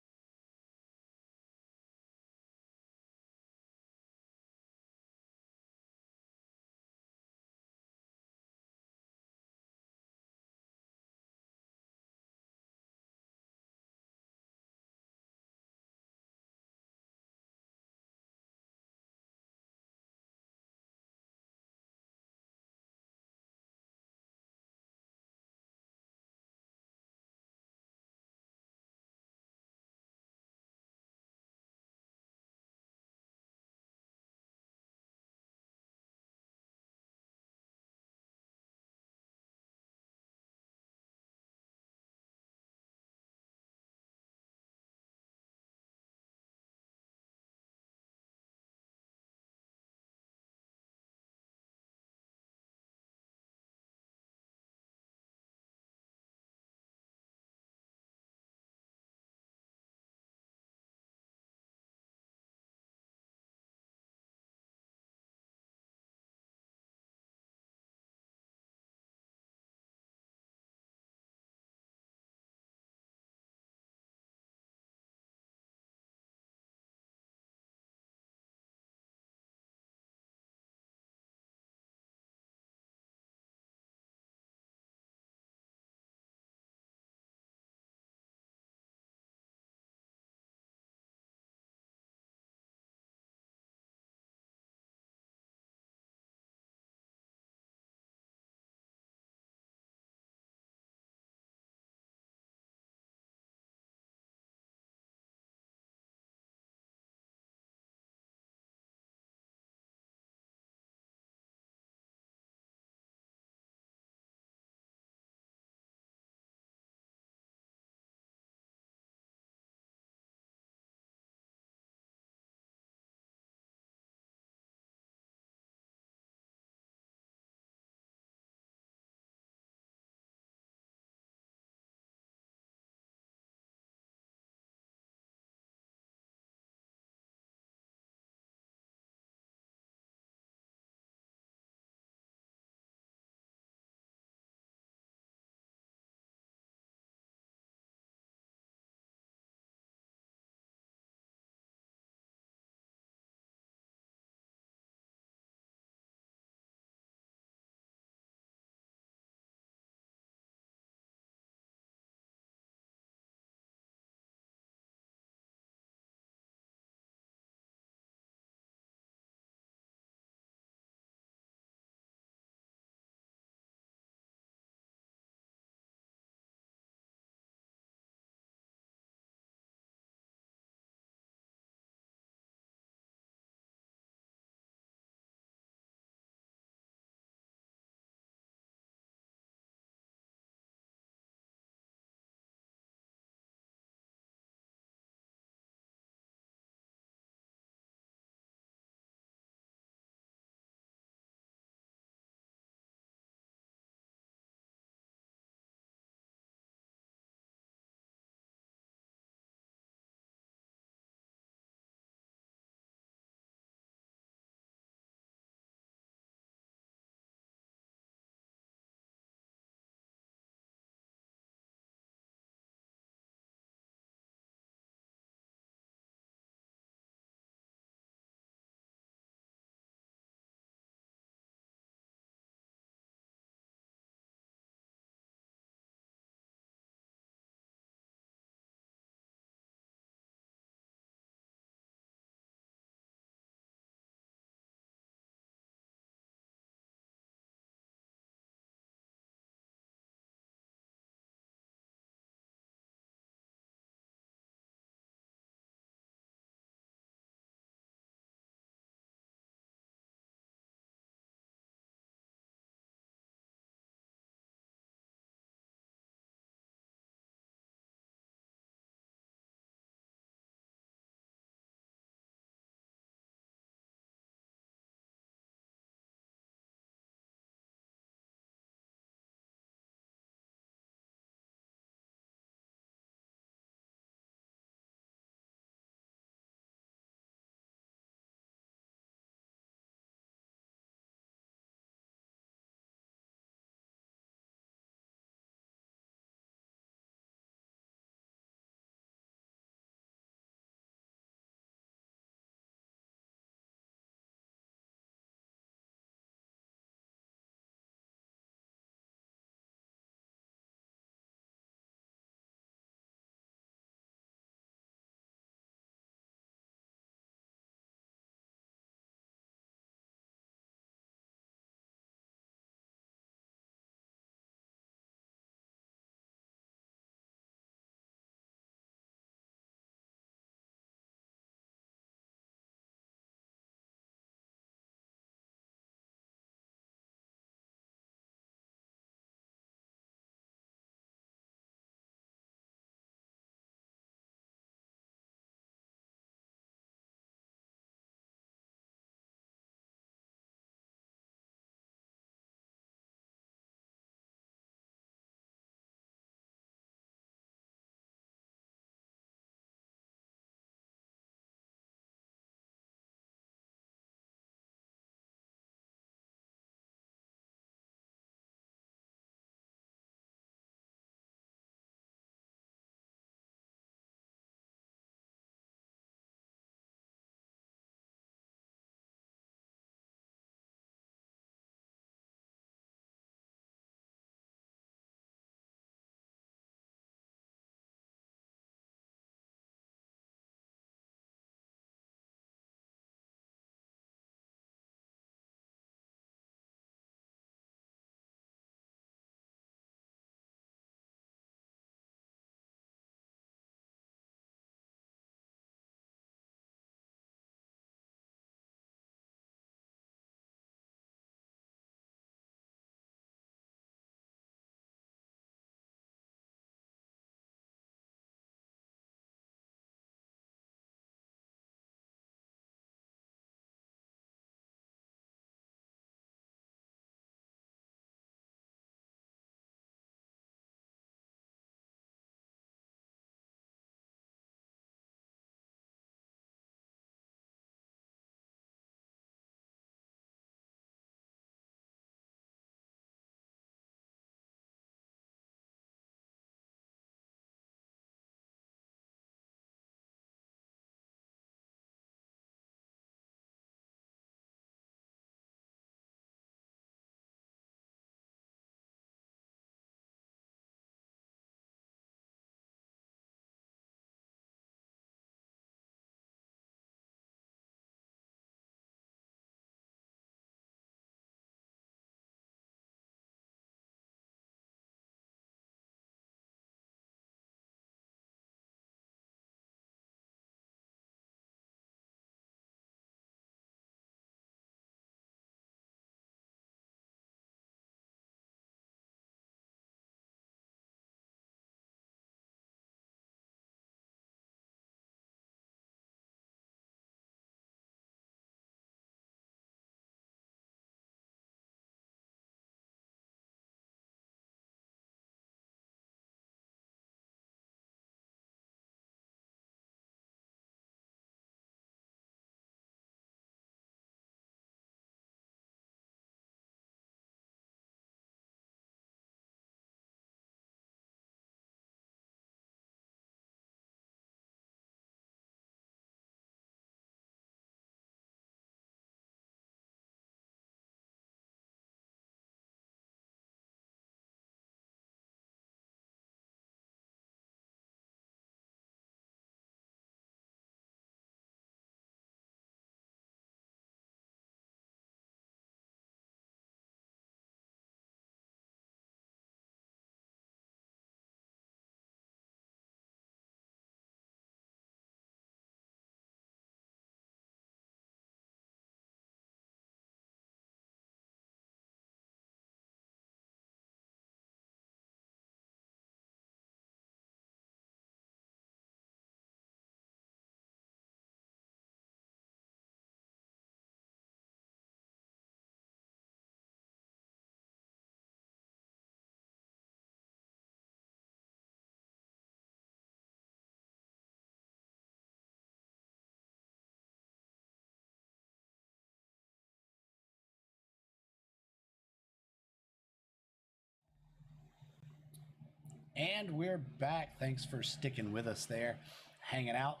A: And we're back. Thanks for sticking with us there, hanging out.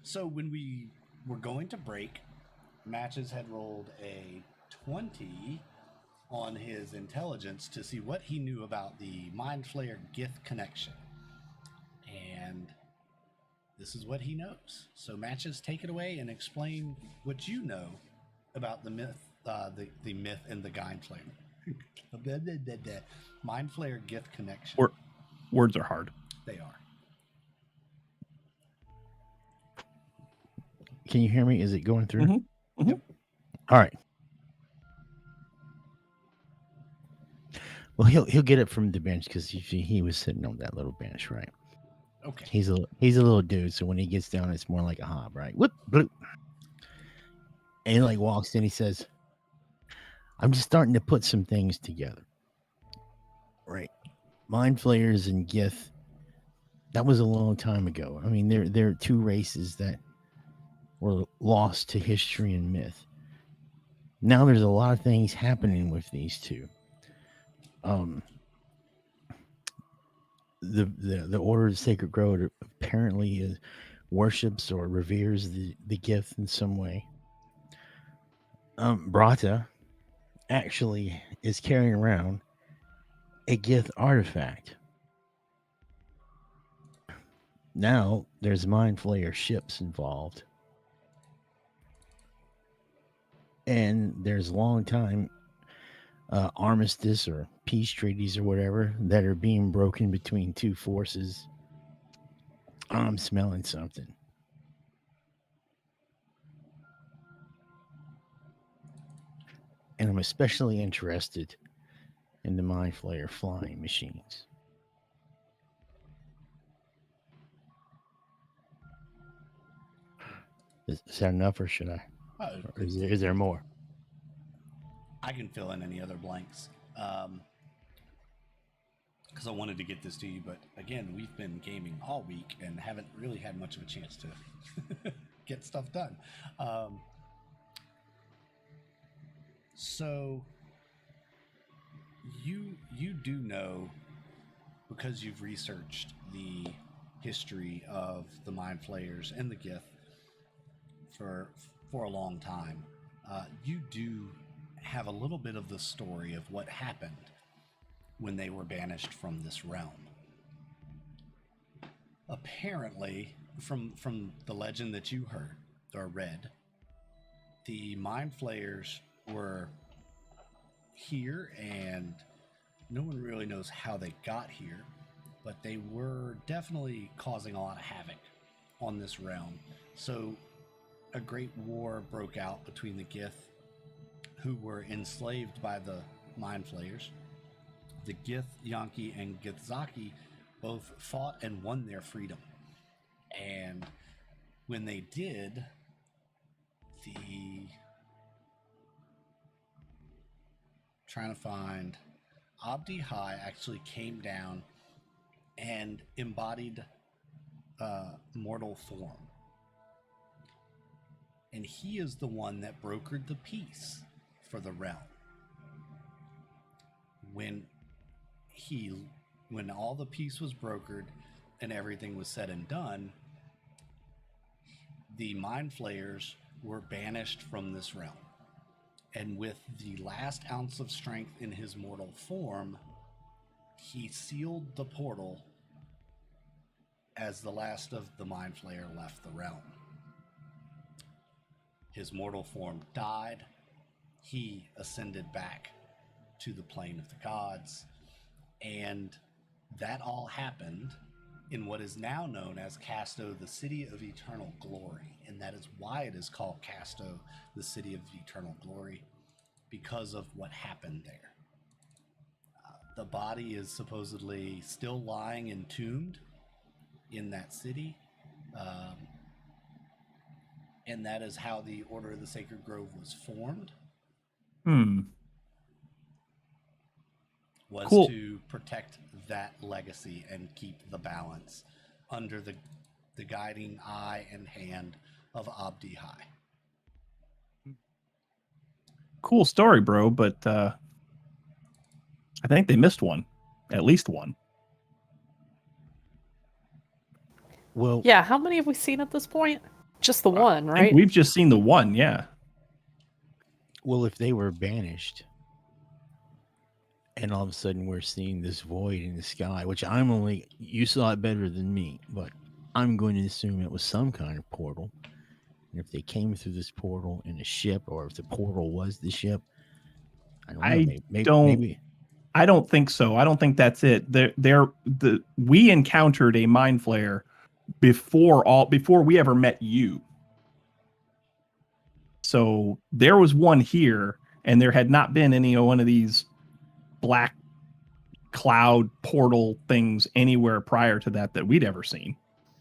A: So when we were going to break, Matches had rolled a 20 on his intelligence to see what he knew about the Mind Flayer Gith connection. And this is what he knows. So Matches, take it away and explain what you know about the myth, the myth and the Mind Flayer. Mind Flayer Gith connection.
B: Words are hard.
A: They are.
D: Can you hear me? Is it going through?
B: Mm-hmm. Mm-hmm.
A: Yep.
D: All right. Well, he'll get it from the bench because he was sitting on that little bench, right?
A: Okay.
D: He's a little dude, so when he gets down, it's more like a hob, right? Whoop, bloop. And he like walks in. He says, "I'm just starting to put some things together, right? Mind flayers and Gith. That was a long time ago. I mean, they're two races that were lost to history and myth. Now there's a lot of things happening with these two. The Order of the Sacred Grove apparently worships or reveres the Gith in some way. Brata actually is carrying around a Gith artifact. Now there's Mind Flayer ships involved. And there's long time armistice or peace treaties or whatever that are being broken between two forces. I'm smelling something. And I'm especially interested in the Mind Flayer flying machines. Is that enough, or should I? Or is there more?
A: I can fill in any other blanks because I wanted to get this to you, but again, we've been gaming all week and haven't really had much of a chance to get stuff done. So you do know, because you've researched the history of the Mind Flayers and the Gith for a long time. You do have a little bit of the story of what happened when they were banished from this realm. Apparently, from the legend that you heard or read, the Mind Flayers were here, and no one really knows how they got here, but they were definitely causing a lot of havoc on this realm. So a great war broke out between the Gith, who were enslaved by the Mind Flayers. The Gith, Yankee, and Githzaki both fought and won their freedom. And when they did, trying to find, Abdi High actually came down and embodied mortal form. And he is the one that brokered the peace for the realm. When all the peace was brokered and everything was said and done, the Mind Flayers were banished from this realm. And with the last ounce of strength in his mortal form, he sealed the portal as the last of the Mind Flayer left the realm. His mortal form died. He ascended back to the plane of the gods. And that all happened in what is now known as Casto, the City of Eternal Glory. And that is why it is called Casto, the City of Eternal Glory, because of what happened there. The body is supposedly still lying entombed in that city. And that is how the Order of the Sacred Grove was formed. Was
B: cool.
A: To protect that legacy and keep the balance under the guiding eye and hand of Abdi High.
B: Cool story, bro, but I think they missed one. At least one.
D: Well,
F: Yeah, how many have we seen at this point? Just the one,
B: I think
F: right?
B: we've just seen the one, yeah.
D: well, if they were banished, and all of a sudden we're seeing this void in the sky, which you saw it better than me, but I'm going to assume it was some kind of portal. And if they came through this portal in a ship, or if the portal was the ship, I don't know. Maybe.
B: I don't think so. I don't think that's it. We encountered a mind flayer before we ever met you. So there was one here, and there had not been any one of these black cloud portal things anywhere prior to that we'd ever seen.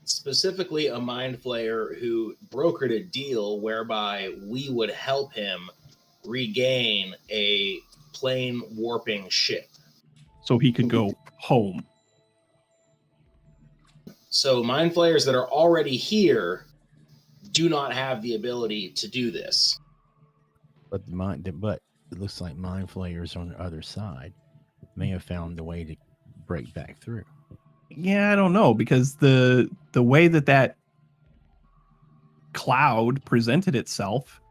E: Specifically, a mind flayer who brokered a deal whereby we would help him regain a plane warping ship.
B: So he could go home.
E: So mind flayers that are already here do not have the ability to do this.
D: But it looks like mind flayers on the other side may have found a way to break back through.
B: Yeah, I don't know, because the way that cloud presented itself,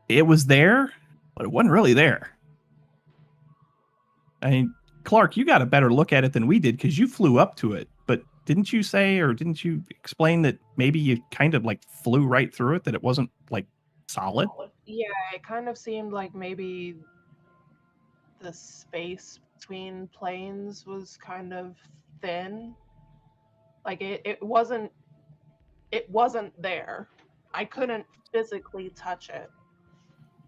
B: it was there, but it wasn't really there. I mean, Clark, you got a better look at it than we did because you flew up to it. But didn't you say, or didn't you explain that maybe you kind of like flew right through it, that it wasn't like solid?
C: Yeah, it kind of seemed like maybe the space between planes was kind of thin. Like it wasn't there. I couldn't physically touch it.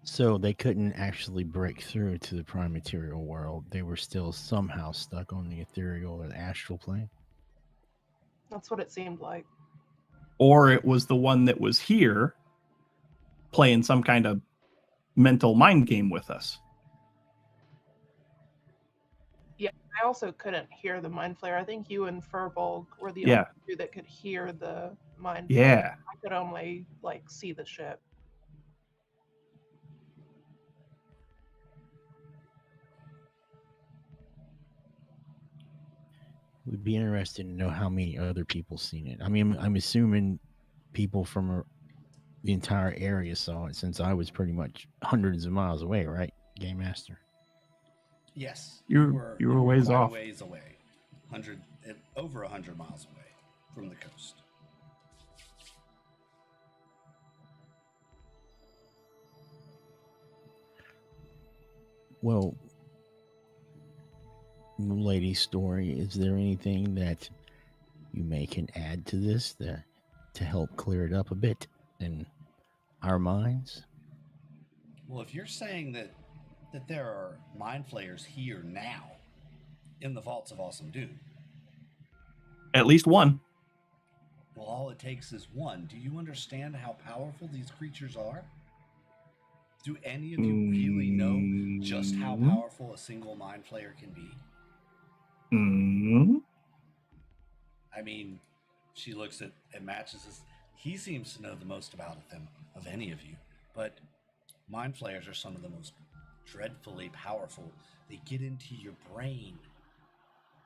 D: So they couldn't actually break through to the prime material world. They were still somehow stuck on the ethereal or the astral plane.
C: That's what it seemed like.
B: Or it was the one that was here playing some kind of mental mind game with us.
C: I also couldn't hear the mind flayer. I think you and Furbolg were the
B: Yeah.
C: only two that could hear the mind flayer.
B: Yeah.
C: I could only like see the ship.
D: Would be interested to know how many other people seen it. I mean, I'm assuming people from the entire area saw it, since I was pretty much hundreds of miles away, right, Game Master?
A: Yes,
B: You were ways
A: quite a
B: off.
A: ways away, over 100 miles away from the coast.
D: Well, lady story, is there anything that you can add to this to help clear it up a bit in our minds?
A: Well, if you're saying that there are mind flayers here now in the vaults of Awesome Doom,
B: At least one.
A: well, all it takes is one. Do you understand how powerful these creatures are? Do any of you really know just how powerful a single mind flayer can be? I mean, she looks at matches. He seems to know the most about them of any of you, but mind flayers are some of the most dreadfully powerful. They get into your brain.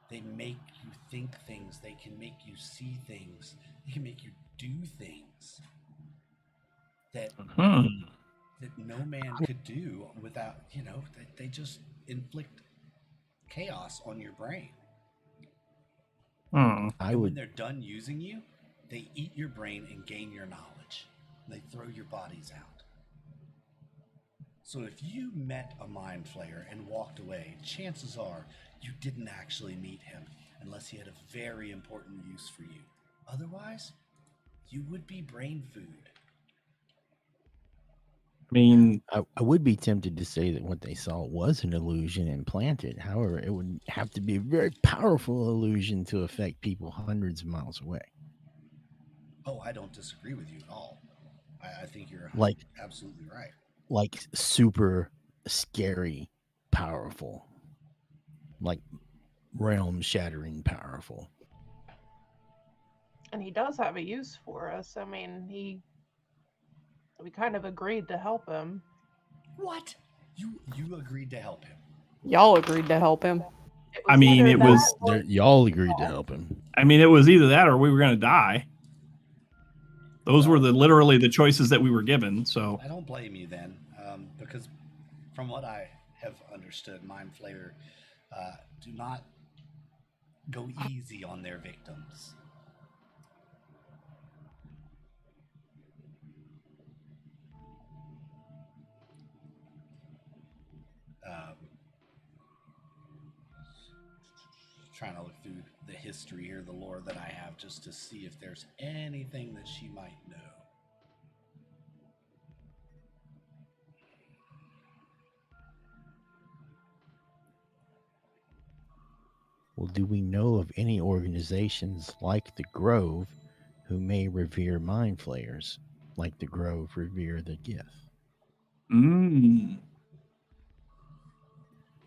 A: They make you think things. They can make you see things. They can make you do things that no man could do without, they just inflict chaos on your brain. And when they're done using you, they eat your brain and gain your knowledge. They throw your bodies out. So if you met a mind flayer and walked away, chances are you didn't actually meet him unless he had a very important use for you. Otherwise, you would be brain food.
B: I mean,
D: I would be tempted to say that what they saw was an illusion implanted. However, it would have to be a very powerful illusion to affect people hundreds of miles away.
A: Oh, I don't disagree with you at all. I think you're absolutely right.
D: Like super scary, powerful, like realm shattering powerful.
C: And he does have a use for us. I mean, we kind of agreed to help him.
A: What? You agreed to help him?
F: Y'all agreed to help him.
B: I mean,
C: either
B: it
C: that
B: was.
C: or-
D: Y'all agreed to help him.
B: I mean, it was either that or we were going to die. Those were
A: Well-
B: literally the choices that we were given. So
A: I don't blame you then, because from what I have understood, Mind Flayer do not go easy on their victims. Trying to look through the history here, the lore that I have, just to see if there's anything that she might know.
D: Well, do we know of any organizations like the Grove who may revere mind flayers, like the Grove revere the Gith?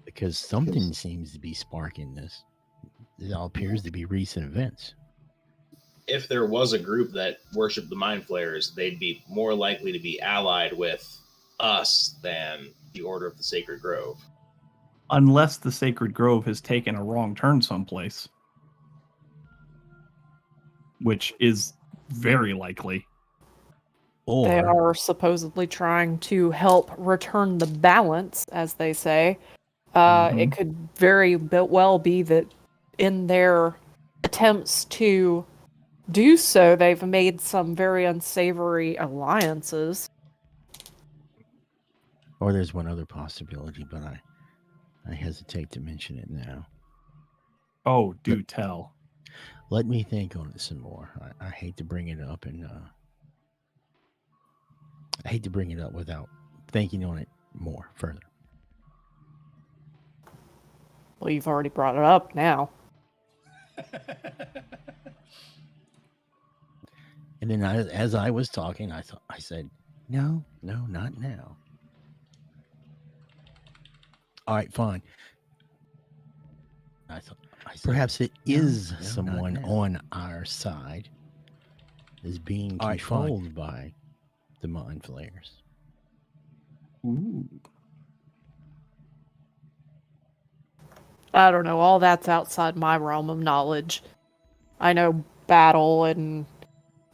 D: Because something seems to be sparking this. It all appears to be recent events.
E: If there was a group that worshipped the Mind Flayers, they'd be more likely to be allied with us than the Order of the Sacred Grove.
B: unless the Sacred Grove has taken a wrong turn someplace, which is very likely.
F: They
D: Or
F: are supposedly trying to help return the balance, as they say. It could very well be that in their attempts to do so, they've made some very unsavory alliances.
D: or there's one other possibility, but I hesitate to mention it now.
B: Oh, do tell.
D: Let me think on it some more. I hate to bring it up, and I hate to bring it up without thinking on it more further.
F: Well, you've already brought it up now.
D: And then as I was talking, I said, no, not now. All right, fine. I said, perhaps it is someone on our side is being controlled by the Mind Flayers.
B: Ooh.
F: I don't know. All that's outside my realm of knowledge. I know battle and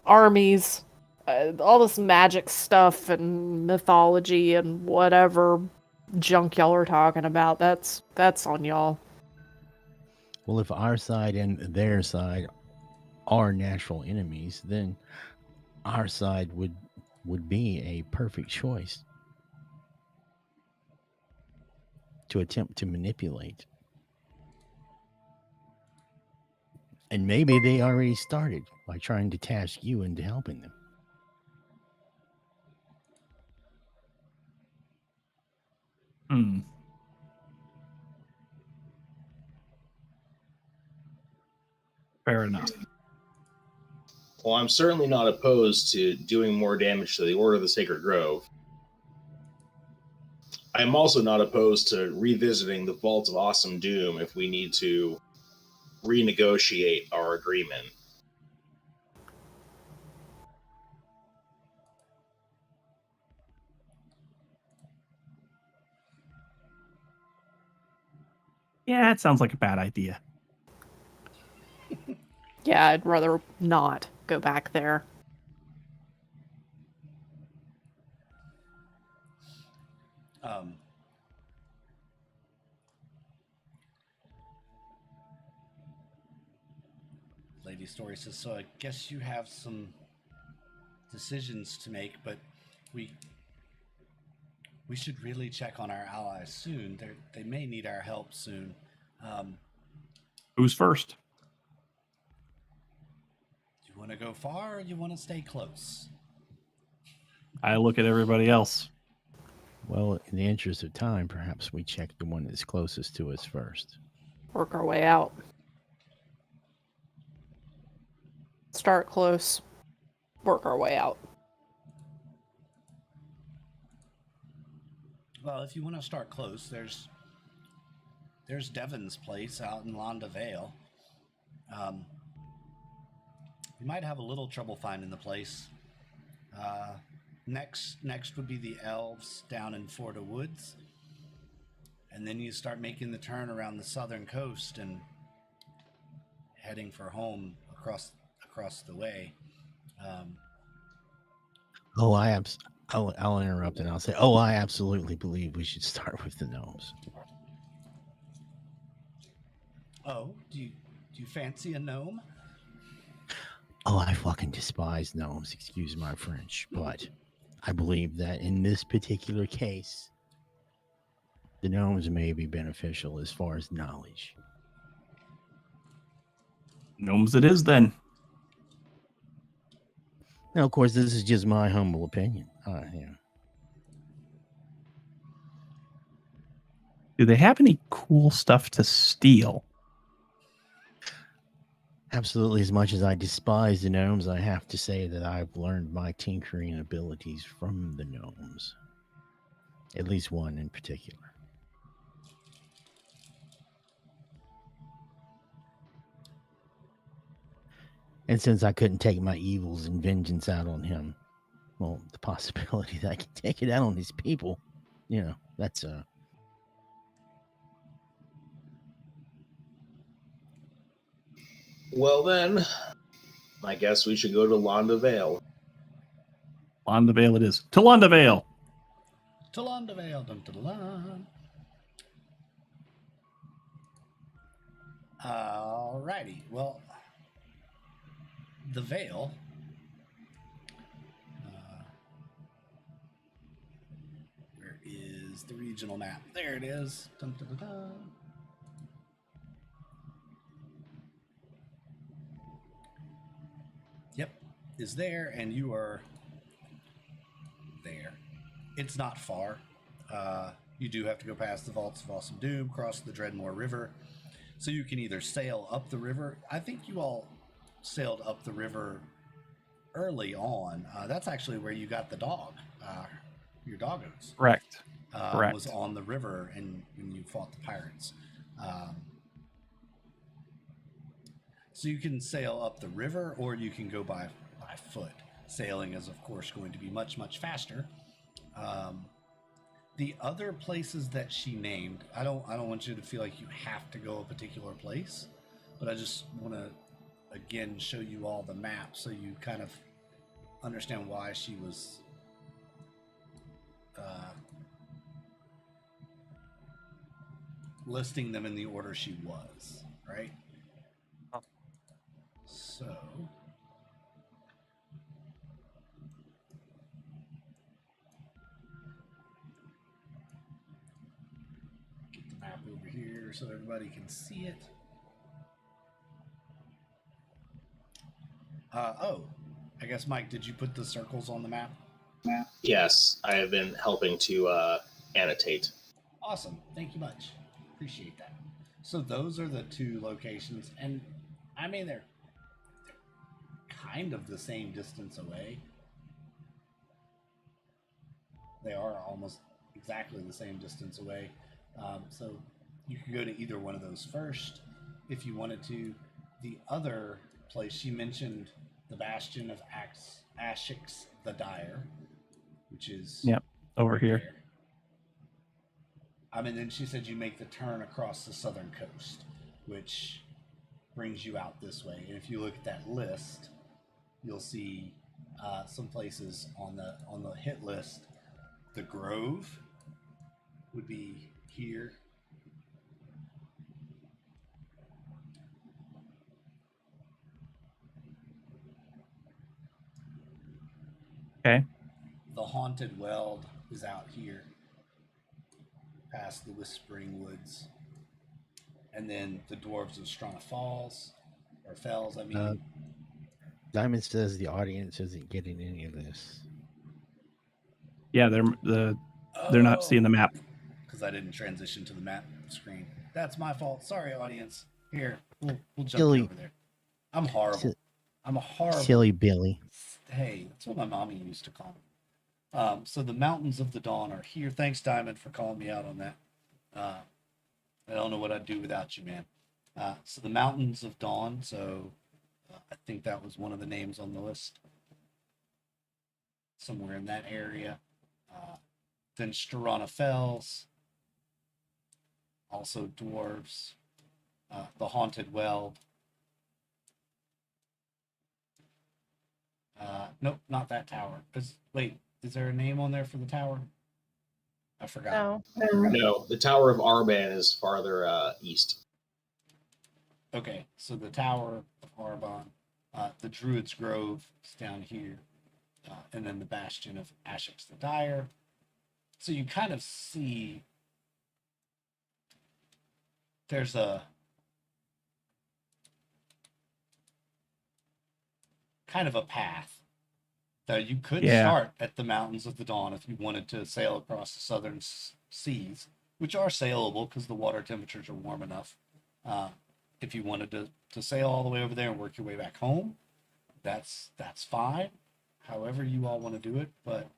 F: armies, all this magic stuff and mythology and whatever junk y'all are talking about. That's on y'all.
D: Well, if our side and their side are natural enemies, then our side would be a perfect choice to attempt to manipulate. And maybe they already started by trying to task you into helping them.
B: Hmm. Fair enough.
E: Well, I'm certainly not opposed to doing more damage to the Order of the Sacred Grove. I'm also not opposed to revisiting the Vault of Awesome Doom if we need to renegotiate our agreement.
B: Yeah, it sounds like a bad idea.
F: Yeah, I'd rather not go back there.
A: Lady Story says, so I guess you have some decisions to make, but we should really check on our allies soon. They may need our help soon.
B: Who's first?
A: Do you want to go far or you want to stay close?
B: I look at everybody else.
D: Well, in the interest of time, perhaps we check the one that's closest to us first.
F: Work our way out. Start close. Work our way out.
A: Well, if you want to start close, there's Devon's place out in Londa Vale. You might have a little trouble finding the place. Next would be the elves down in Forda Woods. and then you start making the turn around the southern coast and heading for home across the way.
D: Oh, I'll interrupt and I'll say, oh, I absolutely believe we should start with the gnomes.
A: Oh, do you fancy a gnome?
D: Oh, I fucking despise gnomes, excuse my French, but I believe that in this particular case, the gnomes may be beneficial as far as knowledge.
B: Gnomes it is then.
D: Now, of course, this is just my humble opinion. Yeah.
B: Do they have any cool stuff to steal?
D: Absolutely, as much as I despise the gnomes, I have to say that I've learned my tinkering abilities from the gnomes. At least one in particular. And since I couldn't take my evils and vengeance out on him, well, the possibility that I can take it out on his people, that's
E: Well then, I guess we should go to Londa Vale.
B: Londavale it is. To Londavale!
A: To Londavale, dun, dun, dun. Alrighty. Well, the Vale. Where is the regional map? There it is. Dun, dun, dun, dun. Yep, is there, and you are there. It's not far. You do have to go past the Vaults of Awesome Doom, cross the Dreadmore River. So you can either sail up the river. I think you all sailed up the river early on. That's actually where you got the dog. Your doggos.
B: Correct. Correct.
A: Was on the river and when you fought the pirates. So you can sail up the river or you can go by foot. Sailing is, of course, going to be much, much faster. The other places that she named, I don't want you to feel like you have to go a particular place, but I just want to again show you all the maps so you kind of understand why she was listing them in the order she was, right? So get the map over here so everybody can see it. I guess, Mike, did you put the circles on the map?
E: Yes, I have been helping to annotate.
A: Awesome. Thank you much. Appreciate that. So those are the two locations, and I mean they're kind of the same distance away. They are almost exactly the same distance away. So you could go to either one of those first if you wanted to. The other place she mentioned, the Bastion of Ashix the Dire, which is
B: over here.
A: there. And then she said you make the turn across the southern coast, which brings you out this way. And if you look at that list, you'll see some places on the hit list. The Grove would be here.
B: Okay.
A: The Haunted Weld is out here, past the Whispering Woods. And then the Dwarves of Strana Falls, or Fells, I mean.
D: Diamond says the audience isn't getting any of this.
B: Yeah, they're not seeing the map.
A: Because I didn't transition to the map screen. That's my fault. Sorry, audience. Here, we'll jump
D: Silly.
A: over there. I'm horrible. I'm a horrible.
D: Silly Billy.
A: Hey, that's what my mommy used to call me. So the Mountains of the Dawn are here. Thanks, Diamond, for calling me out on that. I don't know what I'd do without you, man. So the Mountains of Dawn. So I think that was one of the names on the list. Somewhere in that area. Then Strana Fells. also dwarves. The Haunted Well. Nope, not that tower. Wait, is there a name on there for the tower? I forgot.
C: No.
E: No, the Tower of Arban is farther east.
A: Okay, so the Tower of Arbon, the Druid's Grove is down here, and then the Bastion of Ashix the Dire. So you kind of see there's a kind of a path that you could
B: Yeah.
A: start at the Mountains of the Dawn if you wanted to sail across the southern seas, which are sailable because the water temperatures are warm enough. If you wanted to sail all the way over there and work your way back home, that's fine. However you all want to do it, but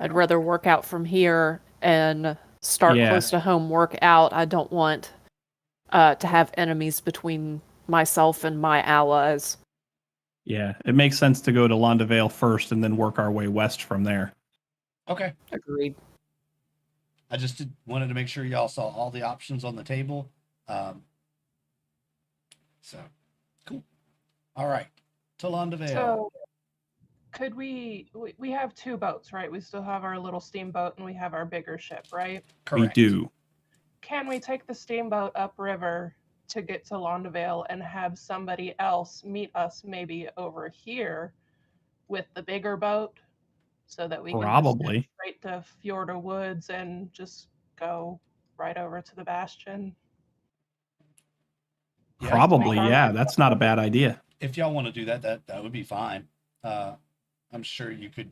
F: I'd rather work out from here and start
B: Yeah.
F: close to home, work out. I don't want to have enemies between myself and my allies.
B: Yeah, it makes sense to go to Londavale first and then work our way west from there.
A: okay.
F: Agreed.
A: I just wanted to make sure y'all saw all the options on the table. So, cool. All right. To Londavale.
C: So, could we have two boats, right? We still have our little steamboat and we have our bigger ship, right?
A: Correct.
B: We do.
C: Can we take the steamboat upriver to get to Londavale and have somebody else meet us maybe over here with the bigger boat so that we can just go
B: Probably.
C: straight to Fjorda Woods and just go right over to the Bastion?
A: Yeah,
B: Probably,
C: Make our
B: yeah.
C: life
B: That's not a bad idea.
A: if y'all want to do that, that would be fine. I'm sure you could.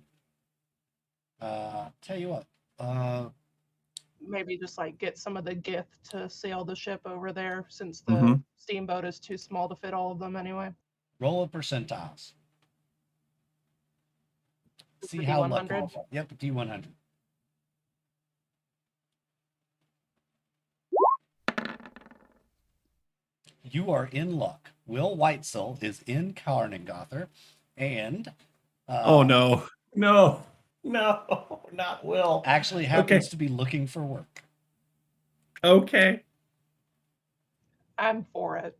A: Tell you what.
C: maybe just like get some of the gift to sail the ship over there since the
B: Mhm.
C: steamboat is too small to fit all of them anyway.
A: Roll a percentiles.
C: It's
A: See
C: the
A: how
C: D100?
A: lucky. Yep, D100. You are in luck. Will Whitesell is in Carningother, and
B: Oh no. No. No, not Will.
A: actually happens to be looking for work.
B: Okay.
C: I'm for it.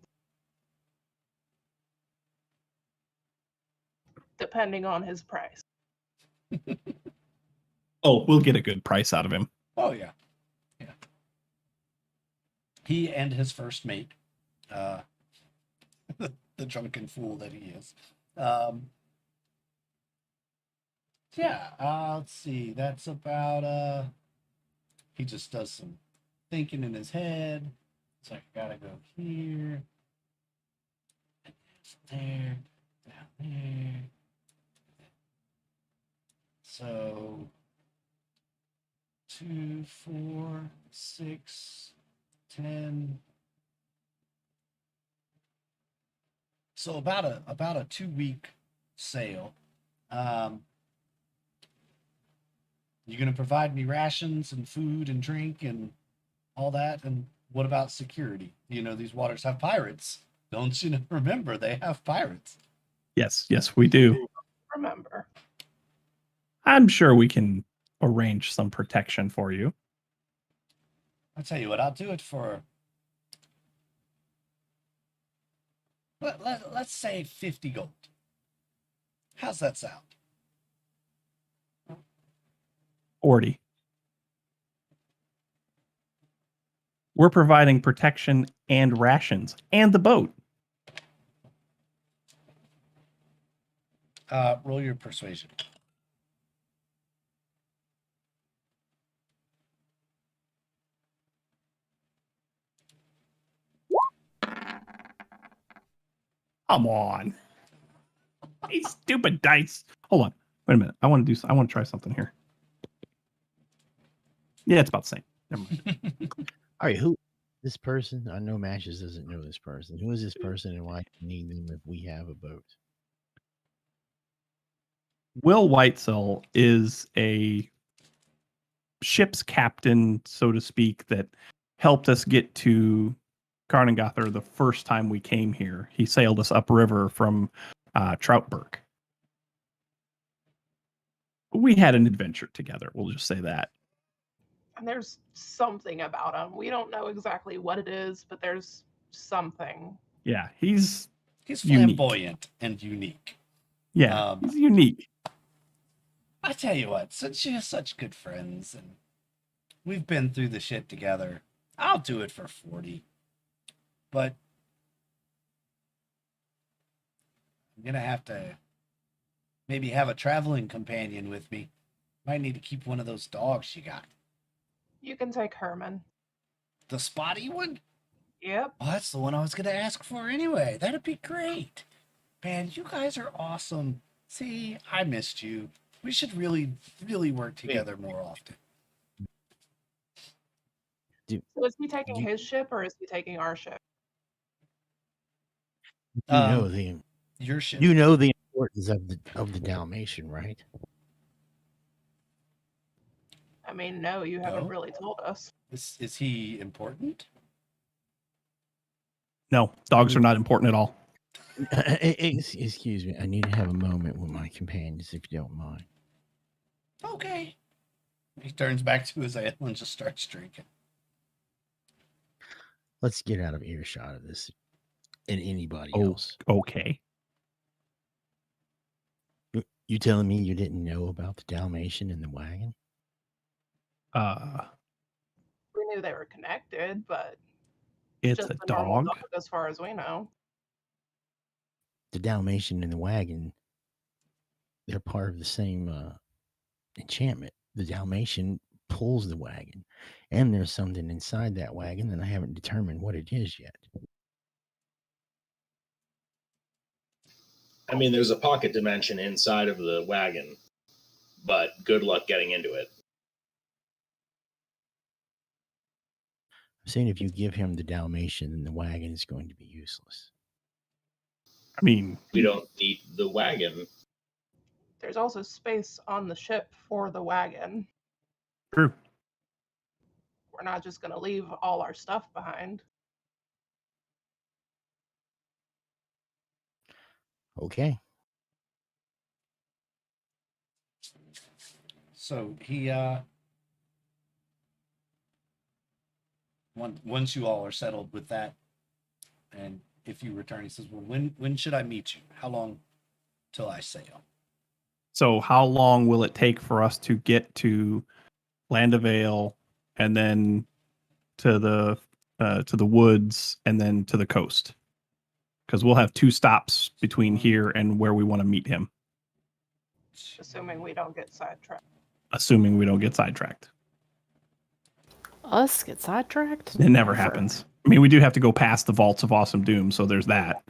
C: Depending on his price.
B: Oh, we'll get a good price out of him.
A: Oh yeah, yeah. He and his first mate, the drunken fool that he is. Yeah. Let's see. That's about. He just does some thinking in his head. It's like I gotta go here, there, down there. So 2, 4, 6, 10. So about a 2-week sail. You gonna provide me rations and food and drink and all that? And what about security? You know, these waters have pirates. Don't you remember they have pirates?
B: Yes, we do.
C: Remember.
B: I'm sure we can arrange some protection for you.
A: I'll tell you what, I'll do it for let's say 50 gold. How's that sound?
B: 40. We're providing protection and rations and the boat.
A: Roll your persuasion.
B: Come on. These stupid dice. Hold on. Wait a minute. I want to try something here. Yeah, it's about the same. Never mind.
D: All right, who this person? I know Mashes doesn't know this person. Who is this person and why do we need them if we have a boat?
B: Will Whitesell is a ship's captain, so to speak, that helped us get to Carningother the first time we came here. He sailed us upriver from Troutburg. We had an adventure together. We'll just say that.
C: And there's something about him. We don't know exactly what it is, but there's something.
B: Yeah, he's
A: He's
B: unique.
A: flamboyant and unique.
B: Yeah, he's unique.
A: I tell you what, since you're such good friends and we've been through the shit together, I'll do it for 40. But I'm gonna have to maybe have a traveling companion with me. Might need to keep one of those dogs you got.
C: You can take Herman.
A: The spotty one?
C: Yep.
A: Oh, that's the one I was gonna ask for anyway. That'd be great. Man, you guys are awesome. See, I missed you. We should really, really work together more often.
C: So is he taking his ship or is he taking our ship?
D: You know the
A: Your ship.
D: you know the importance of the Dalmatian, right?
C: I mean, no, you haven't
A: No?
C: really told us.
A: Is he important?
B: No, dogs are not important at all.
D: Excuse me. I need to have a moment with my companions, if you don't mind.
A: Okay. He turns back to his ale and just starts drinking.
D: Let's get out of earshot of this and anybody
B: Oh,
D: else.
B: okay.
D: You telling me you didn't know about the Dalmatian and the wagon?
C: We knew they were connected, but
B: It's
C: just
B: a
C: a normal
B: dog.
C: dog as far as we know.
D: The Dalmatian and the wagon, they're part of the same enchantment. The Dalmatian pulls the wagon, and there's something inside that wagon that I haven't determined what it is yet.
E: I mean, there's a pocket dimension inside of the wagon, but good luck getting into it.
D: I'm saying if you give him the Dalmatian, then the wagon is going to be useless.
B: I mean,
E: We don't need the wagon.
C: There's also space on the ship for the wagon.
B: true.
C: We're not just going to leave all our stuff behind.
D: Okay.
A: So he once you all are settled with that, and if you return, he says, "Well, when should I meet you? How long till I sail?"
B: So how long will it take for us to get to Land of Vale and then to the woods and then to the coast? Because we'll have 2 stops between here and where we want to meet him,
C: Assuming we don't get sidetracked.
B: assuming we don't get sidetracked.
F: Us get sidetracked?
B: It never happens. I mean, we do have to go past the vaults of Awesome Doom, so there's that.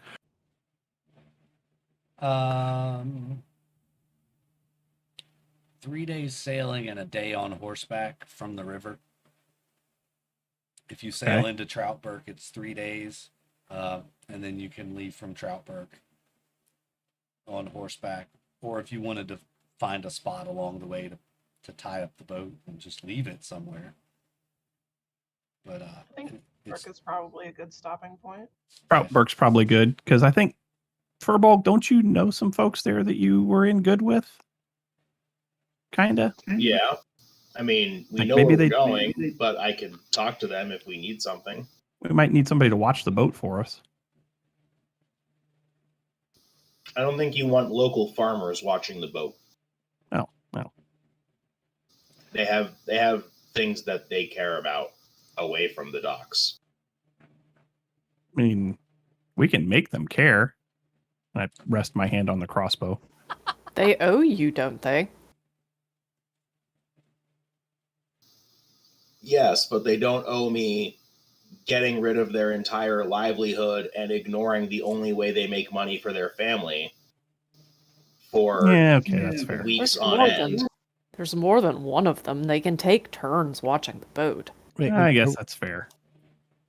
A: 3 days sailing and a day on horseback from the river. If you sail
B: Okay.
A: into Troutburg, it's 3 days, and then you can leave from Troutburg on horseback. Or if you wanted to find a spot along the way to tie up the boat and just leave it somewhere. But
C: I think
A: it's
C: Brook is probably a good stopping point.
B: Troutburg's probably good because I think Furbolg, don't you know some folks there that you were in good with? Kinda.
E: Yeah. I mean, we
B: Like,
E: know
B: maybe
E: where we're
B: they-
E: going, but I can talk to them if we need something.
B: We might need somebody to watch the boat for us.
E: I don't think you want local farmers watching the boat.
B: Oh, well.
E: They have things that they care about away from the docks.
B: I mean, we can make them care. I rest my hand on the crossbow.
F: They owe you, don't they?
E: Yes, but they don't owe me getting rid of their entire livelihood and ignoring the only way they make money for their family for
B: Yeah, okay, that's fair.
E: weeks
F: There's
E: on
F: more
E: end.
F: There's more than one of them. They can take turns watching the boat.
D: Wait,
B: I guess that's fair.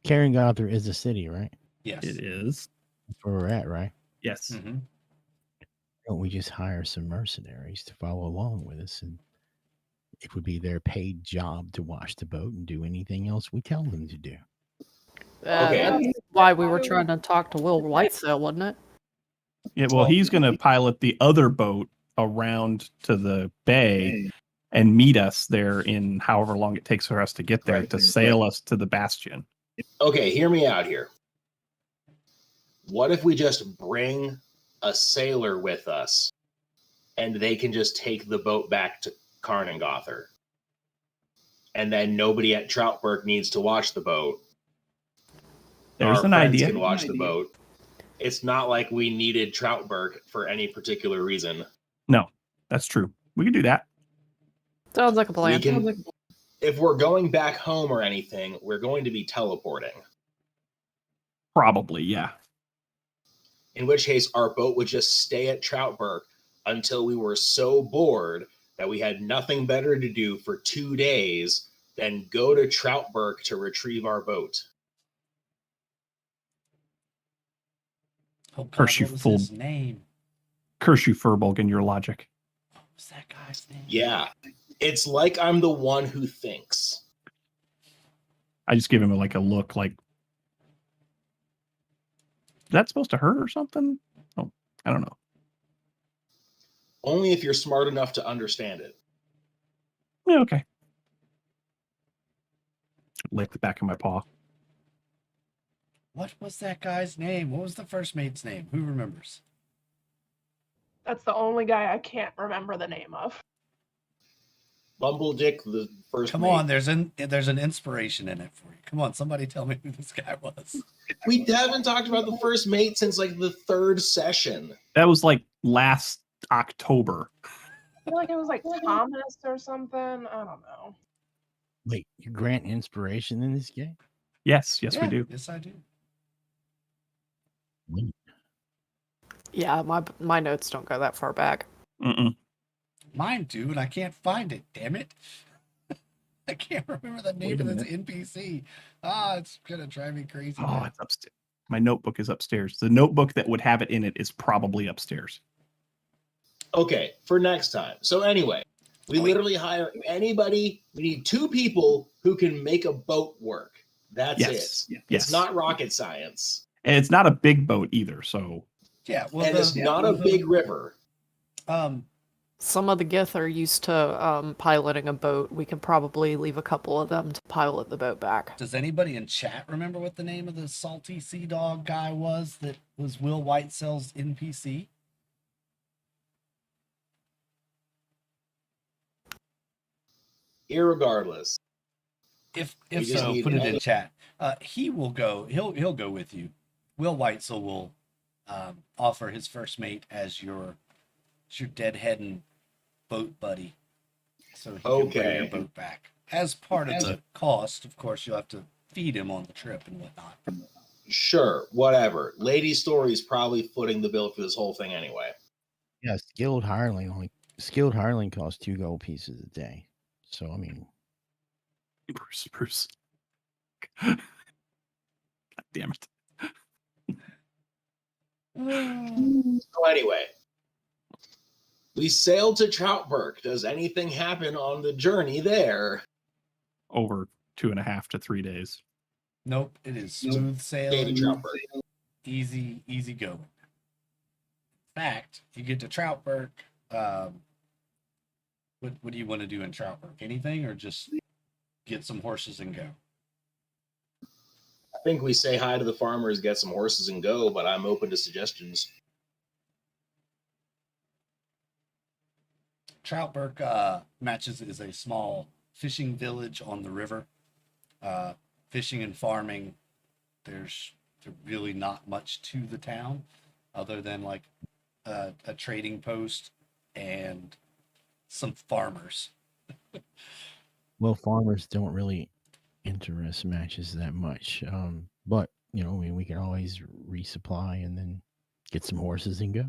D: Carringother is a city, right?
A: yes.
B: It is.
D: That's where we're at, right?
B: Yes.
A: Mhm.
D: Don't we just hire some mercenaries to follow along with us, and it would be their paid job to watch the boat and do anything else we tell them to do.
E: Okay.
F: That's why we were trying to talk to Will Whitesail, wasn't it?
B: Yeah, well, he's going to pilot the other boat around to the bay, and meet us there in however long it takes for us to get there
E: Right.
B: to sail us to the bastion.
E: Okay, hear me out here. What if we just bring a sailor with us and they can just take the boat back to Karnengother? And then nobody at Troutberg needs to watch the boat.
B: There's
E: Our
B: an
E: friends
B: idea.
E: can watch the boat. It's not like we needed Troutberg for any particular reason.
B: No, that's true. We could do that.
F: Sounds like a plan.
E: We can, if we're going back home or anything, we're going to be teleporting.
B: Probably, yeah.
E: In which case, our boat would just stay at Troutberg until we were so bored that we had nothing better to do for 2 days than go to Troutberg to retrieve our boat.
A: Oh, God,
B: Curse you,
A: what was
B: fool.
A: his name?
B: Curse you, Furbolg, and your logic.
A: What was that guy's name?
E: Yeah, it's like I'm the one who thinks.
B: I just give him like a look like, is that supposed to hurt or something? Oh, I don't know.
E: Only if you're smart enough to understand it.
B: Yeah, okay. Lick the back of my paw.
A: What was that guy's name? What was the first mate's name? Who remembers?
C: That's the only guy I can't remember the name of.
E: Bumbledick, the first
A: Come
E: mate.
A: on, there's an inspiration in it for you. Come on, somebody tell me who this guy was.
E: We haven't talked about the first mate since like the 3rd session.
B: That was like last October.
C: I feel like it was like Thomas or something. I don't know.
D: Wait, you grant inspiration in this game?
B: Yes, we
A: Yeah,
B: do.
A: Yes, I do.
D: Wait,
F: Yeah, my notes don't go that far back.
B: Mm-mm.
A: Mine do, and I can't find it. Damn it! I can't remember the name
D: Wait a
A: of this NPC. It's gonna drive me crazy.
B: Oh,
A: now.
B: it's upstairs. My notebook is upstairs. The notebook that would have it in it is probably upstairs.
E: Okay, for next time. So anyway, we literally hire anybody. We need 2 people who can make a boat work. That's
B: Yes.
E: it.
B: Yes.
E: It's not rocket science.
B: And it's not a big boat either, so
A: Yeah, well,
E: And it's not a big river.
F: Some of the Gith are used to piloting a boat. We could probably leave a couple of them to pilot the boat back.
A: Does anybody in chat remember what the name of the salty sea dog guy was that was Will Whitesell's NPC?
E: Irregardless.
A: If
E: We just
A: so,
E: need
A: put it
E: all
A: in
E: the-
A: chat. He will go. He'll go with you. Will Whitesell will offer his first mate as your deadheading boat buddy, so he can bring your
E: Okay.
A: boat back. As part of the cost, of course, you'll have to feed him on the trip and whatnot.
E: Sure, whatever. Lady Story's probably footing the bill for this whole thing anyway.
D: yeah, skilled hireling costs 2 gold pieces a day. So I mean,
B: Bruce. God damn it.
E: So anyway, we sailed to Troutberg. Does anything happen on the journey there?
B: Over 2.5 to 3 days.
A: Nope, it is smooth
E: Stay to
A: sailing,
E: Troutberg.
A: easy going. In fact, you get to Troutberg. What do you want to do in Troutberg? Anything, or just get some horses and go?
E: I think we say hi to the farmers, get some horses, and go, but I'm open to suggestions.
A: Troutberg matches is a small fishing village on the river. Fishing and farming, there's really not much to the town other than like a trading post and some farmers.
D: well, farmers don't really interest matches that much. But we can always resupply and then get some horses and go.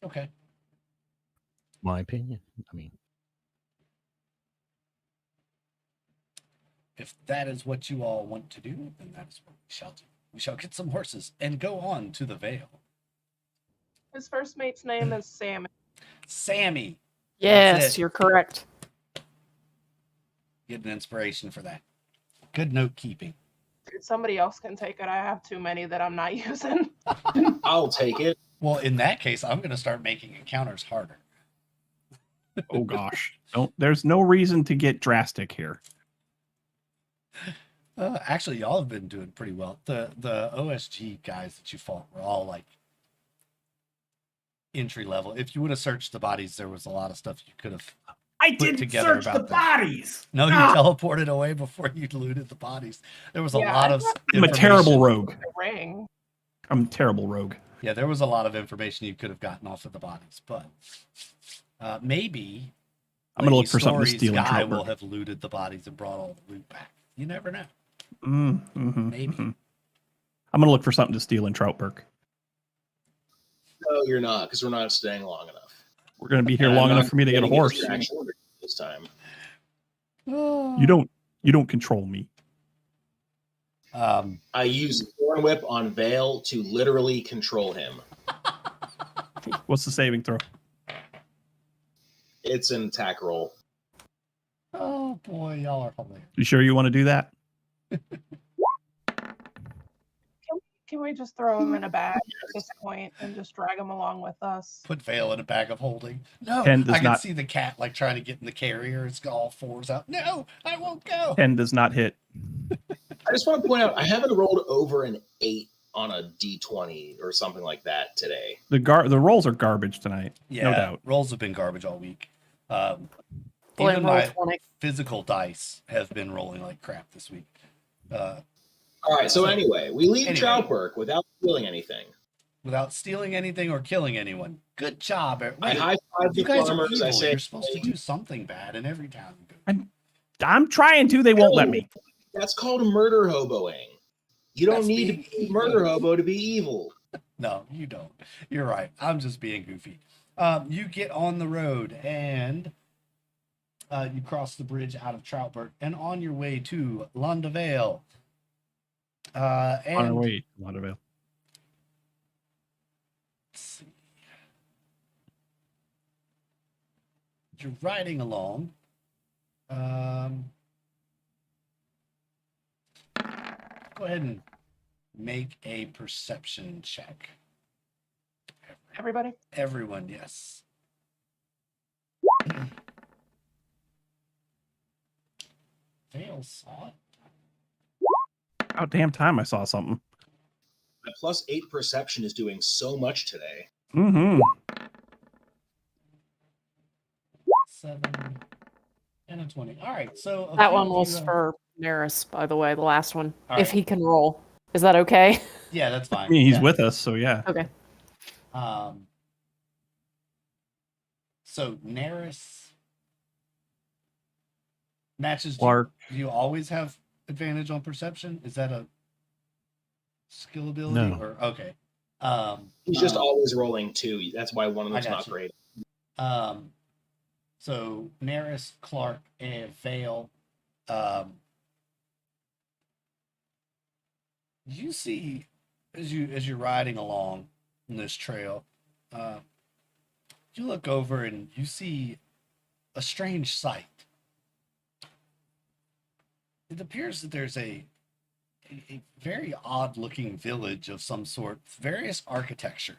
A: Okay.
D: My opinion. I mean,
A: If that is what you all want to do, then that is what we shall do. We shall get some horses and go on to the Vale.
C: His first mate's name is Sammy.
A: Sammy.
F: Yes,
A: it.
F: you're correct.
A: Get an inspiration for that. Good note keeping.
C: Dude, somebody else can take it. I have too many that I'm not using.
E: I'll take it.
A: Well, in that case, I'm going to start making encounters harder.
B: Oh gosh. There's no reason to get drastic here.
A: Actually, y'all have been doing pretty well. The OSG guys that you fought were all like entry level. If you would have searched the bodies, there was a lot of stuff you could have
B: I
A: put
B: didn't
A: together
B: search the
A: about them.
B: bodies.
A: No, you
B: Ah!
A: teleported away before you looted the bodies. There was a
C: Yeah,
A: lot
C: I
A: of
C: thought-
B: I'm a terrible rogue.
C: The ring.
B: I'm a terrible rogue.
A: Yeah, there was a lot of information you could have gotten off of the bodies, but maybe
B: I'm gonna
A: Lady
B: look for something to
A: Story's
B: steal in
A: guy will
B: Troutburg.
A: have looted the bodies and brought all the loot back. You never know. Maybe.
B: I'm gonna look for something to steal in Troutburg.
E: No, you're not, because we're not staying long enough.
B: We're gonna be here
E: And
B: long
E: I'm
B: enough
E: not
B: for me to get a
E: getting
B: horse.
E: distraction this time.
B: You don't control me.
E: I use Thorn Whip on Vale to literally control him.
B: What's the saving throw?
E: It's an attack roll.
A: Oh boy, y'all are hilarious.
B: You sure you want to do that?
C: Can we just throw him in a bag at this point and just drag him along with us?
A: Put Vale in a bag of holding. No,
B: 10 does
A: I can
B: not-
A: see the cat like trying to get in the carrier. It's got all fours out. No, I won't go.
B: 10 does not hit.
E: I just want to point out I haven't rolled over an 8 on a D20 or something like that today.
B: The rolls are garbage tonight.
A: Yeah,
B: No doubt.
A: rolls have been garbage all week.
F: Blame
A: Even
F: roll
A: my
F: 20.
A: physical dice have been rolling like crap this week.
E: All right, so anyway, we leave
A: Anyway.
E: Troutburg without feeling anything.
A: Without stealing anything or killing anyone. Good job.
E: I
A: Wait,
E: high five
A: you
E: the
A: guys are
E: farmers.
A: evil.
E: I say,
A: You're supposed to do something bad in every town you go.
B: I'm trying to. They won't let me.
E: that's called murder hoboing. You don't
A: That's
E: need to
A: being
E: be a
A: evil.
E: murder hobo to be evil.
A: No, you don't. You're right. I'm just being goofy. You get on the road and you cross the bridge out of Troutburg and on your way to Londavale.
B: On our
A: And
B: way, Lauderdale.
A: let's see. You're riding along. Go ahead and make a perception check.
C: Everybody?
A: Everyone, yes. Vale saw it.
B: About damn time I saw something.
E: My +8 perception is doing so much today.
B: Mm-hmm.
A: 7 and a 20. All right, so a
F: That
A: few
F: one
A: of
F: was
A: you,
F: for Neris, by the way, the last one.
A: All
F: If
A: right.
F: he can roll. Is that okay?
A: Yeah, that's fine.
B: I mean, he's
A: Yeah.
B: with us, so yeah.
F: Okay.
A: So Neris matches.
B: Clark.
A: Do you always have advantage on perception? Is that a skill ability?
D: No.
A: Or okay.
E: He's just always rolling 2. That's why one of them's
A: I got
E: not
A: you.
E: great.
A: So Neris, Clark, and Vale. You see as you're riding along this trail, you look over and you see a strange sight. It appears that there's a very odd looking village of some sort, various architecture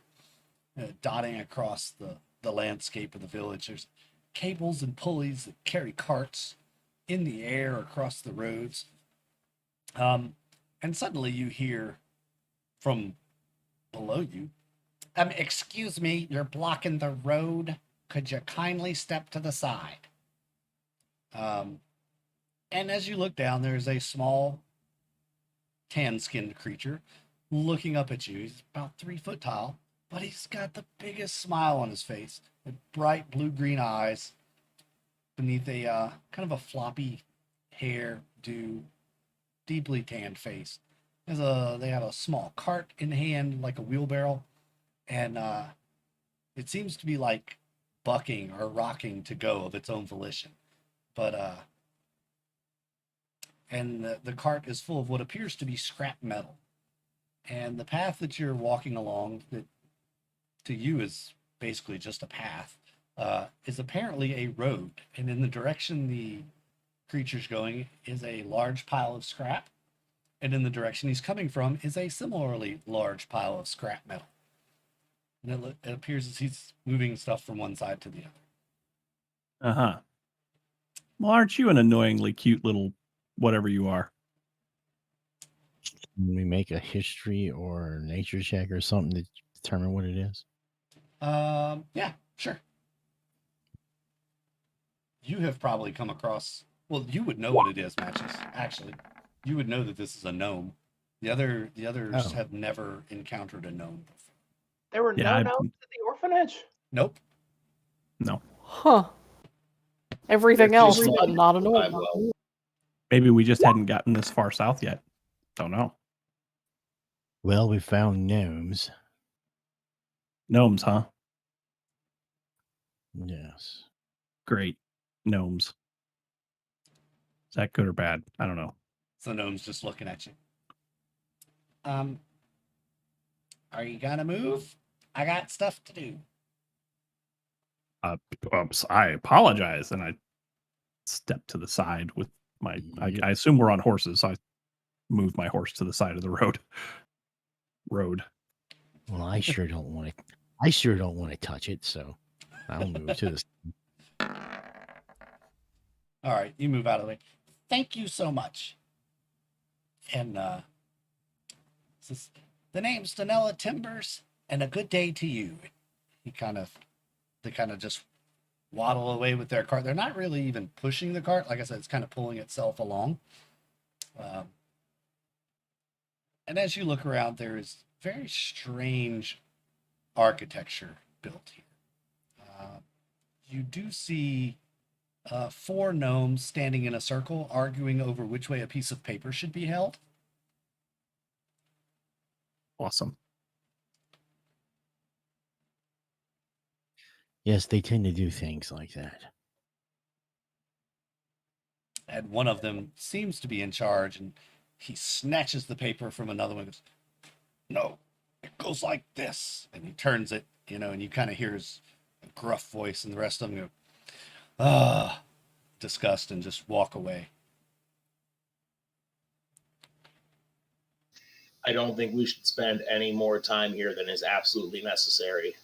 A: dotting across the landscape of the village. There's cables and pulleys that carry carts in the air across the roads. And suddenly you hear from below you, excuse me, you're blocking the road. Could you kindly step to the side? And as you look down, there's a small tan-skinned creature looking up at you. He's about 3 foot tall, but he's got the biggest smile on his face, with bright blue-green eyes beneath a kind of a floppy hair, deeply tanned face. They have a small cart in hand, like a wheelbarrow, and it seems to be like bucking or rocking to go of its own volition. But and the cart is full of what appears to be scrap metal. And the path that you're walking along, that to you is basically just a path, is apparently a road. And in the direction the creature's going is a large pile of scrap. And in the direction he's coming from is a similarly large pile of scrap metal. And it appears as he's moving stuff from one side to the other.
B: Uh-huh. Well, aren't you an annoyingly cute little whatever you are?
D: Can we make a history or nature check or something to determine what it is?
A: Yeah, sure. You have probably come across. Well, you would know what it is, Matches. Actually, you would know that this is a gnome. The others
D: Oh.
A: have never encountered a gnome before.
C: There were
B: Yeah,
C: no
B: I-
C: gnomes at the orphanage.
A: Nope.
B: No.
F: Huh. Everything
E: They're too
F: else,
E: small
F: but
E: to
F: not a
E: survive
F: gnome.
E: well.
B: Maybe we just hadn't gotten this far south yet. Don't know.
D: Well, we found gnomes.
B: Gnomes, huh?
D: Yes.
B: Great. Gnomes. Is that good or bad? I don't know.
A: So the gnome's just looking at you. Are you gonna move? I got stuff to do.
B: Oops, I apologize. And I step to the side with my.
D: Yep.
B: I assume we're on horses, so I move my horse to the side of the road.
D: Well, I sure don't want to. I sure don't want to touch it, so I'll move to this.
A: All right, you move out of the way. Thank you so much. And says, the name's Danella Timbers, and a good day to you. They kind of just waddle away with their cart. They're not really even pushing the cart. Like I said, it's kind of pulling itself along. And as you look around, there is very strange architecture built here. You do see 4 gnomes standing in a circle, arguing over which way a piece of paper should be held.
B: Awesome.
D: Yes, they tend to do things like that.
A: And one of them seems to be in charge, and he snatches the paper from another one and goes, no, it goes like this. And he turns it, and you kind of hear his gruff voice, and the rest of them go, disgust, and just walk away.
E: I don't think we should spend any more time here than is absolutely necessary.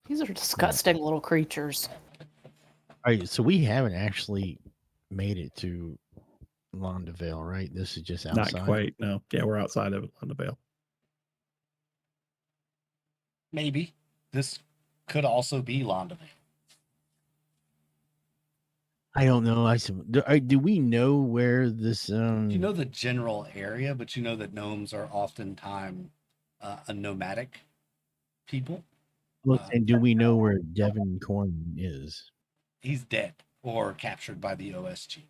F: These are disgusting little creatures.
D: All right, so we haven't actually made it to Londavale, right? This is just outside.
B: Not quite. No. Yeah, we're outside of Londavale.
A: Maybe. This could also be Londavale. I
D: don't know. Do we know where this?
A: You know the general area, but you know that gnomes are oftentimes a nomadic people.
D: Look, and do we know where Devin Corn is?
A: He's dead or captured by the OSG.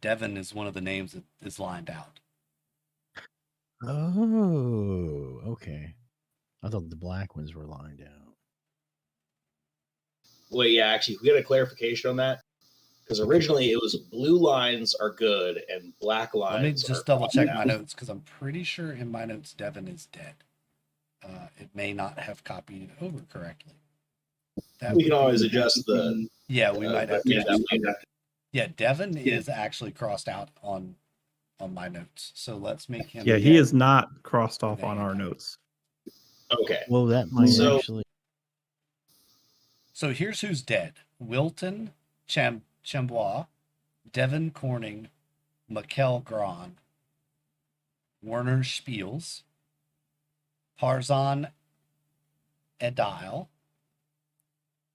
A: Devin is one of the names that is lined out.
D: Oh, okay. I thought the black ones were lined out.
E: Well, yeah, actually, we got a clarification on that. Because originally it was blue lines are good and black lines.
A: Let me just double check my notes, because I'm pretty sure in my notes Devin is dead. It may not have copied over correctly.
E: We can always adjust the.
A: Yeah, we might have to.
E: Yeah,
A: Yeah, Devin is actually crossed out on my notes. So let's make him.
B: Yeah, he is not crossed off on our notes.
E: Okay.
D: Well, that might actually.
A: So here's who's dead: Wilton Chambois, Devin Corning, Mikkel Gran, Werner Spiels, Parzan Edile,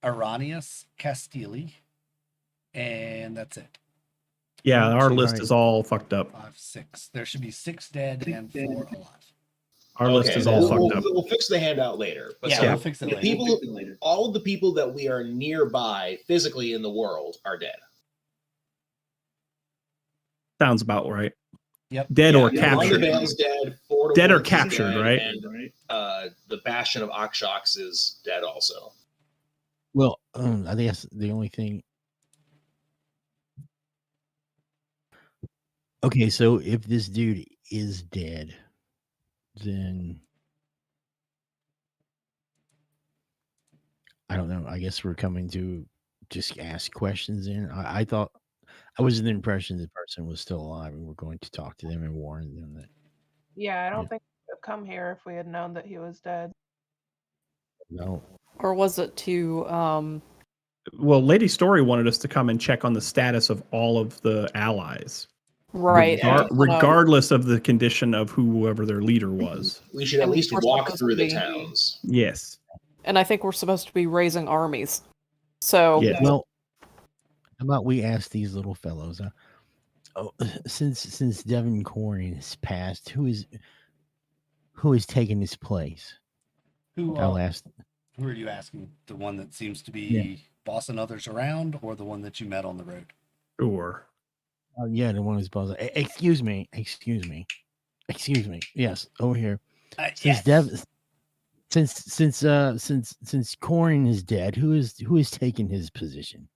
A: Aranius Castilli, and that's it.
B: Yeah, our list is all fucked up.
A: 5, 6. There should be 6 dead and 4 alive.
B: Our list is all fucked up.
E: We'll fix the handout later. But
A: Yeah,
E: so
A: we'll fix it later.
E: all of the people that we are nearby physically in the world are dead.
B: Sounds about right.
A: Yep.
B: Dead or captured.
E: Londavale's dead.
B: Dead or captured, right?
E: And the Bastion of Akshox is dead also.
D: Well, I think that's the only thing. Okay, so if this dude is dead, then I don't know. I guess we're coming to just ask questions. I thought I was in the impression the person was still alive, and we're going to talk to them and warn them that.
C: Yeah, I don't think we would have come here if we had known that he was dead.
D: No.
F: Or was it to
B: Well, Lady Story wanted us to come and check on the status of all of the allies,
F: Right.
C: Yeah.
B: regardless of the condition of whoever their leader was.
E: We should at
F: And
E: least
F: we're
E: walk
F: supposed
E: through
F: to
E: the
F: be-
E: towns.
B: Yes.
F: And I think we're supposed to be raising armies. So
B: Yeah.
D: Well, how about we ask these little fellows? Since Devin Corey has passed, who is taking his place? I'll ask.
A: Who are you asking? The one that seems to be
D: Yeah.
A: bossing others around, or the one that you met on the road?
B: Sure.
D: Yeah, the one who's buzzing. Excuse me. Yes, over here. Since
A: Yes.
D: since Corin is dead, who is taking his position?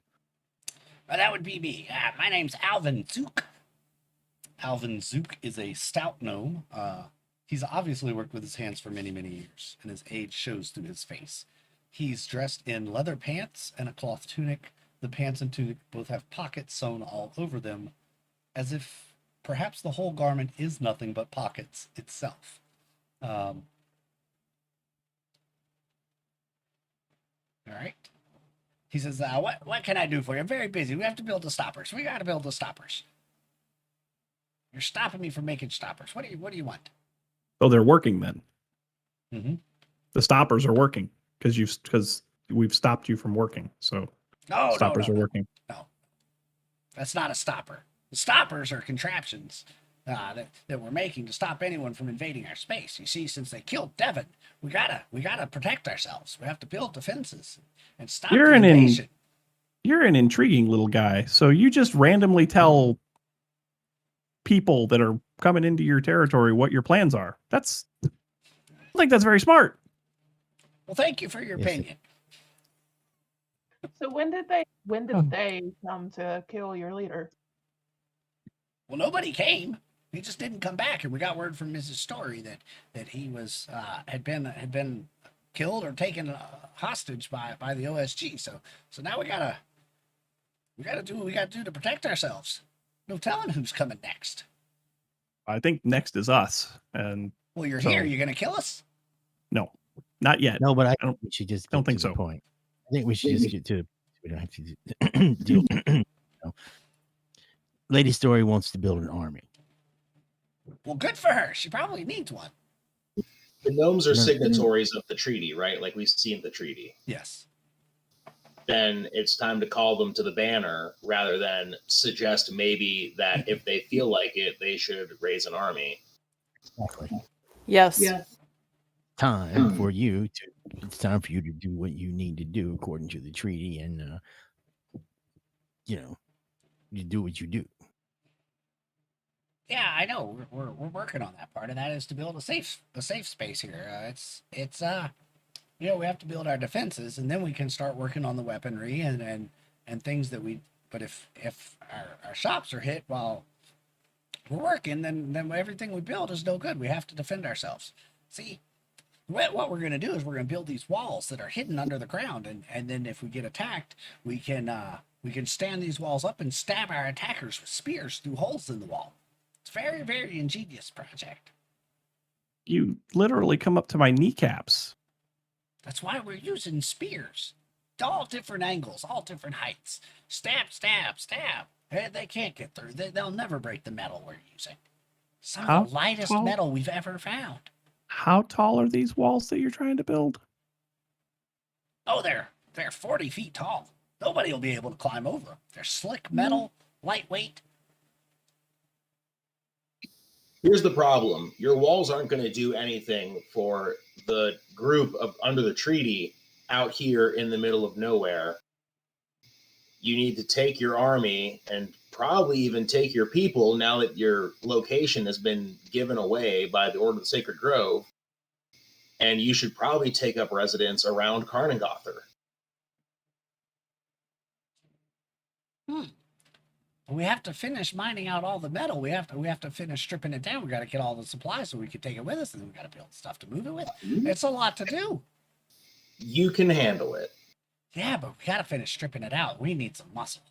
A: That would be me. My name's Alvin Zook. Alvin Zook is a stout gnome. He's obviously worked with his hands for many, many years, and his age shows through his face. He's dressed in leather pants and a cloth tunic. The pants and tunic both have pockets sewn all over them, as if perhaps the whole garment is nothing but pockets itself. All right. He says, what can I do for you? I'm very busy. We have to build the stoppers. We got to build the stoppers. You're stopping me from making stoppers. What do you want?
B: So they're working then.
A: Mm-hmm.
B: The stoppers are working because we've stopped you from working. So stoppers are working.
A: No, that's not a stopper. The stoppers are contraptions that we're making to stop anyone from invading our space. You see, since they killed Devin, we gotta protect ourselves. We have to build defenses and stop the invasion.
B: You're an intriguing little guy. So you just randomly tell people that are coming into your territory what your plans are. I think that's very smart.
A: Well, thank you for your
D: Yes,
A: opinion.
C: So when did they come to kill your leader?
A: Well, nobody came. He just didn't come back, and we got word from Mrs. Story that he was had been killed or taken hostage by the OSG. So now we gotta do what we gotta do to protect ourselves. No telling who's coming next.
B: I think next is us. And
A: Well, you're
B: So-
A: here. You're gonna kill us?
B: no, not yet.
D: No, but I
B: don't-
D: think we should just
B: don't
D: get
B: think
D: to the
B: so.
D: point. I think we should just get to. We don't have to deal. No. Lady Story wants to build an army.
A: Well, good for her. She probably needs one.
E: The gnomes are
D: No.
E: signatories of the treaty, right? Like we've seen the treaty.
A: Yes.
E: Then it's time to call them to the banner rather than suggest maybe that if they feel like it, they should raise an army.
D: Exactly.
F: yes.
D: It's time for you to do what you need to do according to the treaty, and you do what you do.
A: Yeah, I know. We're working on that. Part of that is to build a safe space here. We have to build our defenses, and then we can start working on the weaponry and things that we. But if our shops are hit while we're working, then everything we build is no good. We have to defend ourselves. See, what we're going to do is we're going to build these walls that are hidden under the ground, and then if we get attacked, we can stand these walls up and stab our attackers with spears through holes in the wall. It's a very, very ingenious project.
B: You literally come up to my kneecaps.
A: That's why we're using spears. All different angles, all different heights. Stab, stab, stab. They can't get through. They'll never break the metal we're using. Some of the lightest
B: tall?
A: metal we've ever found.
B: How tall are these walls that you're trying to build?
A: Oh, they're 40 feet tall. Nobody will be able to climb over them. They're slick metal, lightweight.
E: Here's the problem. Your walls aren't going to do anything for the group of under the treaty out here in the middle of nowhere. You need to take your army and probably even take your people now that your location has been given away by the Order of the Sacred Grove. And you should probably take up residence around Karnagother.
A: We have to finish mining out all the metal. We have to finish stripping it down. We got to get all the supplies so we can take it with us, and then we got to build stuff to move it with. It's a lot to do.
E: You can handle it.
A: Yeah, but we got to finish stripping it out. We need some muscle.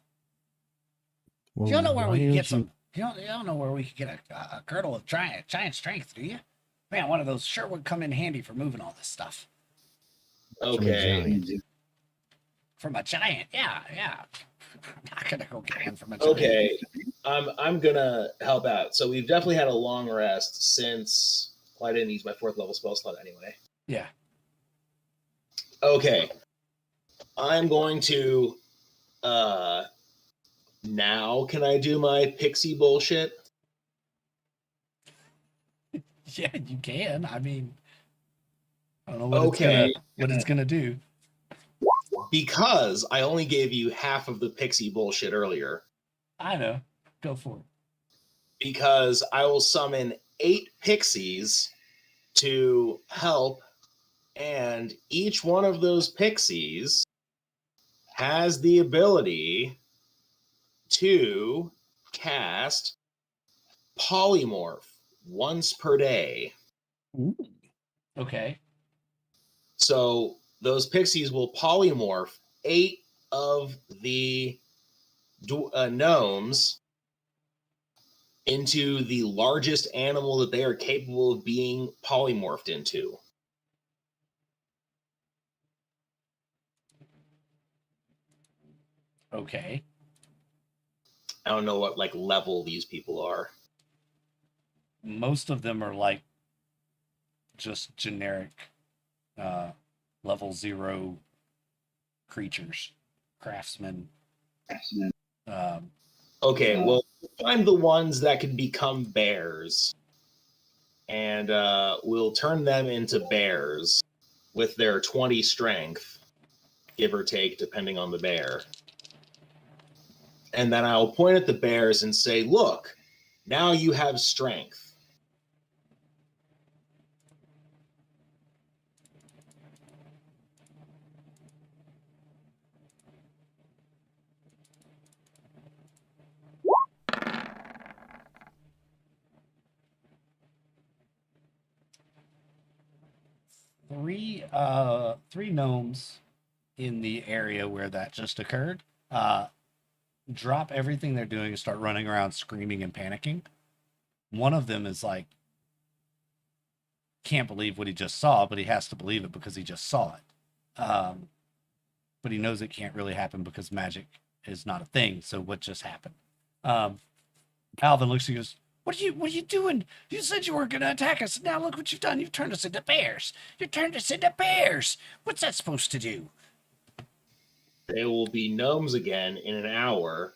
D: Well,
A: You don't know where
D: why
A: we can
D: don't
A: get some. You don't know where we could get a girdle of giant strength, do you? Man, one of those sure would come in handy for moving all this stuff.
E: Okay.
A: From a giant. Yeah. I'm not gonna go get one from a giant.
E: Okay, I'm gonna help out. So we've definitely had a long rest since. Well, I didn't use my 4th level spell slot anyway.
A: Yeah.
E: Okay, I'm going to. Now can I do my pixie bullshit?
A: Yeah, you can. I mean, I don't know what
E: Okay.
A: it's gonna do.
E: Because I only gave you half of the pixie bullshit earlier.
A: I know. Go for it.
E: Because I will summon 8 pixies to help, and each one of those pixies has the ability to cast polymorph once per day.
B: Ooh.
A: Okay.
E: So those pixies will polymorph 8 of the gnomes into the largest animal that they are capable of being polymorphed into.
A: Okay.
E: I don't know what level these people are.
A: Most of them are like just generic level 0 creatures. Craftsmen.
E: Okay, well, find the ones that can become bears, and we'll turn them into bears with their 20 strength, give or take, depending on the bear. And then I'll point at the bears and say, look, now you have strength.
A: Three gnomes in the area where that just occurred drop everything they're doing and start running around screaming and panicking. One of them is like, can't believe what he just saw, but he has to believe it because he just saw it. But he knows it can't really happen because magic is not a thing. So what just happened? Alvin looks and goes, What are you doing? You said you weren't going to attack us. Now look what you've done. You've turned us into bears. You turned us into bears. What's that supposed to do?
E: They will be gnomes again in an hour.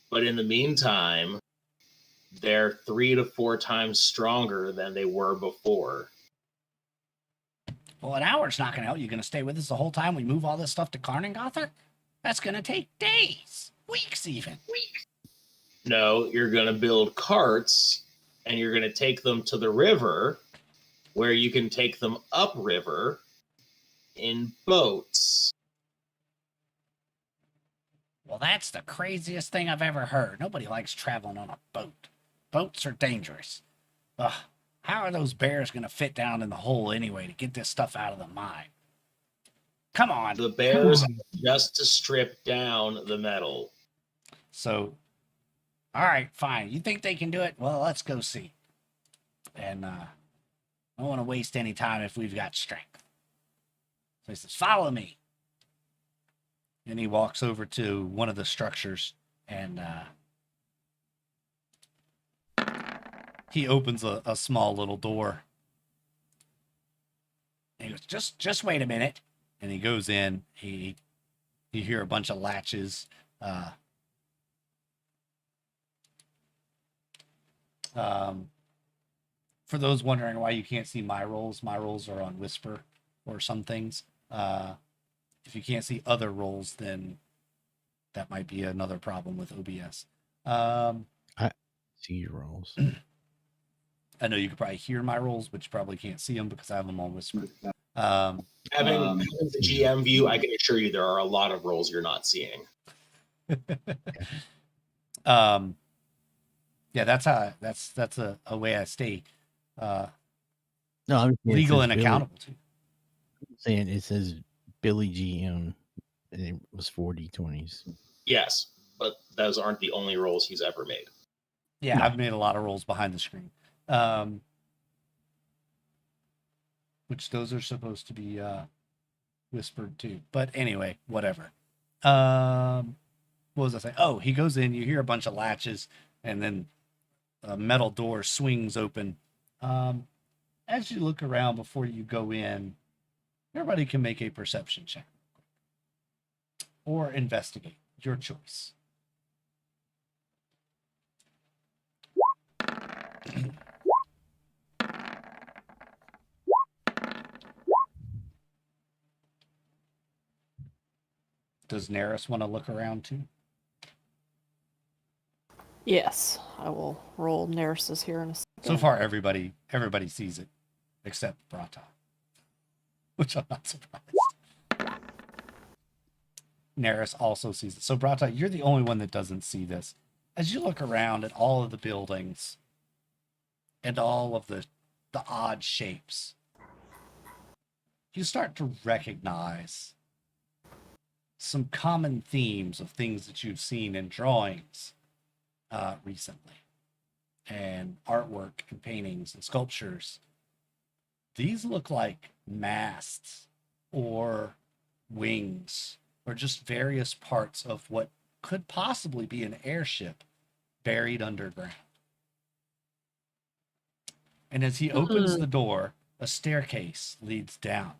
E: But in the meantime, they're 3 to 4 times stronger than they were before.
A: Well, an hour's not going to help. You going to stay with us the whole time we move all this stuff to Karnengother? That's going to take days, weeks even.
E: No, you're going to build carts, and you're going to take them to the river, where you can take them upriver in boats.
A: Well, that's the craziest thing I've ever heard. Nobody likes traveling on a boat. Boats are dangerous. Ugh, how are those bears going to fit down in the hole anyway to get this stuff out of the mine? Come on.
E: The bears just to strip down the metal.
A: So, all right, fine. You think they can do it? Well, let's go see. And I don't want to waste any time if we've got strength. So he says, follow me. And he walks over to one of the structures and he opens a small little door. And he goes, just wait a minute. And he goes in. You hear a bunch of latches. For those wondering why you can't see my rolls are on Whisper or some things. If you can't see other rolls, then that might be another problem with OBS.
D: I see your rolls.
A: I know you could probably hear my rolls, but you probably can't see them because I have them on Whisper.
E: Having the GM view, I can assure you there are a lot of rolls you're not seeing.
A: Yeah, that's a way I stay
D: No, I'm
A: legal and accountable to.
D: Saying it says Billy GM, and it was 40/20s.
E: Yes, but those aren't the only rolls he's ever made.
A: Yeah,
B: No.
A: I've made a lot of rolls behind the screen. Which those are supposed to be whispered too. But anyway, whatever. What was I saying? Oh, he goes in, you hear a bunch of latches, and then a metal door swings open. As you look around before you go in, everybody can make a perception check or investigate, your choice. Does Neris want to look around too?
F: Yes, I will roll nurses here in a second.
A: So far, everybody sees it, except Brata, which I'm not surprised. Neris also sees it. So Brata, you're the only one that doesn't see this. As you look around at all of the buildings and all of the odd shapes, you start to recognize some common themes of things that you've seen in drawings recently, and artwork and paintings and sculptures. These look like masts or wings or just various parts of what could possibly be an airship buried underground. And as he opens the door, a staircase leads down.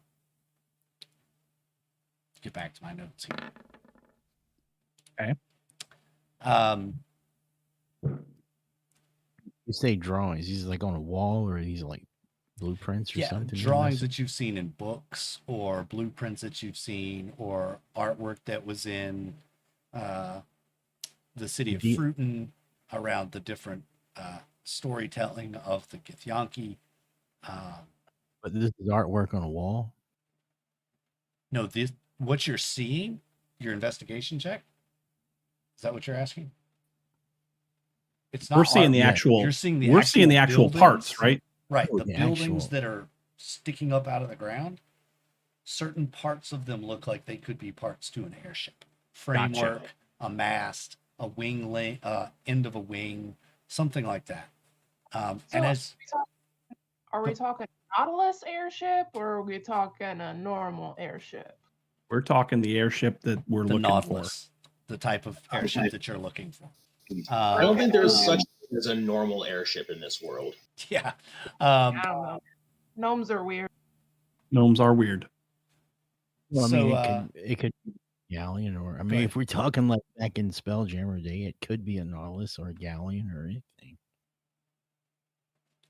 A: Get back to my notes here.
B: Okay.
D: You say drawings. He's like on a wall, or he's like blueprints or something.
A: Drawings that you've seen in books, or blueprints that you've seen, or artwork that was in the city of Fruiton around the different storytelling of the Githyanki.
D: But this is artwork on a wall.
A: No, this what you're seeing, your investigation check. Is that what you're asking? It's not.
B: We're seeing the
A: artwork.
B: actual.
A: You're seeing the.
B: We're seeing the actual
A: buildings,
B: parts, right?
A: Right,
D: Oh,
A: the
D: the
A: buildings
D: actual-
A: that are sticking up out of the ground. Certain parts of them look like they could be parts to an airship. Framework, a mast, a wing end of a wing, something like that. And as
C: are we talking Nautilus airship, or are we talking a normal airship?
B: We're talking the airship that we're
A: the
B: looking
A: Nautilus, the type of airship that you're looking for.
E: I don't think there's such thing as a normal airship in this world.
A: Yeah.
C: I don't know. Gnomes are weird.
B: Gnomes are weird.
D: Well, I
A: So,
D: mean, it could be a galleon, or I mean,
A: ahead.
D: if we're talking like back in Spelljammer Day, it could be a Nautilus or a galleon or anything.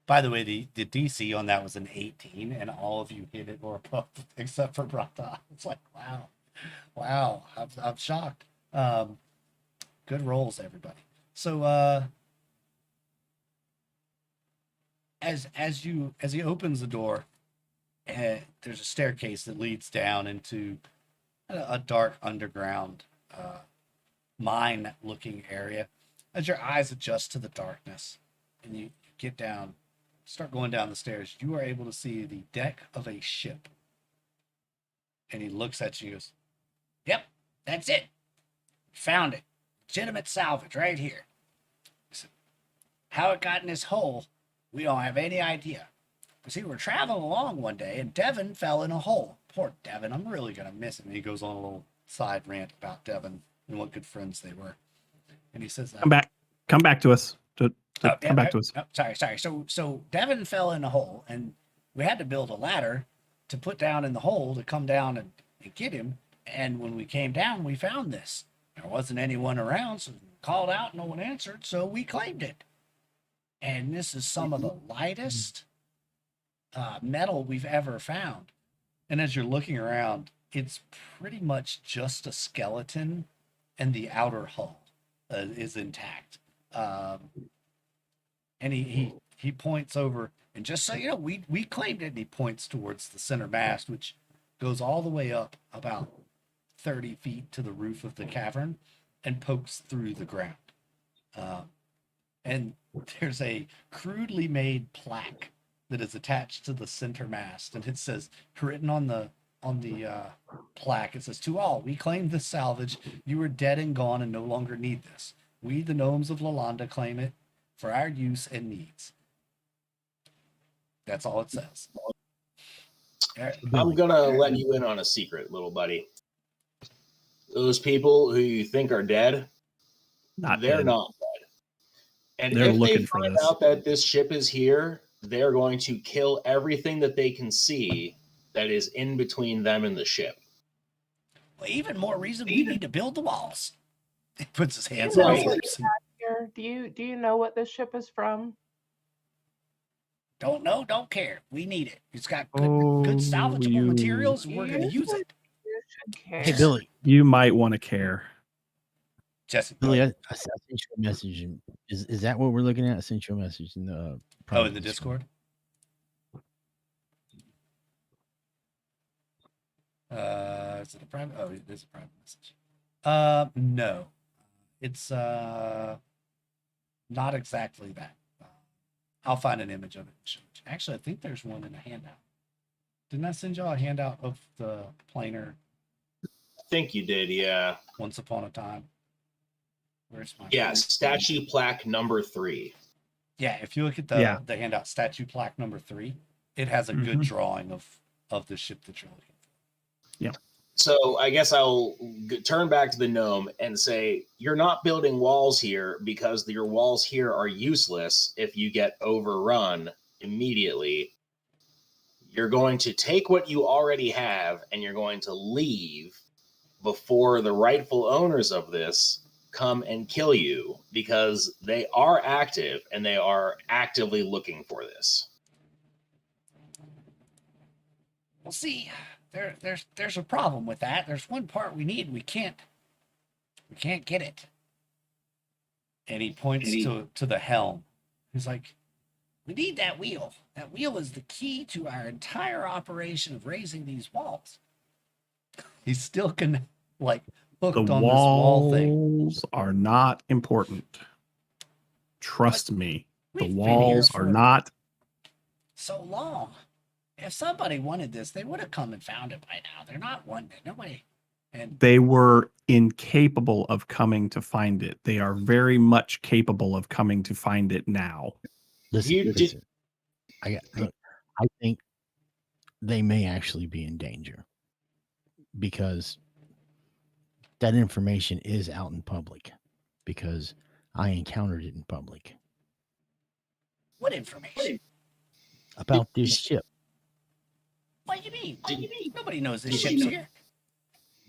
A: By the way, the DC on that was an 18, and all of you hit it or above, except for Brata. It's like, wow, I'm shocked. Good rolls, everybody. So, as he opens the door, there's a staircase that leads down into a dark underground mine-looking area. As your eyes adjust to the darkness, and you get down. Start going down the stairs, you are able to see the deck of a ship. And he looks at you and goes, "Yep, that's it. Found it. Legitimate salvage right here." He said, "How it got in this hole, we don't have any idea. But see, we're traveling along one day and Devin fell in a hole. Poor Devin, I'm really going to miss him." And he goes on a little side rant about Devin and what good friends they were. And he says,
B: Come back to us. Come back to us.
A: Sorry. So Devin fell in a hole, and we had to build a ladder to put down in the hole to come down and get him. And when we came down, we found this. There wasn't anyone around, so we called out, no one answered, so we claimed it. And this is some of the lightest metal we've ever found. And as you're looking around, it's pretty much just a skeleton, and the outer hull is intact. And he points over, and just so you know, we claimed it. And he points towards the center mast, which goes all the way up about 30 feet to the roof of the cavern and pokes through the ground. And there's a crudely made plaque that is attached to the center mast, and it says, written on the plaque, it says, "To all, we claim this salvage. You are dead and gone and no longer need this. We, the gnomes of Lalanda, claim it for our use and needs." That's all it says.
E: I'm gonna let you in on a secret, little buddy. Those people who you think are dead, they're
B: dead.
E: not dead. And
B: They're
E: if they
B: looking for
E: find
B: this.
E: out that this ship is here, they're going to kill everything that they can see that is in between them and the ship.
A: Well, even more reason we need to build the walls. He puts his hands
C: You
A: on
C: know
A: his
C: what
A: lips.
C: you have here? Do you know what this ship is from?
A: Don't know, don't care. We need it. It's got good salvageable materials, and we're going to use it.
C: You should care.
D: Hey, Billy.
B: You might want to care.
A: Jesse,
D: Billy, I sent you a message. Is that what we're looking at? I sent you a message in the
A: in
D: private
A: the Discord? Is it a private? Oh, it is a private message. No. It's not exactly that. I'll find an image of it. Actually, I think there's one in a handout. Didn't I send y'all a handout of the planer?
E: I think you did, yeah.
A: Once upon a time. Where's my?
E: Yeah, statue plaque number 3.
A: Yeah, if you look at the handout, statue plaque number 3, it has a good drawing of the ship that you're looking for.
B: Yeah.
E: So I guess I'll turn back to the gnome and say, you're not building walls here because your walls here are useless if you get overrun immediately. You're going to take what you already have and you're going to leave before the rightful owners of this come and kill you, because they are active and they are actively looking for this.
A: Well, see, there's a problem with that. There's one part we need. We can't get it. And he points to the helm. He's like, we need that wheel. That wheel is the key to our entire operation of raising these walls. He's still hooked
B: The
A: on this wall thing.
B: walls are not important. Trust me. The
A: We've been here
B: walls are
A: for
B: not.
A: so long. If somebody wanted this, they would have come and found it by now. They're not wanting it. Nobody. And
B: They were incapable of coming to find it. They are very much capable of coming to find it now.
D: Listen. I think they may actually be in danger because that information is out in public, because I encountered it in public
A: what information?
D: about this ship.
A: What do you mean? Nobody knows this ship's here.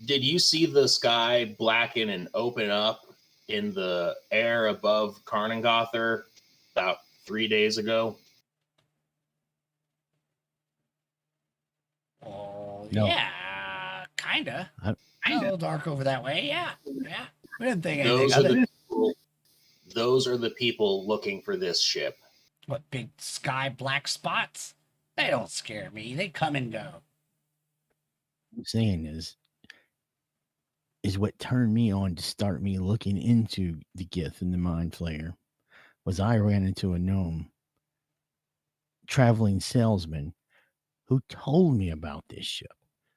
E: Did you see the sky blacken and open up in the air above Karnengother about 3 days ago?
A: Oh,
D: No.
A: yeah, kinda.
D: I-
A: A little dark over that way. Yeah. We didn't think anything
E: Those
A: of
E: are
A: it.
E: those are the people looking for this ship.
A: What, big sky black spots? They don't scare me. They come and go.
D: What I'm saying is what turned me on to start me looking into the Gith and the Mind Flayer was I ran into a gnome traveling salesman who told me about this ship.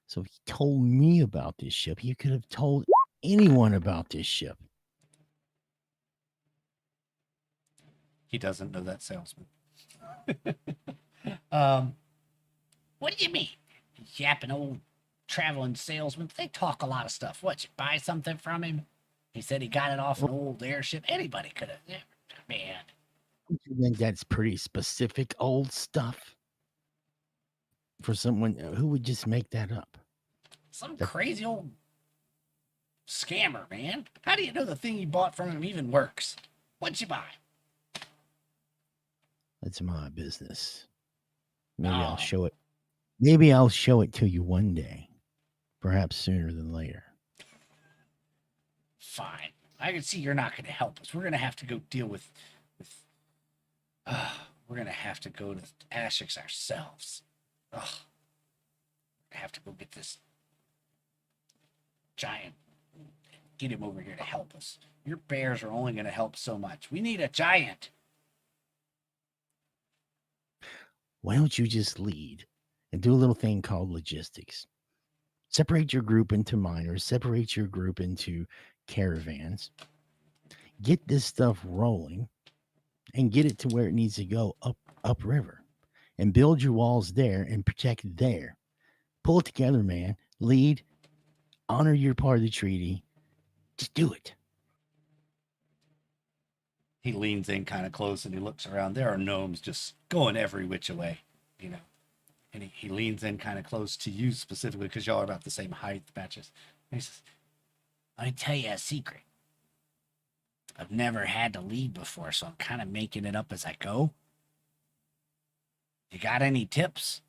D: So he told me about this ship. He could have told anyone about this ship.
A: He doesn't know that salesman. What do you mean? Yapping old traveling salesman. They talk a lot of stuff. What, you buy something from him? He said he got it off an old airship. Anybody could have. Yeah, man.
D: Don't you think that's pretty specific old stuff for someone who would just make that up?
A: Some crazy old scammer, man. How do you know the thing you bought from him even works? What'd you buy?
D: That's my business. Maybe
A: Oh.
D: I'll show it. Maybe I'll show it to you one day, perhaps sooner than later.
A: Fine. I can see you're not going to help us. We're going to have to go deal with we're going to have to go to Ashix ourselves. Ugh. I have to go get this giant, get him over here to help us. Your bears are only going to help so much. We need a giant.
D: Why don't you just lead and do a little thing called logistics? Separate your group into miners, separate your group into caravans, get this stuff rolling, and get it to where it needs to go upriver, and build your walls there and protect there. Pull it together, man. Lead. Honor your part of the treaty. Just do it.
A: He leans in kind of close and he looks around. There are gnomes just going every which way, you know. And he leans in kind of close to you specifically because y'all are about the same height matches. And he says, "Let me tell you a secret. I've never had to lead before, so I'm kind of making it up as I go. You got any tips?"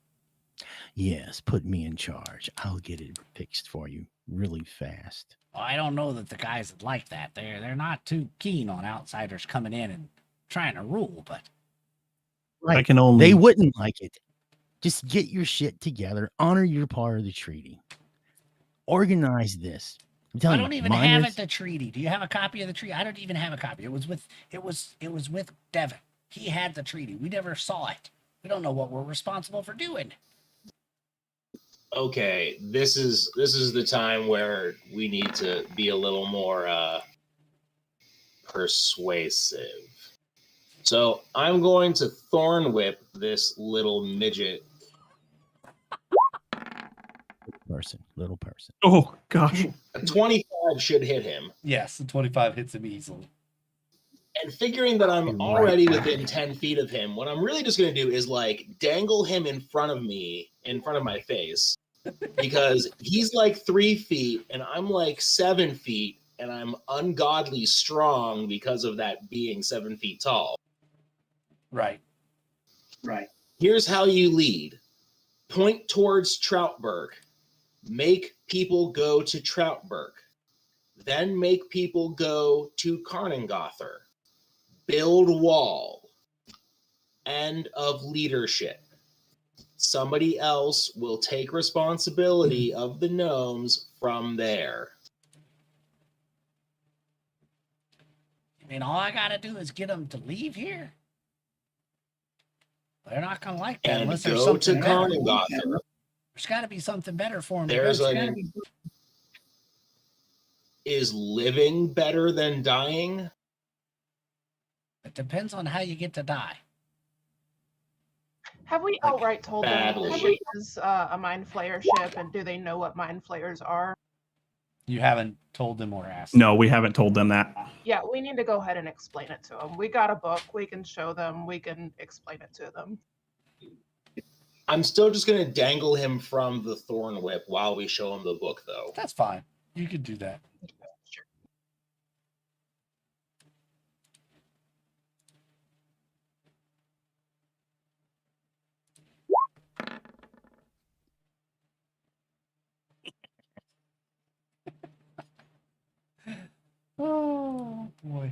D: Yes, put me in charge. I'll get it fixed for you really fast.
A: Well, I don't know that the guys would like that. They're not too keen on outsiders coming in and trying to rule, but
B: I can only.
D: They wouldn't like it. Just get your shit together. Honor your part of the treaty. Organize this. I'm
A: I
D: telling
A: don't
D: you,
A: even have
D: miners-
A: it. The treaty. Do you have a copy of the treaty? I don't even have a copy. It was with Devin. He had the treaty. We never saw it. We don't know what we're responsible for doing.
E: Okay, this is the time where we need to be a little more persuasive. So I'm going to thorn whip this little midget.
D: little person.
B: Oh gosh.
E: A 25 should hit him.
A: Yes, the 25 hits him easily.
E: And figuring that I'm
D: You're
E: already
D: right.
E: within 10 feet of him, what I'm really just going to do is like dangle him in front of me, in front of my face, because he's like 3 feet and I'm like 7 feet, and I'm ungodly strong because of that being 7 feet tall.
A: Right.
E: Here's how you lead: point towards Troutberg, make people go to Troutberg, then make people go to Karnengother, build wall, end of leadership. Somebody else will take responsibility of the gnomes from there.
A: I mean, all I gotta do is get them to leave here. They're not gonna like that
E: And
A: unless there's
E: go to
A: something better.
E: Karnengother.
A: There's got to be something better for them.
E: There's is living better than dying?
A: It depends on how you get to die.
C: Have we
E: Like,
C: outright told them
E: badly.
C: the ship is a mind flayer ship, and do they know what mind flayers are?
A: You haven't told them or asked.
B: No, we haven't told them that.
C: Yeah, we need to go ahead and explain it to them. We got a book. We can show them. We can explain it to them.
E: I'm still just going to dangle him from the thorn whip while we show him the book, though.
A: That's fine. You could do that. Oh boy.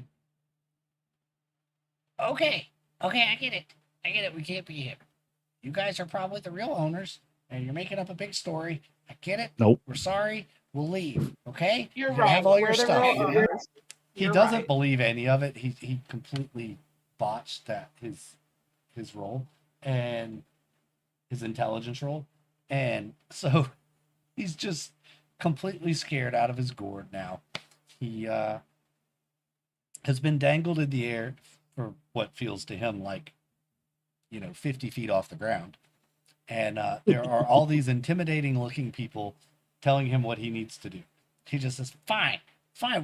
A: Okay, I get it. We can't be here. You guys are probably the real owners, and you're making up a big story. I get it.
B: Nope.
A: We're sorry. We'll leave. Okay.
C: You're
A: gonna
C: right.
A: have all your
C: We're the
A: stuff.
C: real owners.
A: He
C: You're
A: doesn't
C: right.
A: believe any of it. He completely botched that his role and his intelligence role, and so he's just completely scared out of his gourd now. He has been dangled in the air for what feels to him like 50 feet off the ground, and there are all these intimidating looking people telling him what he needs to do. He just says, fine,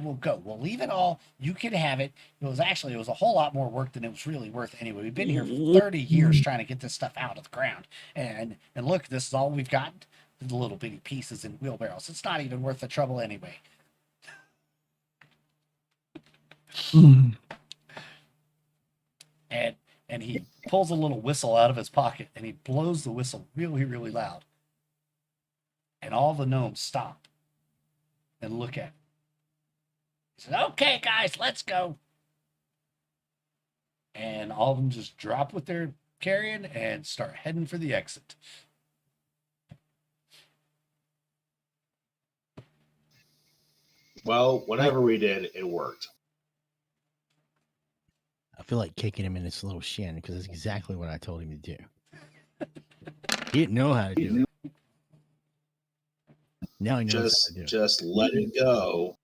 A: we'll go, we'll leave it all, you can have it. It was a whole lot more work than it was really worth anyway. We've been here for 30 years trying to get this stuff out of the ground, and look, this is all we've got, the little bitty pieces in wheelbarrows. It's not even worth the trouble anyway. And he pulls a little whistle out of his pocket and he blows the whistle really, really loud. And all the gnomes stop and look at him. He says, okay, guys, let's go. And all of them just drop what they're carrying and start heading for the exit.
E: Well, whatever we did, it worked.
D: I feel like kicking him in his little shin because that's exactly what I told him to do. He didn't know how to do it. Now he knows how to do it.
E: Just let it go,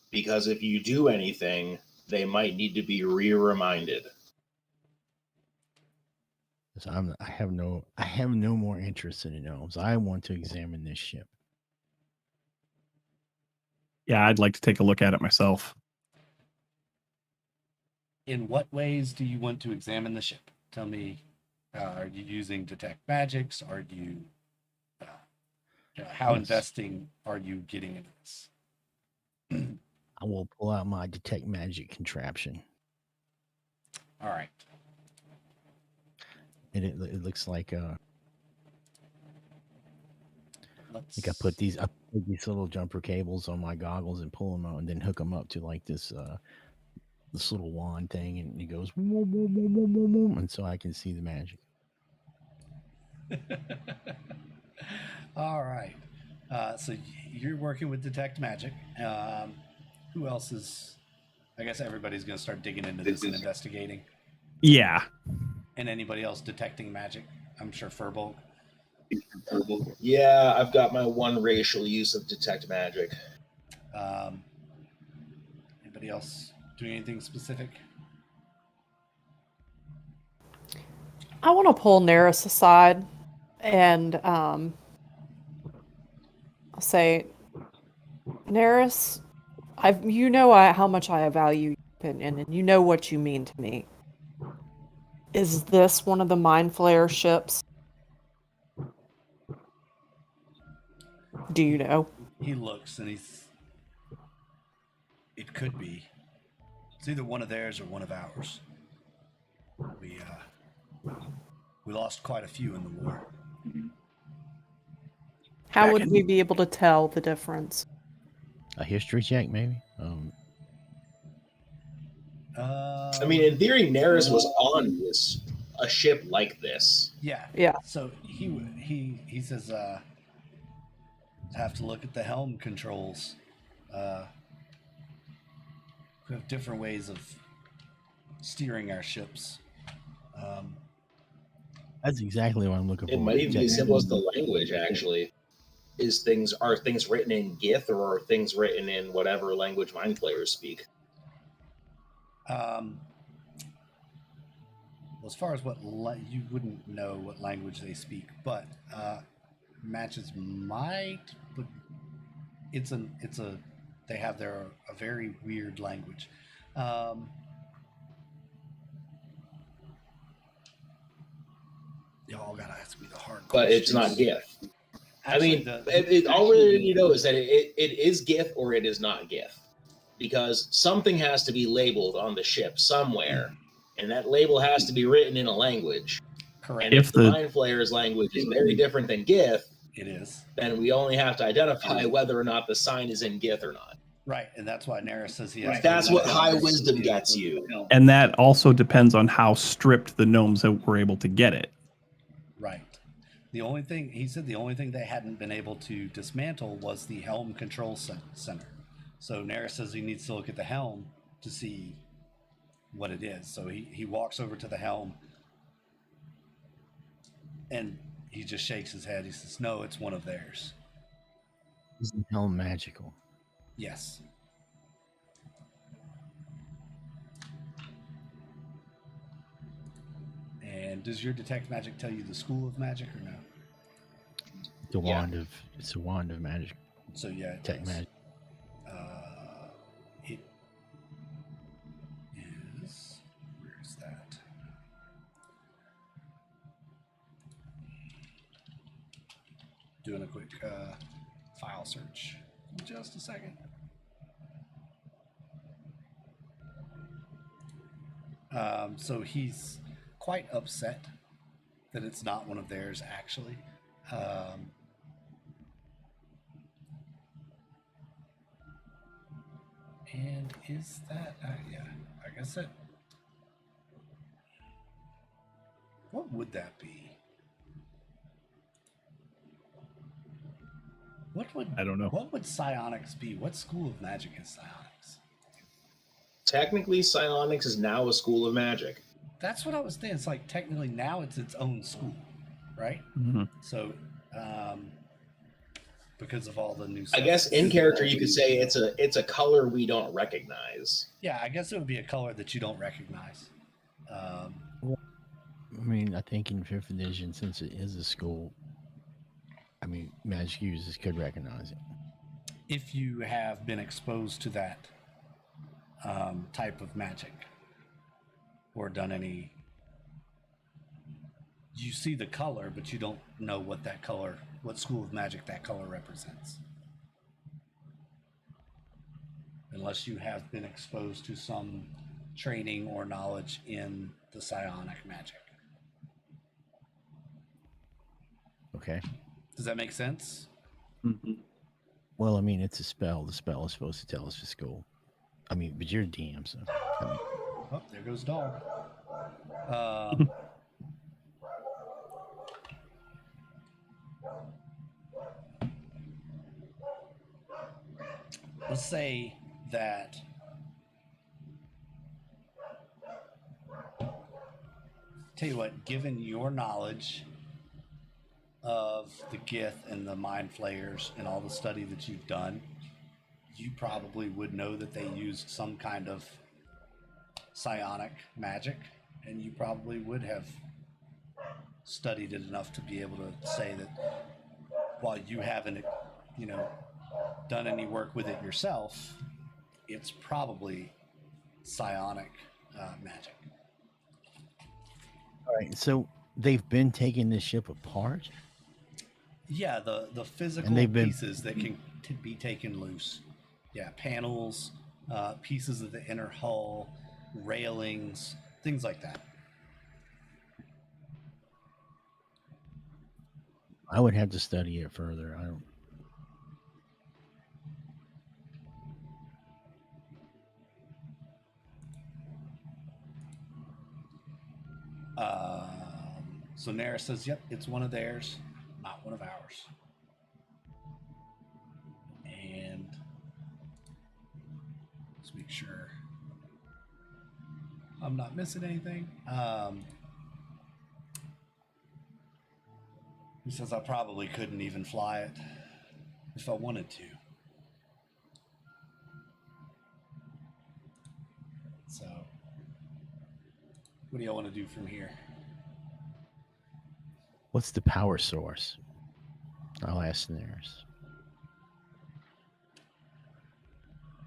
E: because if you do anything, they might need to be re-reminded.
D: So I have no more interest in the gnomes. I want to examine this ship.
B: Yeah, I'd like to take a look at it myself.
A: In what ways do you want to examine the ship? Tell me, are you using detect magics? Are you, how
D: Yes.
A: investing are you getting into this?
D: I will pull out my detect magic contraption.
A: All right.
D: And it looks like
A: Let's.
D: I put these little jumper cables on my goggles and pull them out and then hook them up to like this little wand thing, and it goes whoom, whoom, whoom, whoom, whoom, whoom, and so I can see the magic.
A: All right. So you're working with detect magic. Who else is? I guess everybody's going to start digging into this and investigating.
B: Yeah.
A: And anybody else detecting magic? I'm sure Furbolg.
E: Yeah, I've got my one racial use of detect magic.
A: Anybody else doing anything specific?
F: I want to pull Neris aside and I'll say, Neris, how much I value your opinion, and you know what you mean to me. Is this one of the Mind Flayer ships? Do you know?
A: He looks and it could be. It's either one of theirs or one of ours. We lost quite a few in the war.
F: How would we be able to tell the difference?
D: A history check, maybe.
E: I mean, in theory, Neris was on a ship like this.
A: Yeah.
F: Yeah.
A: So he says, have to look at the helm controls. We have different ways of steering our ships.
D: That's exactly what I'm looking for.
E: It might even be as simple as the language, actually. Are things written in Gith, or are things written in whatever language Mind Flayers speak?
A: As far as you wouldn't know what language they speak, but matches might. But they have a very weird language. Y'all gotta ask me the hard
E: But
A: questions.
E: it's not Gith.
A: Actually,
E: I mean, all we really need to know is that it is Gith or it is not Gith. Because something has to be labeled on the ship somewhere, and that label has to be written in a language.
A: Correct.
E: And if the Mind Flayer's language is very different than Gith,
A: it is.
E: Then we only have to identify whether or not the sign is in Gith or not.
A: Right, and that's why Neris says he has.
E: Right. That's what high wisdom gets you.
B: And that also depends on how stripped the gnomes were able to get it.
A: Right. The only thing they hadn't been able to dismantle was the helm control center. So Neris says he needs to look at the helm to see what it is. So he walks over to the helm and he just shakes his head. He says, "No, it's one of theirs."
D: Is the helm magical?
A: Yes. And does your detect magic tell you the school of magic or no?
D: It's a wand of magic.
A: So yeah,
D: detect magic.
A: It is. Where is that? Doing a quick file search. Just a second. So he's quite upset that it's not one of theirs, actually. And is that, yeah, I guess that, what would that be?
B: I don't know.
A: What would psionics be? What school of magic is psionics?
E: Technically, psionics is now a school of magic.
A: That's what I was thinking. It's like technically now it's its own school, right?
B: Mm-hmm.
A: So, because of all the new.
E: I guess in character you could say it's a color we don't recognize.
A: Yeah, I guess it would be a color that you don't recognize.
D: I mean, I think in fifth edition, since it is a school, I mean, magic users could recognize it.
A: If you have been exposed to that type of magic or done any, you see the color, but you don't know what that color, what school of magic that color represents. Unless you have been exposed to some training or knowledge in the psionic magic.
D: Okay.
A: Does that make sense?
B: Mhm.
D: Well, I mean, it's a spell. The spell is supposed to tell us the school. I mean, but you're a DM, so I mean,
A: Oh, there goes dog. Let's say that tell you what, given your knowledge of the Gith and the Mind Flayers and all the study that you've done, you probably would know that they used some kind of psionic magic, and you probably would have studied it enough to be able to say that while you haven't, you know, done any work with it yourself, it's probably psionic magic.
D: all right. So they've been taking this ship apart.
A: Yeah, the physical
D: And they've been-
A: pieces that can be taken loose. Yeah, panels, pieces of the inner hull, railings, things like that.
D: I would have to study it further. I don't.
A: So Nara says, "Yep, it's one of theirs, not one of ours." And let's make sure I'm not missing anything. He says, "I probably couldn't even fly it if I wanted to." So, what do y'all want to do from here?
D: What's the power source? I'll ask theirs.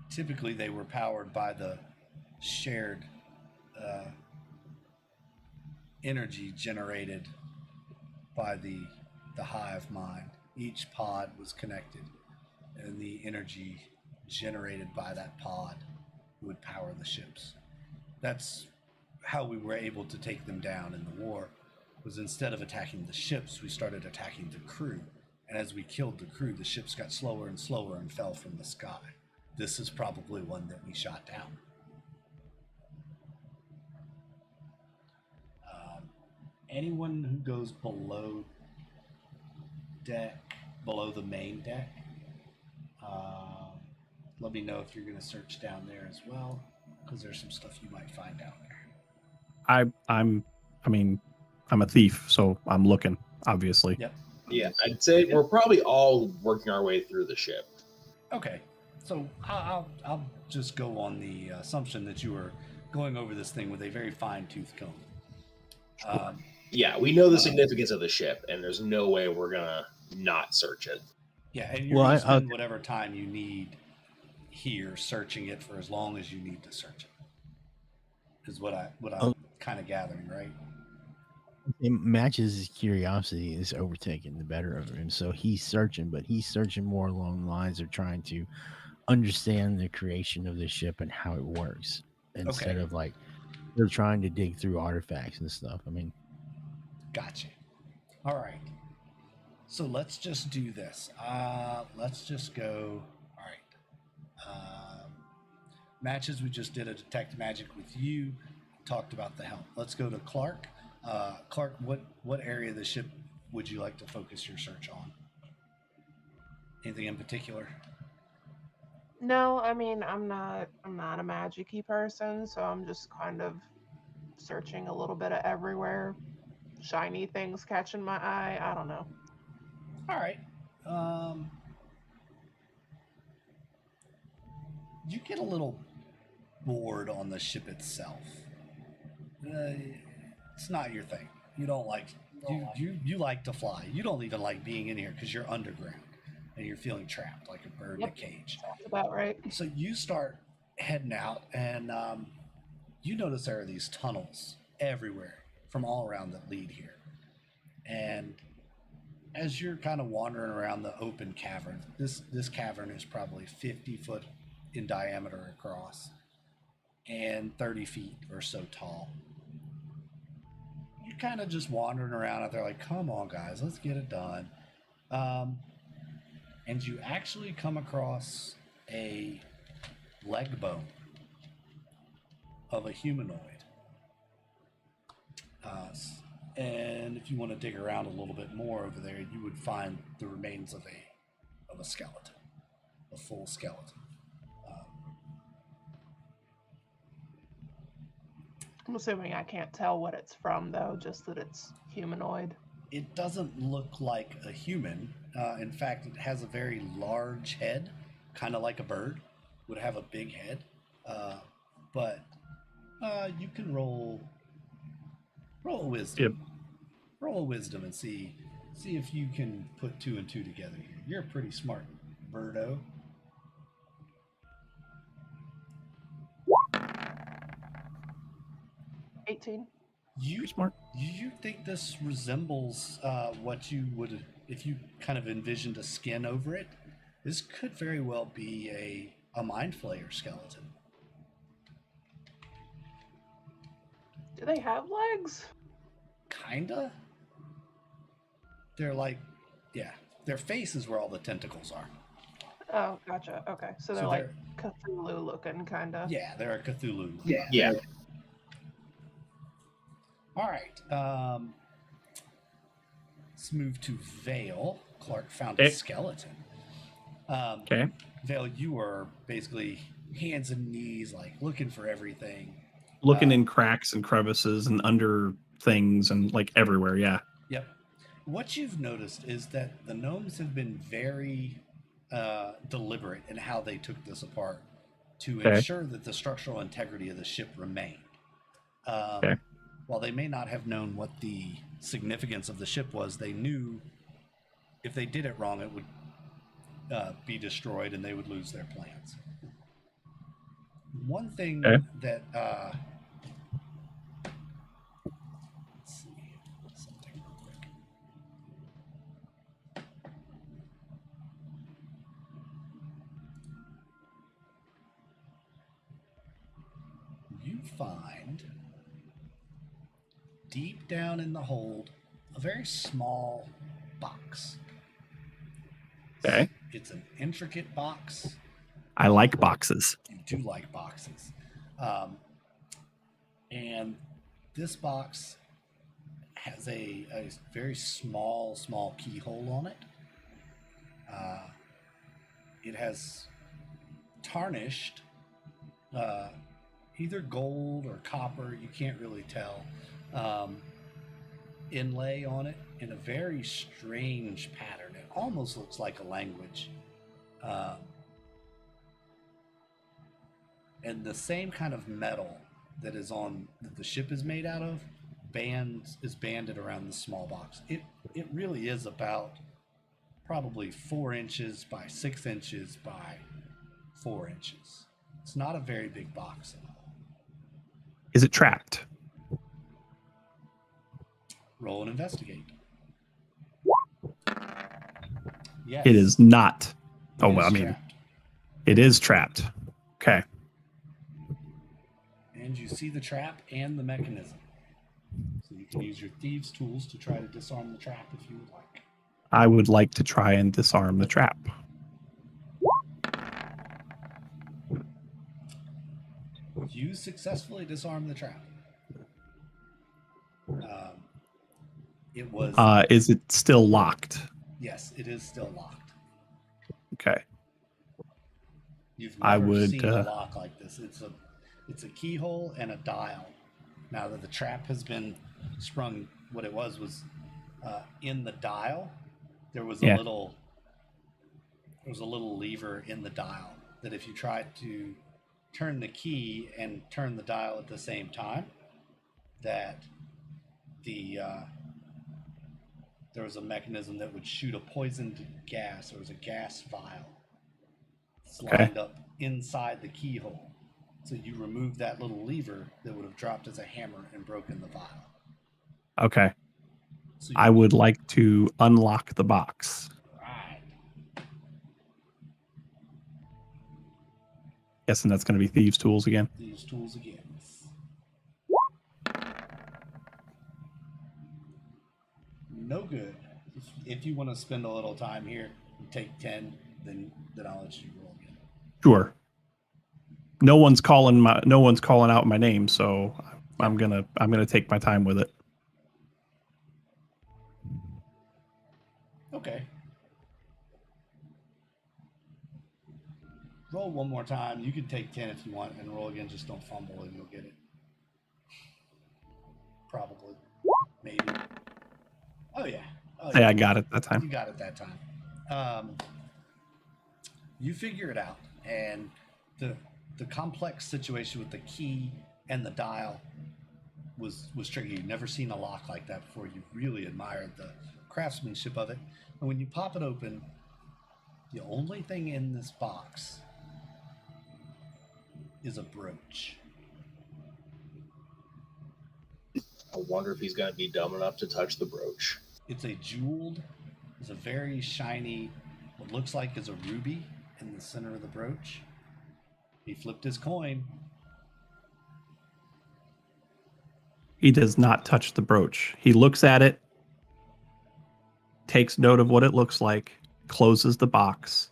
A: Typically, they were powered by the shared energy generated by the hive mind. Each pod was connected, and the energy generated by that pod would power the ships. That's how we were able to take them down in the war. Was instead of attacking the ships, we started attacking the crew. And as we killed the crew, the ships got slower and slower and fell from the sky. This is probably one that we shot down. Anyone who goes below deck, below the main deck, let me know if you're going to search down there as well, because there's some stuff you might find down there.
B: I'm a thief, so I'm looking, obviously.
A: Yep.
E: Yeah, I'd say we're probably all working our way through the ship.
A: Okay, so I'll just go on the assumption that you were going over this thing with a very fine tooth comb.
E: Yeah, we know the significance of the ship, and there's no way we're gonna not search it.
A: Yeah, and you're going to spend whatever time you need here searching it for as long as you need to search it. Is what I'm kind of gathering, right?
D: It matches his curiosity is overtaking the better of him. So he's searching, but he's searching more along the lines of trying to understand the creation of the ship and how it works instead of like they're trying to dig through artifacts and stuff. I mean,
A: gotcha. All right. So let's just do this. Let's just go. All right. Matches. We just did a detect magic with you. Talked about the helm. Let's go to Clark. Clark, what area of the ship would you like to focus your search on? Anything in particular?
C: No, I mean I'm not a magic-y person, so I'm just kind of searching a little bit of everywhere. Shiny things catching my eye. I don't know.
A: All right. You get a little bored on the ship itself. it's not your thing. You don't like you like to fly. You don't even like being in here because you're underground and you're feeling trapped like a bird in a cage.
C: That's about right.
A: So you start heading out, and you notice there are these tunnels everywhere from all around that lead here. And as you're kind of wandering around the open cavern, this cavern is probably 50 foot in diameter across and 30 feet or so tall. You're kind of just wandering around out there like, come on, guys, let's get it done. And you actually come across a leg bone of a humanoid. And if you want to dig around a little bit more over there, you would find the remains of a skeleton, a full skeleton.
C: I'm assuming I can't tell what it's from, though, just that it's humanoid.
A: It doesn't look like a human. In fact, it has a very large head, kind of like a bird, would have a big head. But you can roll a wisdom.
B: Yep.
A: Roll a wisdom and see if you can put 2 and 2 together here. You're a pretty smart birdo.
C: $18.
A: You
B: Smart.
A: You think this resembles what you would if you kind of envisioned a skin over it? This could very well be a mind flayer skeleton.
C: Do they have legs?
A: Kinda. They're like, yeah, their face is where all the tentacles are.
C: Oh, gotcha. Okay, so they're like Cthulhu looking, kind of.
A: Yeah, they're a Cthulhu.
E: Yeah.
A: All right. Let's move to Vale. Clark found a
B: Okay.
A: skeleton.
B: Okay.
A: Vale, you are basically hands and knees, like looking for everything.
B: Looking in cracks and crevices and under things and like everywhere. Yeah.
A: Yep. What you've noticed is that the gnomes have been very deliberate in how they took this apart to
B: Okay.
A: ensure that the structural integrity of the ship remained.
B: Okay.
A: While they may not have known what the significance of the ship was, they knew if they did it wrong, it would be destroyed and they would lose their plans. One thing
B: Okay.
A: that let's see something real quick. You find deep down in the hold a very small box.
B: Okay.
A: It's an intricate box.
B: I like boxes.
A: You do like boxes. And this box has a very small keyhole on it. It has tarnished either gold or copper, you can't really tell, inlay on it in a very strange pattern. It almost looks like a language. And the same kind of metal that the ship is made out of is banded around the small box. It really is about probably 4 inches by 6 inches by 4 inches. It's not a very big box at all.
B: Is it trapped?
A: Roll and investigate. Yes.
B: It is not.
A: it
B: Oh, well,
A: is
B: I mean,
A: trapped.
B: it is trapped. Okay.
A: And you see the trap and the mechanism. So you can use your thieves' tools to try to disarm the trap if you would like.
B: I would like to try and disarm the trap.
A: You successfully disarm the trap. It was
B: Is it still locked?
A: yes, it is still locked.
B: Okay.
A: You've
B: I
A: never
B: would,
A: seen a lock like this. It's a keyhole and a dial. Now that the trap has been sprung, what it was in the dial. There was a little lever in the dial that if you tried to turn the key and turn the dial at the same time, that there was a mechanism that would shoot a poisoned gas. There was a gas vial. It's lined up inside the keyhole. So you remove that little lever that would have dropped as a hammer and broken the vial.
B: Okay.
A: So
B: I would like to unlock the box.
A: Right.
B: Guessing that's going to be thieves' tools again.
A: Thieves' tools again. No good. If you want to spend a little time here and take 10, then I'll let you roll again.
B: Sure. No one's calling out my name, so I'm gonna take my time with it.
A: Okay. Roll one more time. You can take 10 if you want, and roll again. Just don't fumble, and you'll get it. Probably. Maybe. Oh, yeah.
B: Hey, I got it that time.
A: You got it that time. You figure it out, and the complex situation with the key and the dial was tricky. You've never seen a lock like that before. You really admired the craftsmanship of it. And when you pop it open, the only thing in this box is a brooch.
E: I wonder if he's going to be dumb enough to touch the brooch.
A: It's a very shiny, what looks like is a ruby in the center of the brooch. He flipped his coin.
B: He does not touch the brooch. He looks at it, takes note of what it looks like, closes the box,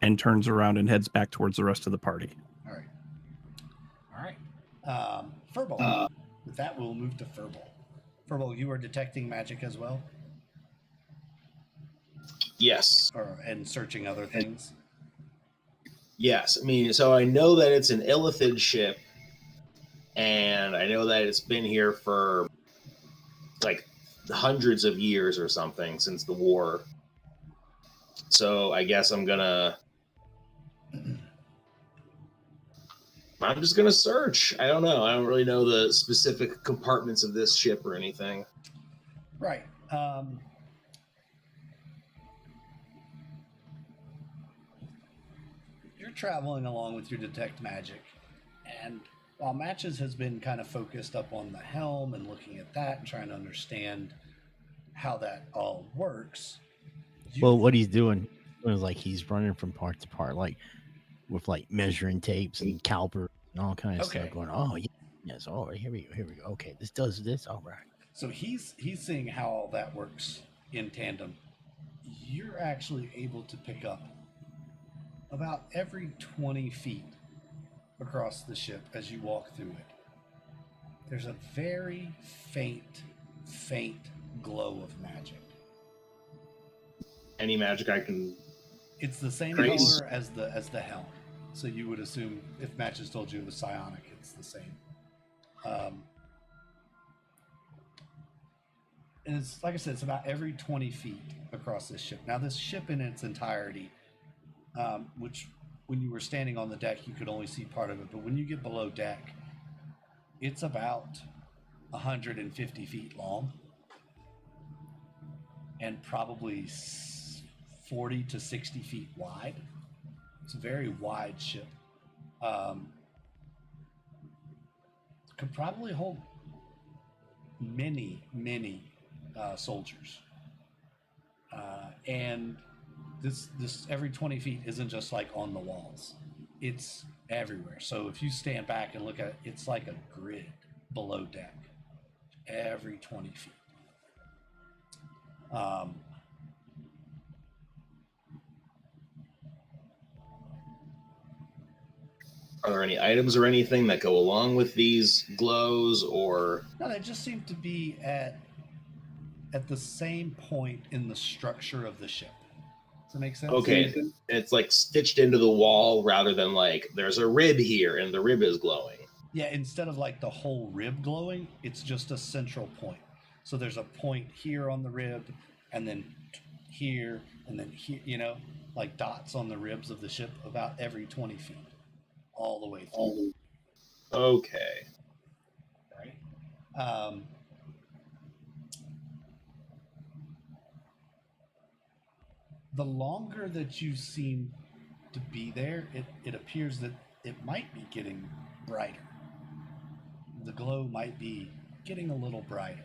B: and turns around and heads back towards the rest of the party.
A: All right. Furball. With that, we'll move to Furball. Furball, you are detecting magic as well?
E: Yes.
A: And searching other things?
E: Yes. I mean, so I know that it's an illithid ship, and I know that it's been here for like hundreds of years or something since the war. So I guess I'm just gonna search. I don't know. I don't really know the specific compartments of this ship or anything.
A: Right. You're traveling along with your detect magic, and while Matches has been kind of focused up on the helm and looking at that and trying to understand how that all works.
D: Well, what he's doing is like he's running from part to part, like with like measuring tapes and caliper and all kinds of stuff going. Oh, yes. Oh, here we go. Okay, this does this. All right.
A: So he's seeing how all that works in tandem. You're actually able to pick up about every 20 feet across the ship as you walk through it. There's a very faint glow of magic.
E: Any magic I can...
A: It's the same color as the helm. So you would assume if Matches told you it was psionic, it's the same. And it's, like I said, it's about every 20 feet across this ship. Now, this ship in its entirety, which when you were standing on the deck, you could only see part of it. But when you get below deck, it's about 150 feet long and probably 40 to 60 feet wide. It's a very wide ship. Could probably hold many soldiers. And this every 20 feet isn't just like on the walls. It's everywhere. So if you stand back and look at it, it's like a grid below deck every 20 feet.
E: Are there any items or anything that go along with these glows, or?
A: No, they just seem to be at the same point in the structure of the ship. Does that make sense?
E: Okay, it's like stitched into the wall rather than like there's a rib here and the rib is glowing.
A: Yeah, instead of like the whole rib glowing, it's just a central point. So there's a point here on the rib, and then here, and then here, like dots on the ribs of the ship about every 20 feet, all the way through.
E: Okay.
A: Right? the longer that you seem to be there, it appears that it might be getting brighter. The glow might be getting a little brighter.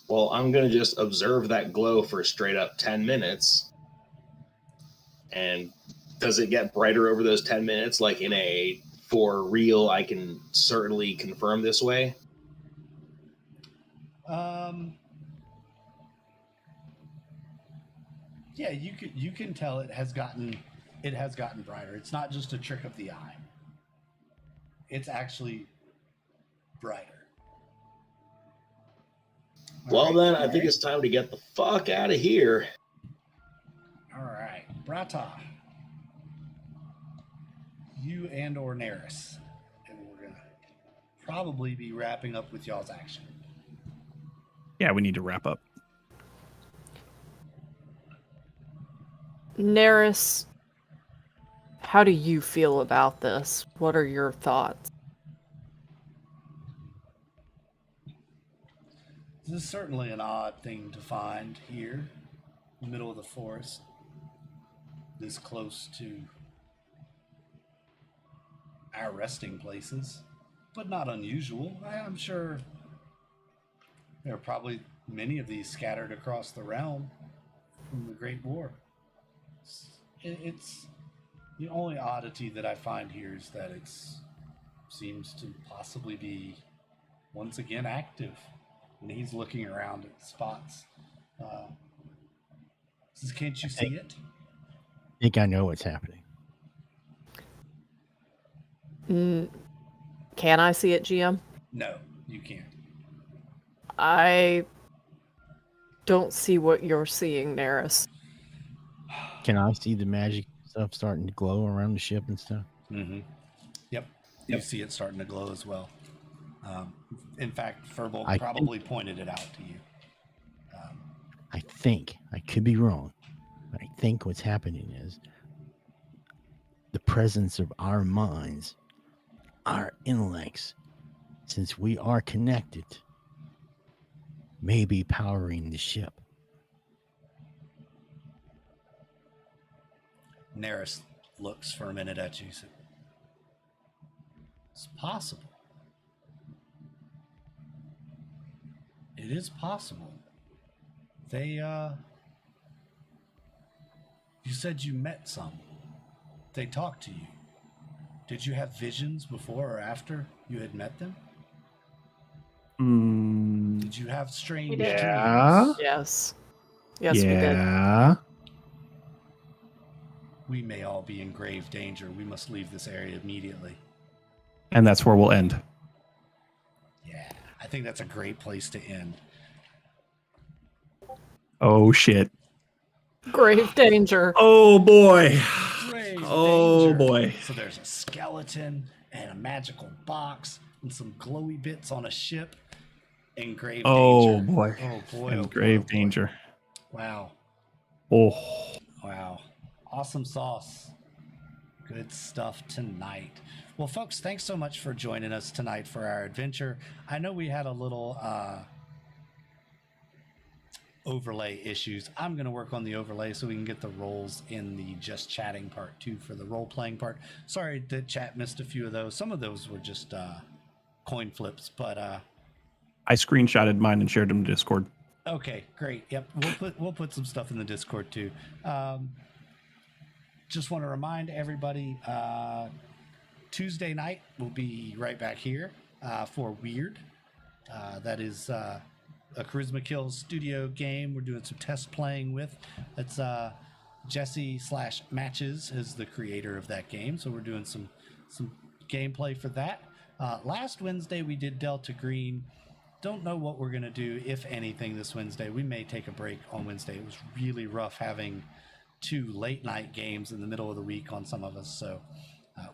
E: Well, I'm going to just observe that glow for straight up 10 minutes. And does it get brighter over those 10 minutes? Like in a for real, I can certainly confirm this way?
A: Yeah, you can tell it has gotten brighter. It's not just a trick of the eye. It's actually brighter.
E: Well, then, I think it's time to get the fuck out of here.
A: All right, Brata, you and or Neris, and we're gonna probably be wrapping up with y'all's action.
B: Yeah, we need to wrap up.
F: Neris, how do you feel about this? What are your thoughts?
A: This is certainly an odd thing to find here, in the middle of the forest, this close to our resting places, but not unusual. I'm sure there are probably many of these scattered across the realm from the Great War. It's the only oddity that I find here is that it seems to possibly be once again active. And he's looking around at spots. Says, can't you see it?
D: I think I know what's happening.
F: Can I see it, GM?
A: No, you can't.
F: I don't see what you're seeing, Neris.
D: Can I see the magic stuff starting to glow around the ship and stuff?
A: Mm-hmm. Yep. You see it starting to glow as well. In fact, Furbolg probably pointed it out to you.
D: I think, I could be wrong, but I think what's happening is the presence of our minds, our intellects, since we are connected, may be powering the ship.
A: Neris looks for a minute at you. Said, it's possible. It is possible. They, you said you met some. They talked to you. Did you have visions before or after you had met them? Did you have strange dreams?
F: Yes. Yes, we did.
B: Yeah.
A: We may all be in grave danger. We must leave this area immediately.
B: And that's where we'll end.
A: Yeah, I think that's a great place to end.
B: Oh, shit.
F: Grave danger.
B: Oh, boy.
A: Grave
B: Oh,
A: danger.
B: boy.
A: So there's a skeleton and a magical box and some glowy bits on a ship in grave danger.
B: Boy.
A: Oh, boy.
B: And
A: Oh, boy.
B: grave
A: Oh, boy.
B: danger.
A: Wow.
B: Oh.
A: Wow. Awesome sauce. Good stuff tonight. Well, folks, thanks so much for joining us tonight for our adventure. I know we had a little overlay issues. I'm going to work on the overlay so we can get the roles in the just chatting part too for the role playing part. Sorry that chat missed a few of those. Some of those were just coin flips, but
B: I screenshotted mine and shared them to Discord.
A: okay, great. Yep, we'll put some stuff in the Discord too. Just want to remind everybody, Tuesday night we'll be right back here for Weird. That is a Charisma Kills studio game we're doing some test playing with. It's Jesse/Matches is the creator of that game, so we're doing some gameplay for that. Last Wednesday we did Delta Green. Don't know what we're gonna do, if anything, this Wednesday. We may take a break on Wednesday. It was really rough having 2 late night games in the middle of the week on some of us, so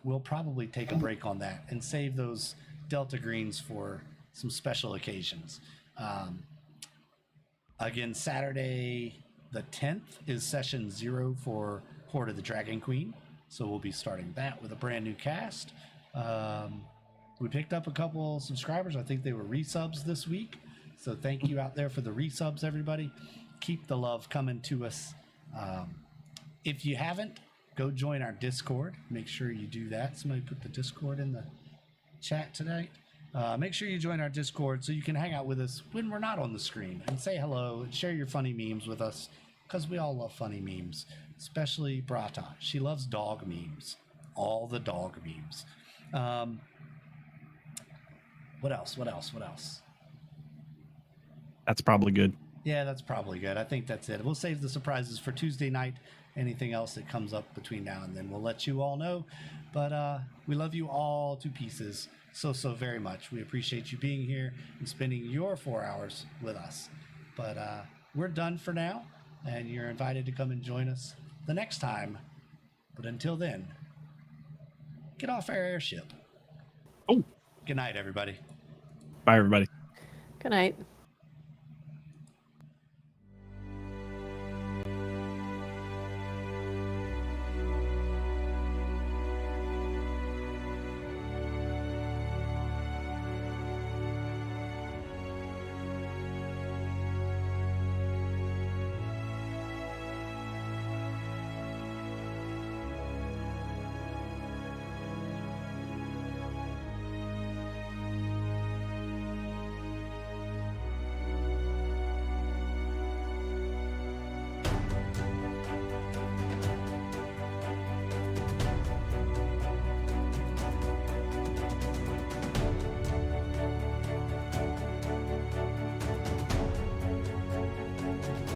A: we'll probably take a break on that and save those Delta Greens for some special occasions. Again, Saturday the 10th is session 0 for Horde of the Dragon Queen, so we'll be starting that with a brand new cast. We picked up a couple subscribers. I think they were resubs this week. So thank you out there for the resubs, everybody. Keep the love coming to us. If you haven't, go join our Discord. Make sure you do that. Somebody put the Discord in the chat tonight. Make sure you join our Discord so you can hang out with us when we're not on the screen and say hello and share your funny memes with us, because we all love funny memes, especially Brata. She loves dog memes, all the dog memes. What else?
B: That's probably good.
A: Yeah, that's probably good. I think that's it. We'll save the surprises for Tuesday night. Anything else that comes up between now and then, we'll let you all know. But we love you all to pieces so very much. We appreciate you being here and spending your 4 hours with us. But we're done for now, and you're invited to come and join us the next time. But until then, get off our airship.
B: Oh.
A: Good night, everybody.
B: Bye, everybody.
F: Good night.